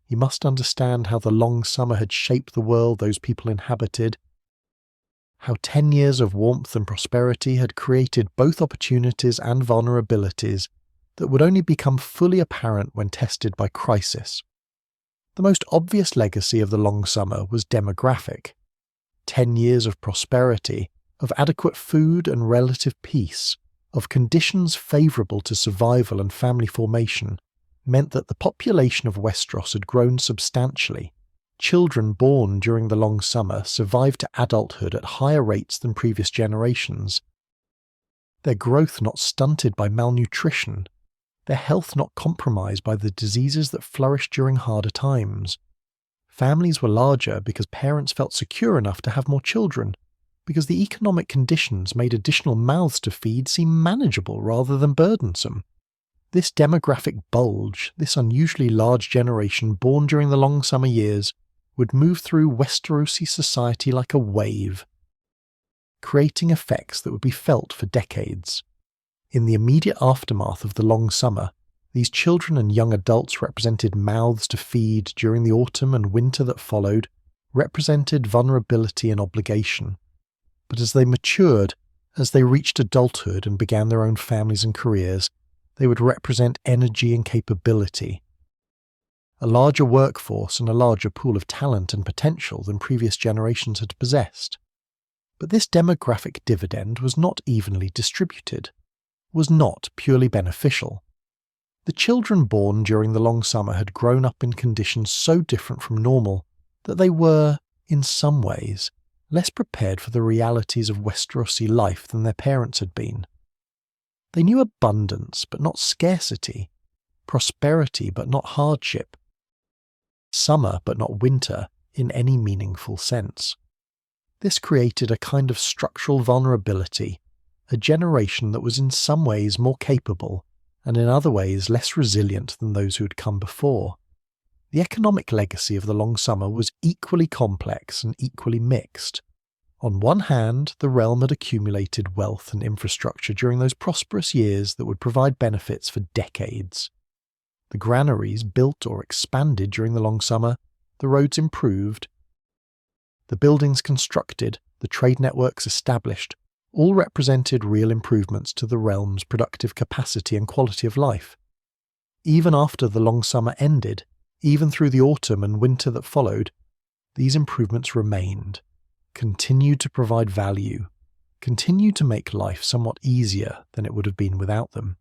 you must understand how the long summer had shaped the world those people inhabited, how 10 years of warmth and prosperity had created both opportunities and vulnerabilities that would only become fully apparent when tested by crisis. The most obvious legacy of the long summer was demographic. 10 years of prosperity, of adequate food and relative peace, of conditions favourable to survival and family formation, meant that the population of Westeros had grown substantially. Children born during the long summer survived to adulthood at higher rates than previous generations. Their growth not stunted by malnutrition, their health not compromised by the diseases that flourished during harder times. Families were larger because parents felt secure enough to have more children, because the economic conditions made additional mouths to feed seem manageable rather than burdensome. This demographic bulge, this unusually large generation born during the long summer years, would move through Westerosi society like a wave, creating effects that would be felt for decades. In the immediate aftermath of the long summer, these children and young adults represented mouths to feed during the autumn and winter that followed, represented vulnerability and obligation. But as they matured, as they reached adulthood and began their own families and careers, they would represent energy and capability, a larger workforce and a larger pool of talent and potential than previous generations had possessed. But this demographic dividend was not evenly distributed, was not purely beneficial. The children born during the long summer had grown up in conditions so different from normal that they were, in some ways, less prepared for the realities of Westerosi life than their parents had been. They knew abundance but not scarcity, prosperity but not hardship, summer but not winter in any meaningful sense. This created a kind of structural vulnerability, a generation that was in some ways more capable and in other ways less resilient than those who had come before. The economic legacy of the long summer was equally complex and equally mixed. On one hand, the realm had accumulated wealth and infrastructure during those prosperous years that would provide benefits for decades. The granaries built or expanded during the long summer, the roads improved, the buildings constructed, the trade networks established, all represented real improvements to the realm's productive capacity and quality of life. Even after the long summer ended, even through the autumn and winter that followed, these improvements remained, continued to provide value, continued to make life somewhat easier than it would have been without them.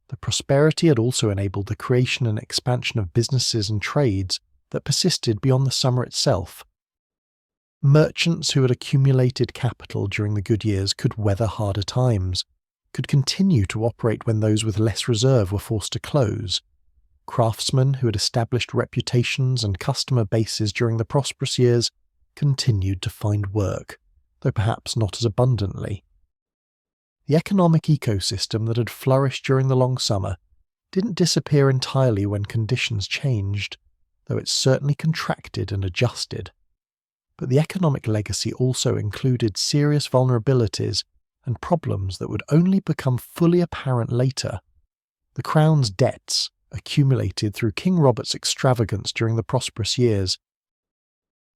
The prosperity had also enabled the creation and expansion of businesses and trades that persisted beyond the summer itself. Merchants who had accumulated capital during the good years could weather harder times, could continue to operate when those with less reserve were forced to close. Craftsmen who had established reputations and customer bases during the prosperous years continued to find work, though perhaps not as abundantly. The economic ecosystem that had flourished during the long summer didn't disappear entirely when conditions changed, though it certainly contracted and adjusted. But the economic legacy also included serious vulnerabilities and problems that would only become fully apparent later. The Crown's debts, accumulated through King Robert's extravagance during the prosperous years,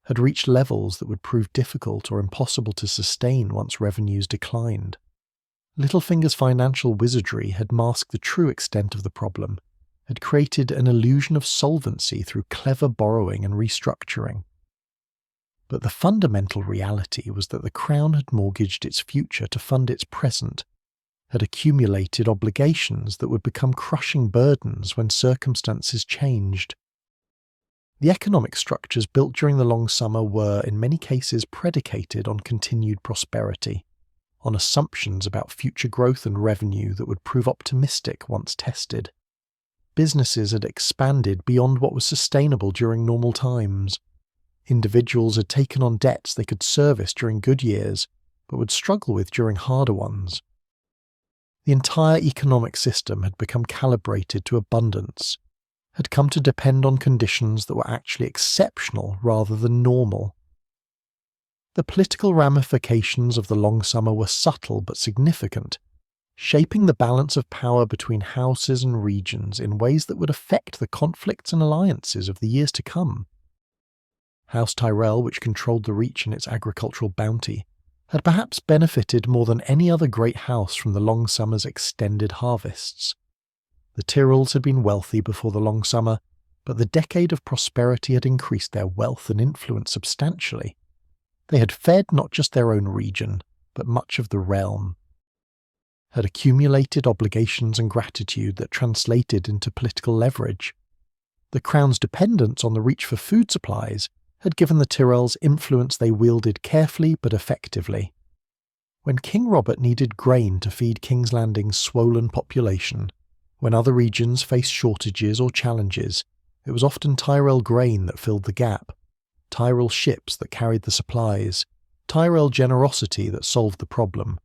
had reached levels that would prove difficult or impossible to sustain once revenues declined. Littlefinger's financial wizardry had masked the true extent of the problem, had created an illusion of solvency through clever borrowing and restructuring. But the fundamental reality was that the Crown had mortgaged its future to fund its present, had accumulated obligations that would become crushing burdens when circumstances changed. The economic structures built during the long summer were, in many cases, predicated on continued prosperity, on assumptions about future growth and revenue that would prove optimistic once tested. Businesses had expanded beyond what was sustainable during normal times. Individuals had taken on debts they could service during good years, but would struggle with during harder ones. The entire economic system had become calibrated to abundance, had come to depend on conditions that were actually exceptional rather than normal. The political ramifications of the long summer were subtle but significant, shaping the balance of power between houses and regions in ways that would affect the conflicts and alliances of the years to come. House Tyrell, which controlled the Reach and its agricultural bounty, had perhaps benefited more than any other great house from the long summer's extended harvests. The Tyrrells had been wealthy before the long summer, but the decade of prosperity had increased their wealth and influence substantially. They had fed not just their own region, but much of the realm, had accumulated obligations and gratitude that translated into political leverage. The Crown's dependence on the Reach for food supplies had given the Tyrrells influence they wielded carefully but effectively. When King Robert needed grain to feed King's Landing's swollen population, when other regions faced shortages or challenges, it was often Tyrell grain that filled the gap, Tyrell ships that carried the supplies, Tyrell generosity that solved the problem.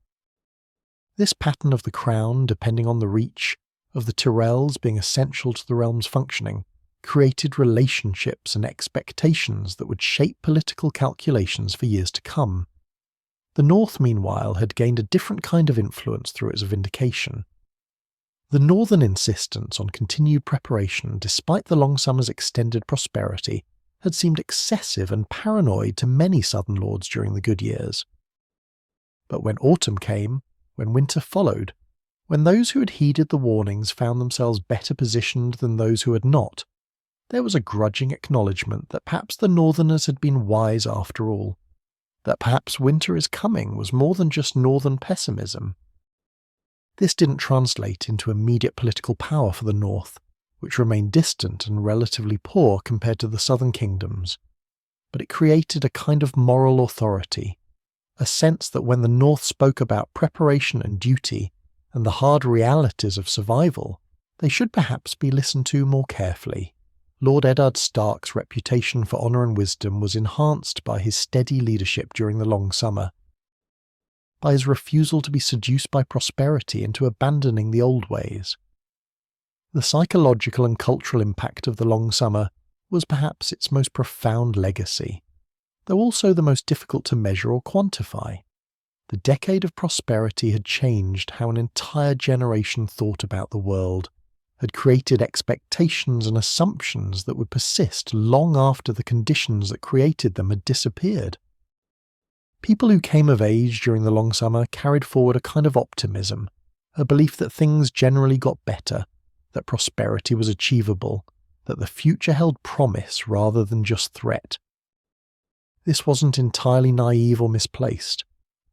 This pattern of the Crown, depending on the Reach, of the Tyrrells being essential to the realm's functioning, created relationships and expectations that would shape political calculations for years to come. The North, meanwhile, had gained a different kind of influence through its vindication. The Northern insistence on continued preparation, despite the long summer's extended prosperity, had seemed excessive and paranoid to many Southern lords during the good years. But when autumn came, when winter followed, when those who had heeded the warnings found themselves better positioned than those who had not, there was a grudging acknowledgement that perhaps the Northerners had been wise after all, that perhaps winter is coming was more than just Northern pessimism. This didn't translate into immediate political power for the North, which remained distant and relatively poor compared to the southern kingdoms. but it created a kind of moral authority, a sense that when the North spoke about preparation and duty and the hard realities of survival, they should perhaps be listened to more carefully. Lord Eddard Stark's reputation for honour and wisdom was enhanced by his steady leadership during the long summer, by his refusal to be seduced by prosperity into abandoning the old ways. The psychological and cultural impact of the long summer was perhaps its most profound legacy, though also the most difficult to measure or quantify. The decade of prosperity had changed how an entire generation thought about the world, had created expectations and assumptions that would persist long after the conditions that created them had disappeared. People who came of age during the long summer carried forward a kind of optimism, a belief that things generally got better, that prosperity was achievable, that the future held promise rather than just threat. This wasn't entirely naive or misplaced.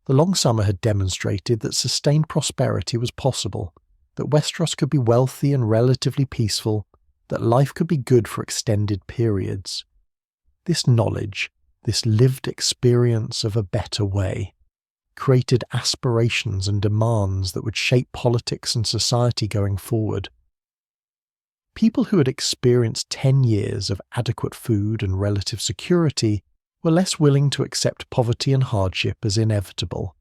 The long summer had demonstrated that sustained prosperity was possible, that Westeros could be wealthy and relatively peaceful, that life could be good for extended periods. This knowledge, this lived experience of a better way, created aspirations and demands that would shape politics and society going forward. People who had experienced 10 years of adequate food and relative security were less willing to accept poverty and hardship as inevitable,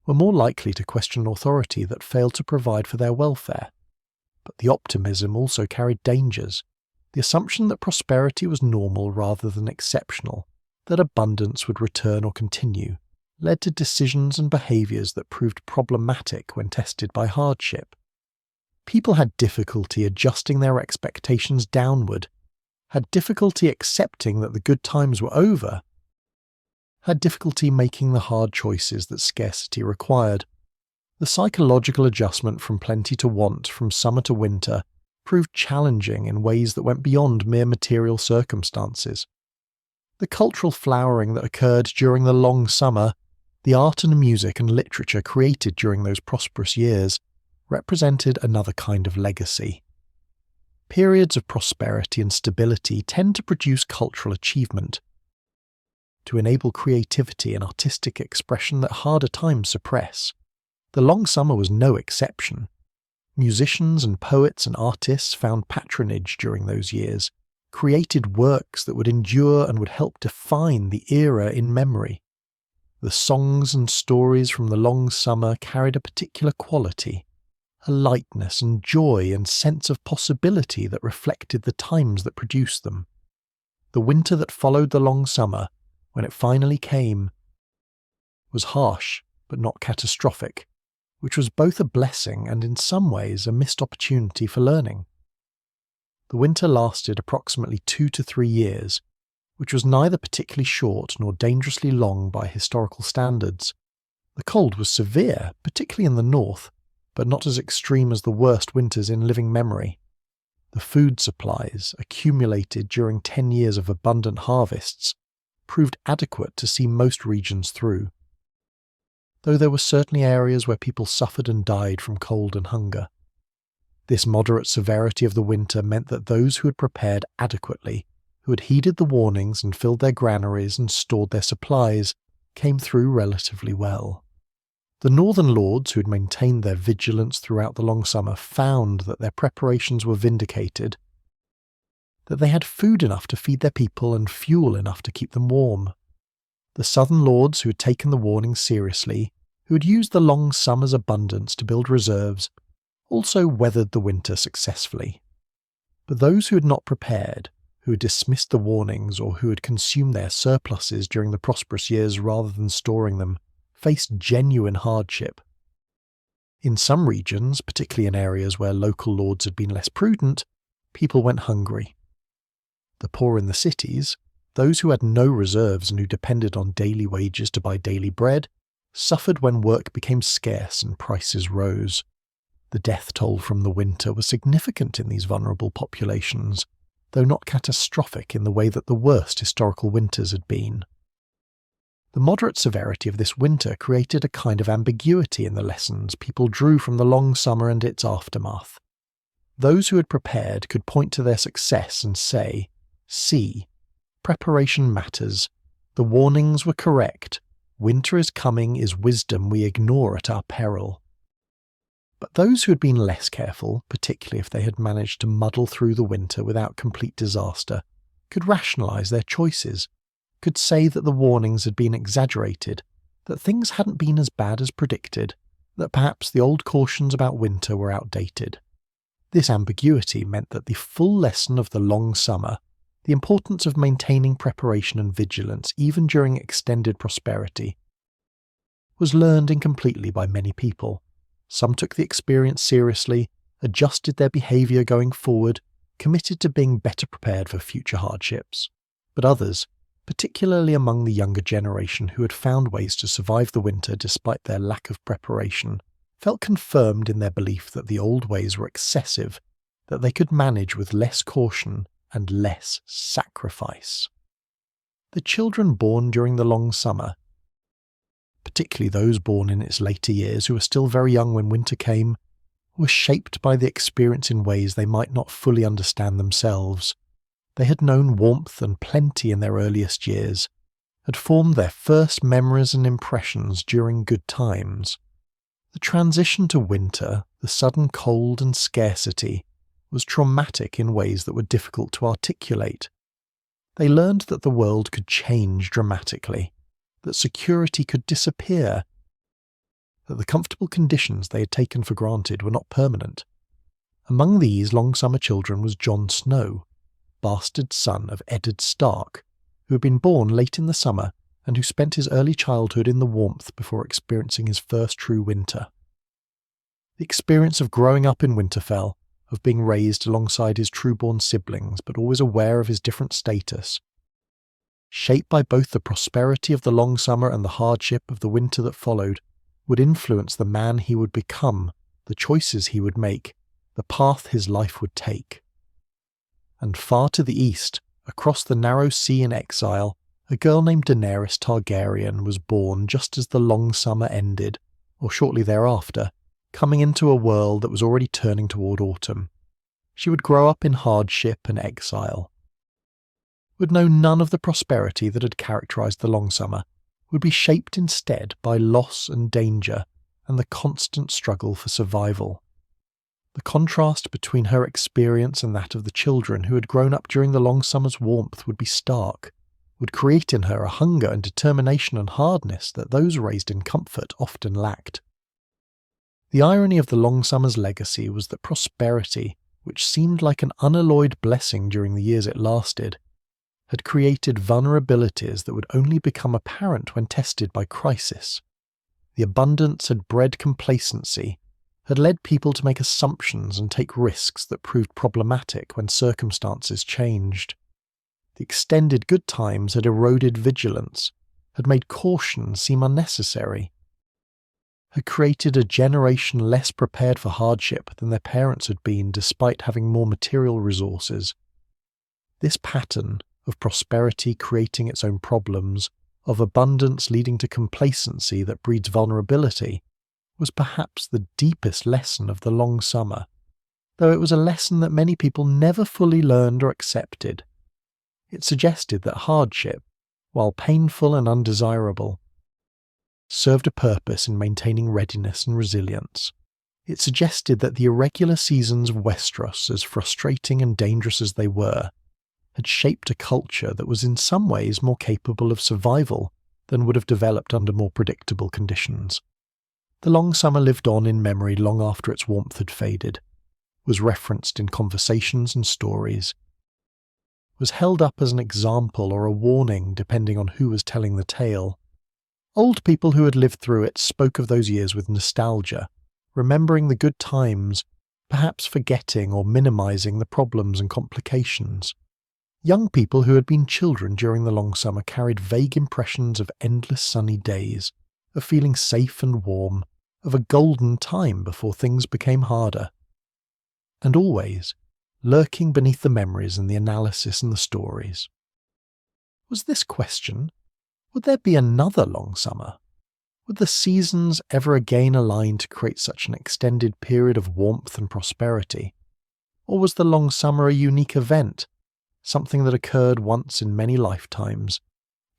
were more likely to question authority that failed to provide for their welfare. But the optimism also carried dangers. The assumption that prosperity was normal rather than exceptional, that abundance would return or continue, led to decisions and behaviours that proved problematic when tested by hardship. People had difficulty adjusting their expectations downward, had difficulty accepting that the good times were over, had difficulty making the hard choices that scarcity required. The psychological adjustment from plenty to want, from summer to winter, proved challenging in ways that went beyond mere material circumstances. The cultural flowering that occurred during the long summer, the art and music and literature created during those prosperous years, represented another kind of legacy. Periods of prosperity and stability tend to produce cultural achievement, to enable creativity and artistic expression that harder times suppress. The long summer was no exception. Musicians and poets and artists found patronage during those years, created works that would endure and would help define the era in memory. The songs and stories from the long summer carried a particular quality, a lightness and joy and sense of possibility that reflected the times that produced them. The winter that followed the long summer, when it finally came, was harsh but not catastrophic, which was both a blessing and in some ways a missed opportunity for learning. The winter lasted approximately 2 to 3 years, which was neither particularly short nor dangerously long by historical standards. The cold was severe, particularly in the north, but not as extreme as the worst winters in living memory. The food supplies, accumulated during 10 years of abundant harvests, proved adequate to see most regions through, though there were certainly areas where people suffered and died from cold and hunger. This moderate severity of the winter meant that those who had prepared adequately, who had heeded the warnings and filled their granaries and stored their supplies, came through relatively well. The northern lords who had maintained their vigilance throughout the long summer found that their preparations were vindicated, that they had food enough to feed their people and fuel enough to keep them warm. The southern lords who had taken the warning seriously, who had used the long summer's abundance to build reserves, also weathered the winter successfully. But those who had not prepared, who had dismissed the warnings or who had consumed their surpluses during the prosperous years rather than storing them, faced genuine hardship. In some regions, particularly in areas where local lords had been less prudent, people went hungry. The poor in the cities, those who had no reserves and who depended on daily wages to buy daily bread, suffered when work became scarce and prices rose. The death toll from the winter was significant in these vulnerable populations, though not catastrophic in the way that the worst historical winters had been. The moderate severity of this winter created a kind of ambiguity in the lessons people drew from the long summer and its aftermath. Those who had prepared could point to their success and say, "See, preparation matters. The warnings were correct. Winter is coming is wisdom we ignore at our peril. But those who had been less careful, particularly if they had managed to muddle through the winter without complete disaster, could rationalise their choices, could say that the warnings had been exaggerated, that things hadn't been as bad as predicted, that perhaps the old cautions about winter were outdated. This ambiguity meant that the full lesson of the long summer, the importance of maintaining preparation and vigilance even during extended prosperity, was learned incompletely by many people. Some took the experience seriously, adjusted their behaviour going forward, committed to being better prepared for future hardships. But others, particularly among the younger generation who had found ways to survive the winter despite their lack of preparation, felt confirmed in their belief that the old ways were excessive, that they could manage with less caution and less sacrifice. The children born during the long summer, particularly those born in its later years who were still very young when winter came, were shaped by the experience in ways they might not fully understand themselves. They had known warmth and plenty in their earliest years, had formed their first memories and impressions during good times. The transition to winter, the sudden cold and scarcity, was traumatic in ways that were difficult to articulate. They learned that the world could change dramatically, that security could disappear, that the comfortable conditions they had taken for granted were not permanent. Among these long summer children was Jon Snow, bastard son of Eddard Stark, who had been born late in the summer and who spent his early childhood in the warmth before experiencing his first true winter. The experience of growing up in Winterfell, of being raised alongside his true-born siblings but always aware of his different status, shaped by both the prosperity of the long summer and the hardship of the winter that followed, would influence the man he would become, the choices he would make, the path his life would take. And far to the east, across the narrow sea in exile, a girl named Daenerys Targaryen was born just as the long summer ended, or shortly thereafter, coming into a world that was already turning toward autumn. She would grow up in hardship and exile, would know none of the prosperity that had characterized the long summer, would be shaped instead by loss and danger and the constant struggle for survival. The contrast between her experience and that of the children who had grown up during the long summer's warmth would be stark, would create in her a hunger and determination and hardness that those raised in comfort often lacked. The irony of the long summer's legacy was that prosperity, which seemed like an unalloyed blessing during the years it lasted, had created vulnerabilities that would only become apparent when tested by crisis. The abundance had bred complacency, had led people to make assumptions and take risks that proved problematic when circumstances changed. The extended good times had eroded vigilance, had made caution seem unnecessary, had created a generation less prepared for hardship than their parents had been despite having more material resources. This pattern of prosperity creating its own problems, of abundance leading to complacency that breeds vulnerability, was perhaps the deepest lesson of the long summer, though it was a lesson that many people never fully learned or accepted. It suggested that hardship, while painful and undesirable, served a purpose in maintaining readiness and resilience. It suggested that the irregular seasons of Westeros, as frustrating and dangerous as they were, had shaped a culture that was in some ways more capable of survival than would have developed under more predictable conditions. The long summer lived on in memory long after its warmth had faded, was referenced in conversations and stories, was held up as an example or a warning depending on who was telling the tale. Old people who had lived through it spoke of those years with nostalgia, remembering the good times, perhaps forgetting or minimizing the problems and complications. Young people who had been children during the long summer carried vague impressions of endless sunny days, of feeling safe and warm, of a golden time before things became harder. And always, lurking beneath the memories and the analysis and the stories, was this question: would there be another long summer? Would the seasons ever again align to create such an extended period of warmth and prosperity? Or was the long summer a unique event, something that occurred once in many lifetimes,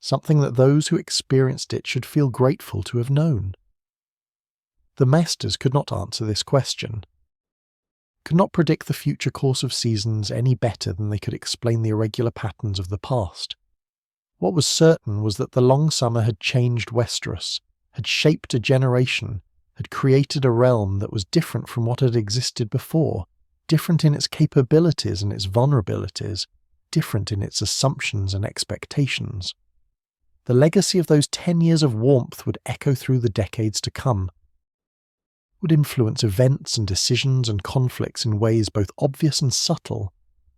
something that those who experienced it should feel grateful to have known? The Masters could not answer this question, could not predict the future course of seasons any better than they could explain the irregular patterns of the past. What was certain was that the long summer had changed Westeros, had shaped a generation, had created a realm that was different from what had existed before, different in its capabilities and its vulnerabilities, different in its assumptions and expectations. The legacy of those 10 years of warmth would echo through the decades to come, would influence events and decisions and conflicts in ways both obvious and subtle,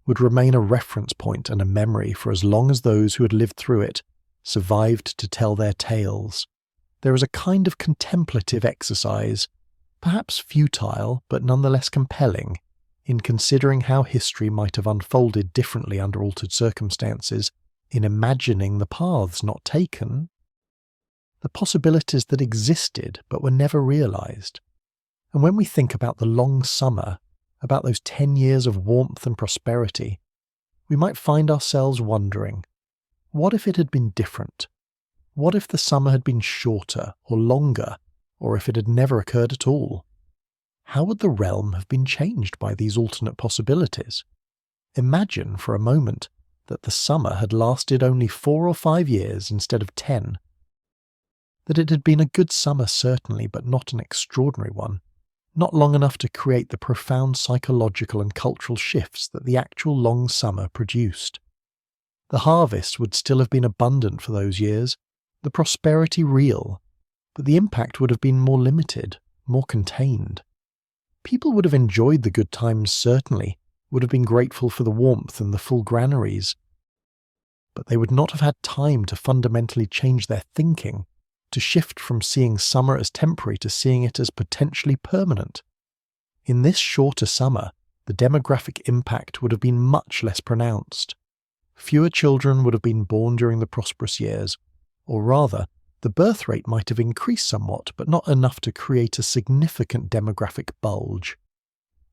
would remain a reference point and a memory for as long as those who had lived through it survived to tell their tales. There is a kind of contemplative exercise, perhaps futile but nonetheless compelling, in considering how history might have unfolded differently under altered circumstances, in imagining the paths not taken, the possibilities that existed but were never realized. And when we think about the long summer, about those 10 years of warmth and prosperity, we might find ourselves wondering, what if it had been different? What if the summer had been shorter or longer, or if it had never occurred at all? How would the realm have been changed by these alternate possibilities? Imagine for a moment that the summer had lasted only 4 or 5 years instead of 10. That it had been a good summer certainly, but not an extraordinary one. Not long enough to create the profound psychological and cultural shifts that the actual long summer produced. The harvest would still have been abundant for those years, the prosperity real, but the impact would have been more limited, more contained. People would have enjoyed the good times certainly, would have been grateful for the warmth and the full granaries, but they would not have had time to fundamentally change their thinking, to shift from seeing summer as temporary to seeing it as potentially permanent. In this shorter summer, the demographic impact would have been much less pronounced. Fewer children would have been born during the prosperous years, or rather, the birth rate might have increased somewhat, but not enough to create a significant demographic bulge.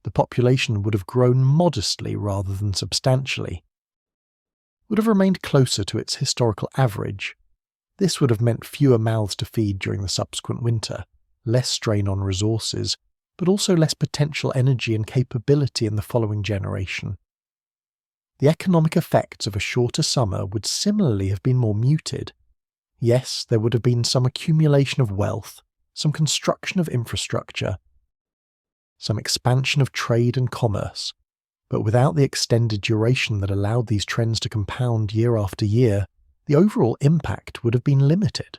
The population would have grown modestly rather than substantially, would have remained closer to its historical average. This would have meant fewer mouths to feed during the subsequent winter, less strain on resources, but also less potential energy and capability in the following generation. The economic effects of a shorter summer would similarly have been more muted. Yes, there would have been some accumulation of wealth, some construction of infrastructure, some expansion of trade and commerce, but without the extended duration that allowed these trends to compound year after year, the overall impact would have been limited.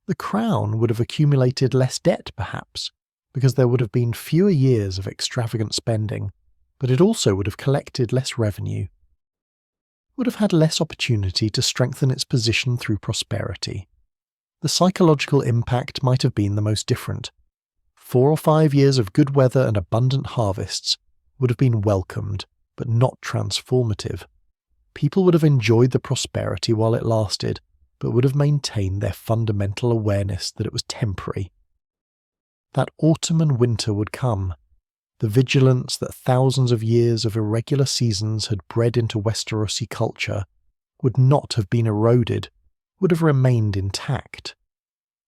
The crown would have accumulated less debt, perhaps, because there would have been fewer years of extravagant spending, but it also would have collected less revenue, would have had less opportunity to strengthen its position through prosperity. The psychological impact might have been the most different. 4 or 5 years of good weather and abundant harvests would have been welcomed, but not transformative. People would have enjoyed the prosperity while it lasted, but would have maintained their fundamental awareness that it was temporary. That autumn and winter would come. The vigilance that thousands of years of irregular seasons had bred into Westerosi culture would not have been eroded, would have remained intact.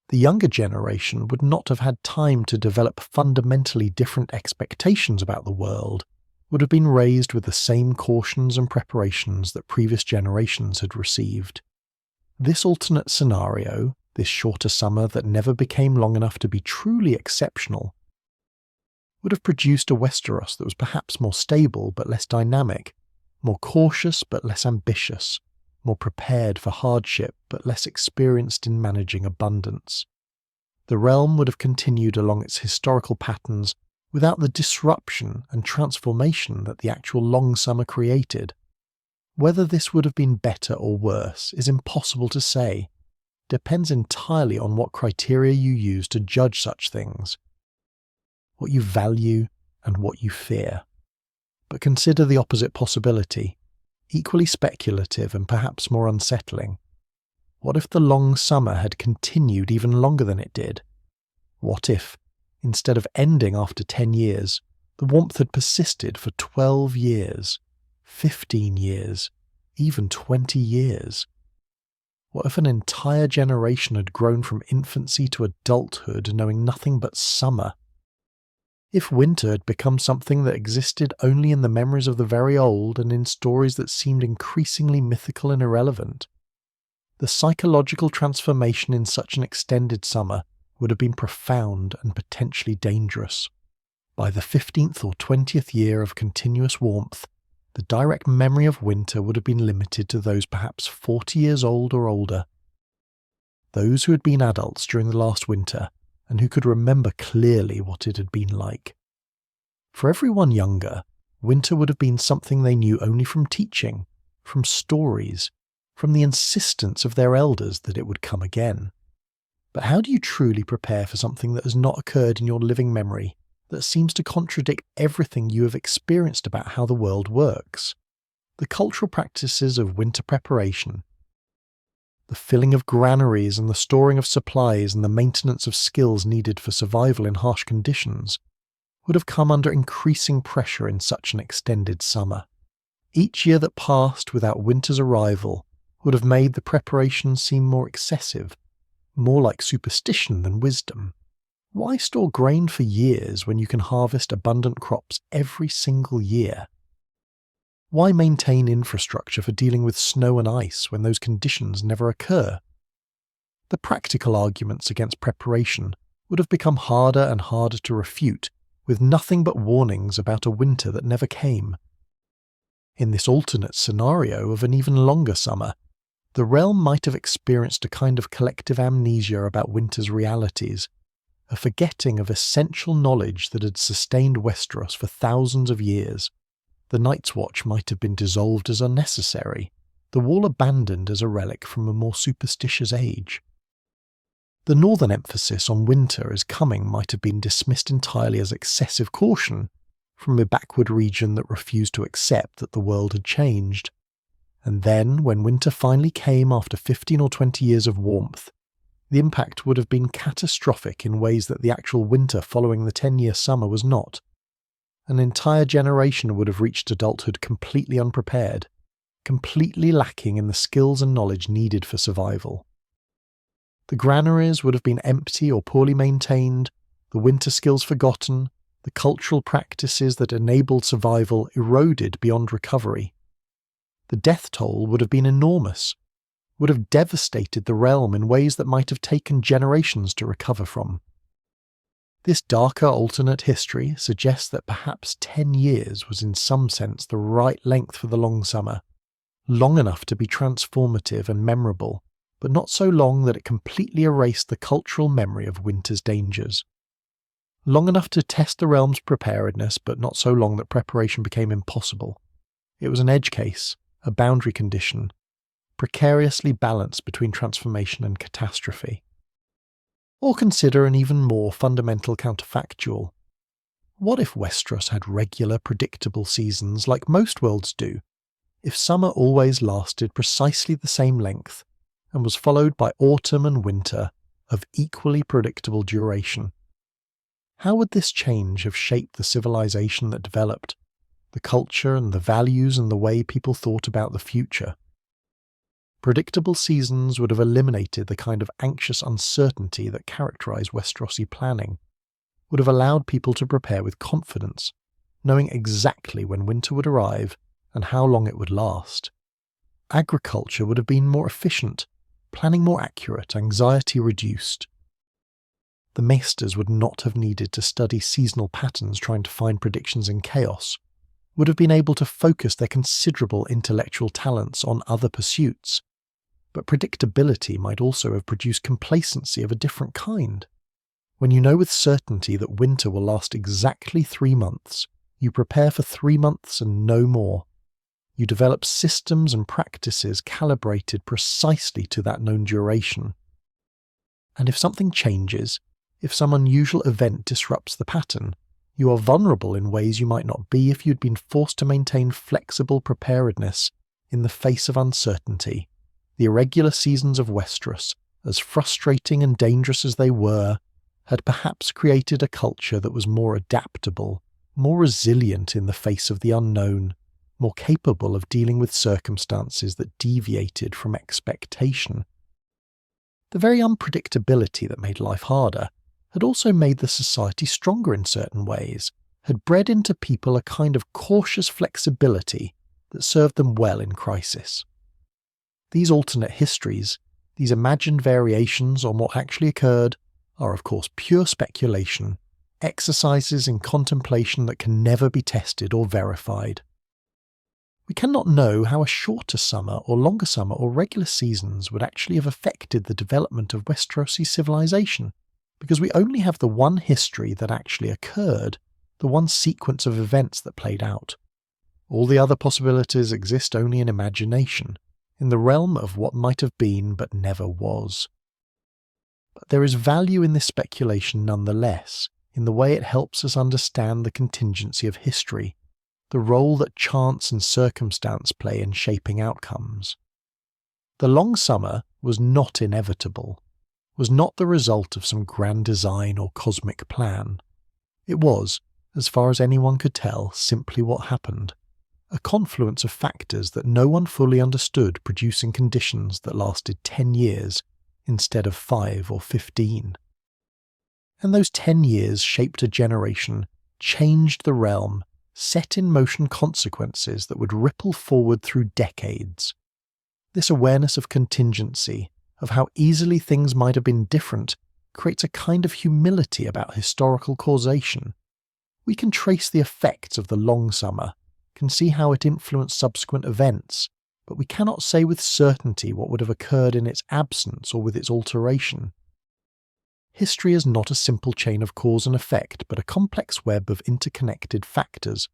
The younger generation would not have had time to develop fundamentally different expectations about the world, would have been raised with the same cautions and preparations that previous generations had received. This alternate scenario, this shorter summer that never became long enough to be truly exceptional, would have produced a Westeros that was perhaps more stable but less dynamic, more cautious but less ambitious, more prepared for hardship but less experienced in managing abundance. The realm would have continued along its historical patterns without the disruption and transformation that the actual long summer created. Whether this would have been better or worse is impossible to say. Depends entirely on what criteria you use to judge such things, what you value and what you fear. But consider the opposite possibility, equally speculative and perhaps more unsettling. What if the long summer had continued even longer than it did? What if, instead of ending after 10 years, the warmth had persisted for 12 years, 15 years, even 20 years? What if an entire generation had grown from infancy to adulthood knowing nothing but summer? If winter had become something that existed only in the memories of the very old and in stories that seemed increasingly mythical and irrelevant, the psychological transformation in such an extended summer would have been profound and potentially dangerous. By the 15th or 20th year of continuous warmth, the direct memory of winter would have been limited to those perhaps 40 years old or older. Those who had been adults during the last winter and who could remember clearly what it had been like. For everyone younger, winter would have been something they knew only from teaching, from stories, from the insistence of their elders that it would come again. But how do you truly prepare for something that has not occurred in your living memory, that seems to contradict everything you have experienced about how the world works? The cultural practices of winter preparation, the filling of granaries and the storing of supplies and the maintenance of skills needed for survival in harsh conditions, would have come under increasing pressure in such an extended summer. Each year that passed without winter's arrival would have made the preparation seem more excessive, more like superstition than wisdom. Why store grain for years when you can harvest abundant crops every single year? Why maintain infrastructure for dealing with snow and ice when those conditions never occur? The practical arguments against preparation would have become harder and harder to refute, with nothing but warnings about a winter that never came. In this alternate scenario of an even longer summer, the realm might have experienced a kind of collective amnesia about winter's realities, a forgetting of essential knowledge that had sustained Westeros for thousands of years. The Night's Watch might have been dissolved as unnecessary, the wall abandoned as a relic from a more superstitious age. The northern emphasis on winter as coming might have been dismissed entirely as excessive caution from a backward region that refused to accept that the world had changed. And then, when winter finally came after 15 or 20 years of warmth, the impact would have been catastrophic in ways that the actual winter following the 10-year summer was not. An entire generation would have reached adulthood completely unprepared, completely lacking in the skills and knowledge needed for survival. The granaries would have been empty or poorly maintained, the winter skills forgotten, the cultural practices that enabled survival eroded beyond recovery. The death toll would have been enormous, would have devastated the realm in ways that might have taken generations to recover from. This darker alternate history suggests that perhaps 10 years was in some sense the right length for the long summer, long enough to be transformative and memorable, but not so long that it completely erased the cultural memory of winter's dangers. Long enough to test the realm's preparedness, but not so long that preparation became impossible. It was an edge case, a boundary condition, precariously balanced between transformation and catastrophe. Or consider an even more fundamental counterfactual. What if Westeros had regular, predictable seasons like most worlds do? If summer always lasted precisely the same length, and was followed by autumn and winter of equally predictable duration? How would this change have shaped the civilization that developed, the culture and the values and the way people thought about the future? Predictable seasons would have eliminated the kind of anxious uncertainty that characterized Westerosi planning, would have allowed people to prepare with confidence, knowing exactly when winter would arrive and how long it would last. Agriculture would have been more efficient, planning more accurate, anxiety reduced. The maesters would not have needed to study seasonal patterns trying to find predictions in chaos, would have been able to focus their considerable intellectual talents on other pursuits. But predictability might also have produced complacency of a different kind. When you know with certainty that winter will last exactly 3 months, you prepare for 3 months and no more. You develop systems and practices calibrated precisely to that known duration. And if something changes, if some unusual event disrupts the pattern, you are vulnerable in ways you might not be if you'd been forced to maintain flexible preparedness in the face of uncertainty. The irregular seasons of Westeros, as frustrating and dangerous as they were, had perhaps created a culture that was more adaptable, more resilient in the face of the unknown, more capable of dealing with circumstances that deviated from expectation. The very unpredictability that made life harder had also made the society stronger in certain ways, had bred into people a kind of cautious flexibility that served them well in crisis. These alternate histories, these imagined variations on what actually occurred, are of course pure speculation, exercises in contemplation that can never be tested or verified. We cannot know how a shorter summer or longer summer or regular seasons would actually have affected the development of Westerosi civilization, because we only have the one history that actually occurred, the one sequence of events that played out. All the other possibilities exist only in imagination, in the realm of what might have been but never was. But there is value in this speculation nonetheless, in the way it helps us understand the contingency of history, the role that chance and circumstance play in shaping outcomes. The long summer was not inevitable, was not the result of some grand design or cosmic plan. It was, as far as anyone could tell, simply what happened, a confluence of factors that no one fully understood producing conditions that lasted 10 years instead of 5 or 15. And those 10 years shaped a generation, changed the realm, set in motion consequences that would ripple forward through decades. This awareness of contingency, of how easily things might have been different, creates a kind of humility about historical causation. We can trace the effects of the long summer, can see how it influenced subsequent events, but we cannot say with certainty what would have occurred in its absence or with its alteration. History is not a simple chain of cause and effect, but a complex web of interconnected factors,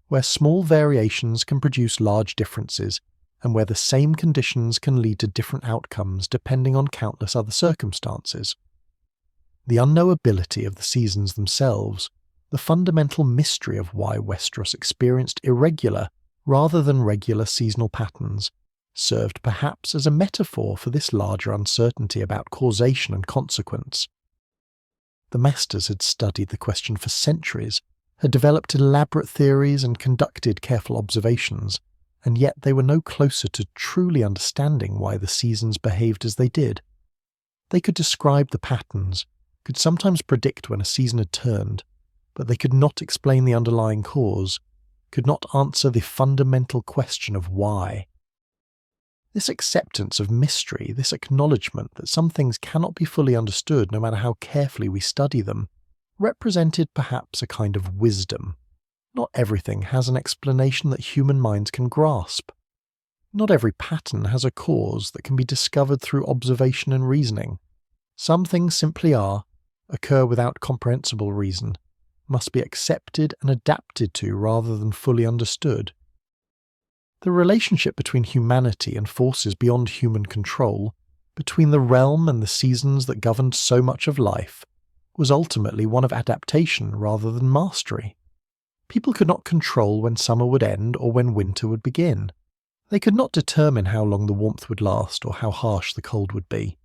where small variations can produce large differences, and where the same conditions can lead to different outcomes depending on countless other circumstances. The unknowability of the seasons themselves, the fundamental mystery of why Westeros experienced irregular rather than regular seasonal patterns, served perhaps as a metaphor for this larger uncertainty about causation and consequence. The masters had studied the question for centuries, had developed elaborate theories and conducted careful observations, and yet they were no closer to truly understanding why the seasons behaved as they did. They could describe the patterns, could sometimes predict when a season had turned, but they could not explain the underlying cause, could not answer the fundamental question of why. This acceptance of mystery, this acknowledgement that some things cannot be fully understood no matter how carefully we study them, represented perhaps a kind of wisdom. Not everything has an explanation that human minds can grasp. Not every pattern has a cause that can be discovered through observation and reasoning. Some things simply are, occur without comprehensible reason, must be accepted and adapted to rather than fully understood. The relationship between humanity and forces beyond human control, between the realm and the seasons that governed so much of life, was ultimately one of adaptation rather than mastery. People could not control when summer would end or when winter would begin. They could not determine how long the warmth would last or how harsh the cold would be.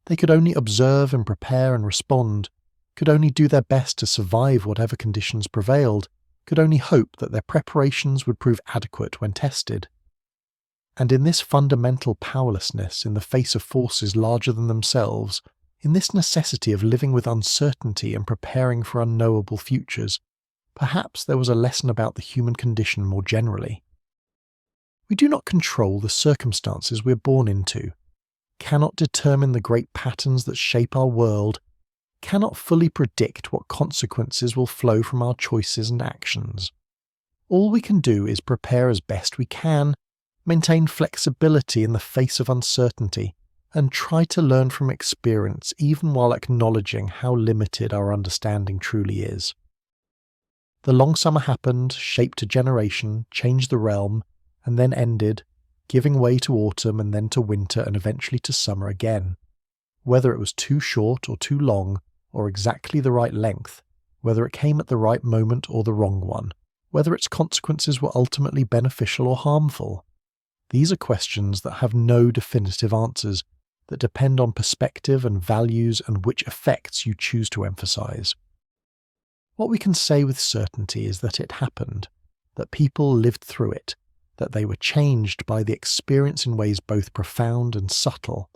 They could only observe and prepare and respond, could only do their best to survive whatever conditions prevailed, could only hope that their preparations would prove adequate when tested. And in this fundamental powerlessness in the face of forces larger than themselves, in this necessity of living with uncertainty and preparing for unknowable futures, perhaps there was a lesson about the human condition more generally. We do not control the circumstances we are born into, cannot determine the great patterns that shape our world, cannot fully predict what consequences will flow from our choices and actions. All we can do is prepare as best we can, maintain flexibility in the face of uncertainty, and try to learn from experience even while acknowledging how limited our understanding truly is. The long summer happened, shaped a generation, changed the realm, and then ended, giving way to autumn and then to winter and eventually to summer again. Whether it was too short or too long, or exactly the right length, whether it came at the right moment or the wrong one, whether its consequences were ultimately beneficial or harmful. These are questions that have no definitive answers, that depend on perspective and values and which effects you choose to emphasize. What we can say with certainty is that it happened, that people lived through it, that they were changed by the experience in ways both profound and subtle,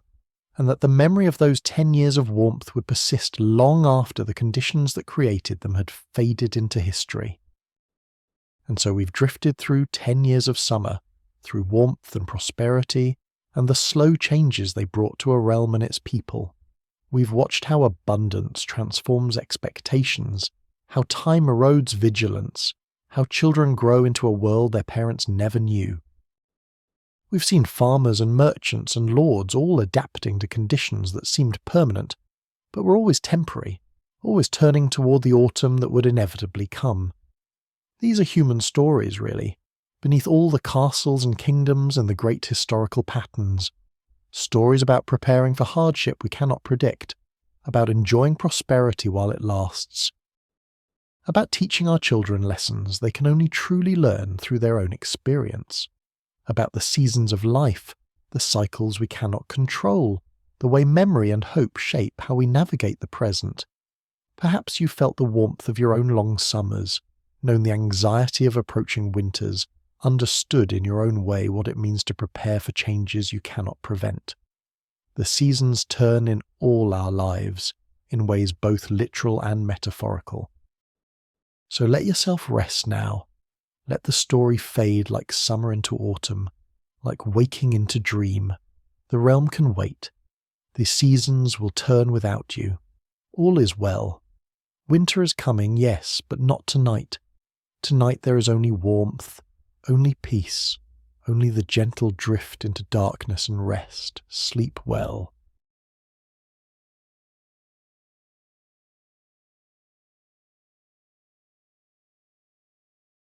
and that the memory of those 10 years of warmth would persist long after the conditions that created them had faded into history. And so we've drifted through 10 years of summer, through warmth and prosperity, and the slow changes they brought to a realm and its people. We've watched how abundance transforms expectations, how time erodes vigilance, how children grow into a world their parents never knew. We've seen farmers and merchants and lords all adapting to conditions that seemed permanent, but were always temporary, always turning toward the autumn that would inevitably come. These are human stories, really, beneath all the castles and kingdoms and the great historical patterns. Stories about preparing for hardship we cannot predict, about enjoying prosperity while it lasts, about teaching our children lessons they can only truly learn through their own experience, about the seasons of life, the cycles we cannot control, the way memory and hope shape how we navigate the present. Perhaps you felt the warmth of your own long summers, known the anxiety of approaching winters, understood in your own way what it means to prepare for changes you cannot prevent. The seasons turn in all our lives, in ways both literal and metaphorical. So let yourself rest now. Let the story fade like summer into autumn, like waking into dream. The realm can wait. The seasons will turn without you. All is well. Winter is coming, yes, but not tonight. Tonight there is only warmth, only peace, only the gentle drift into darkness and rest. Sleep well.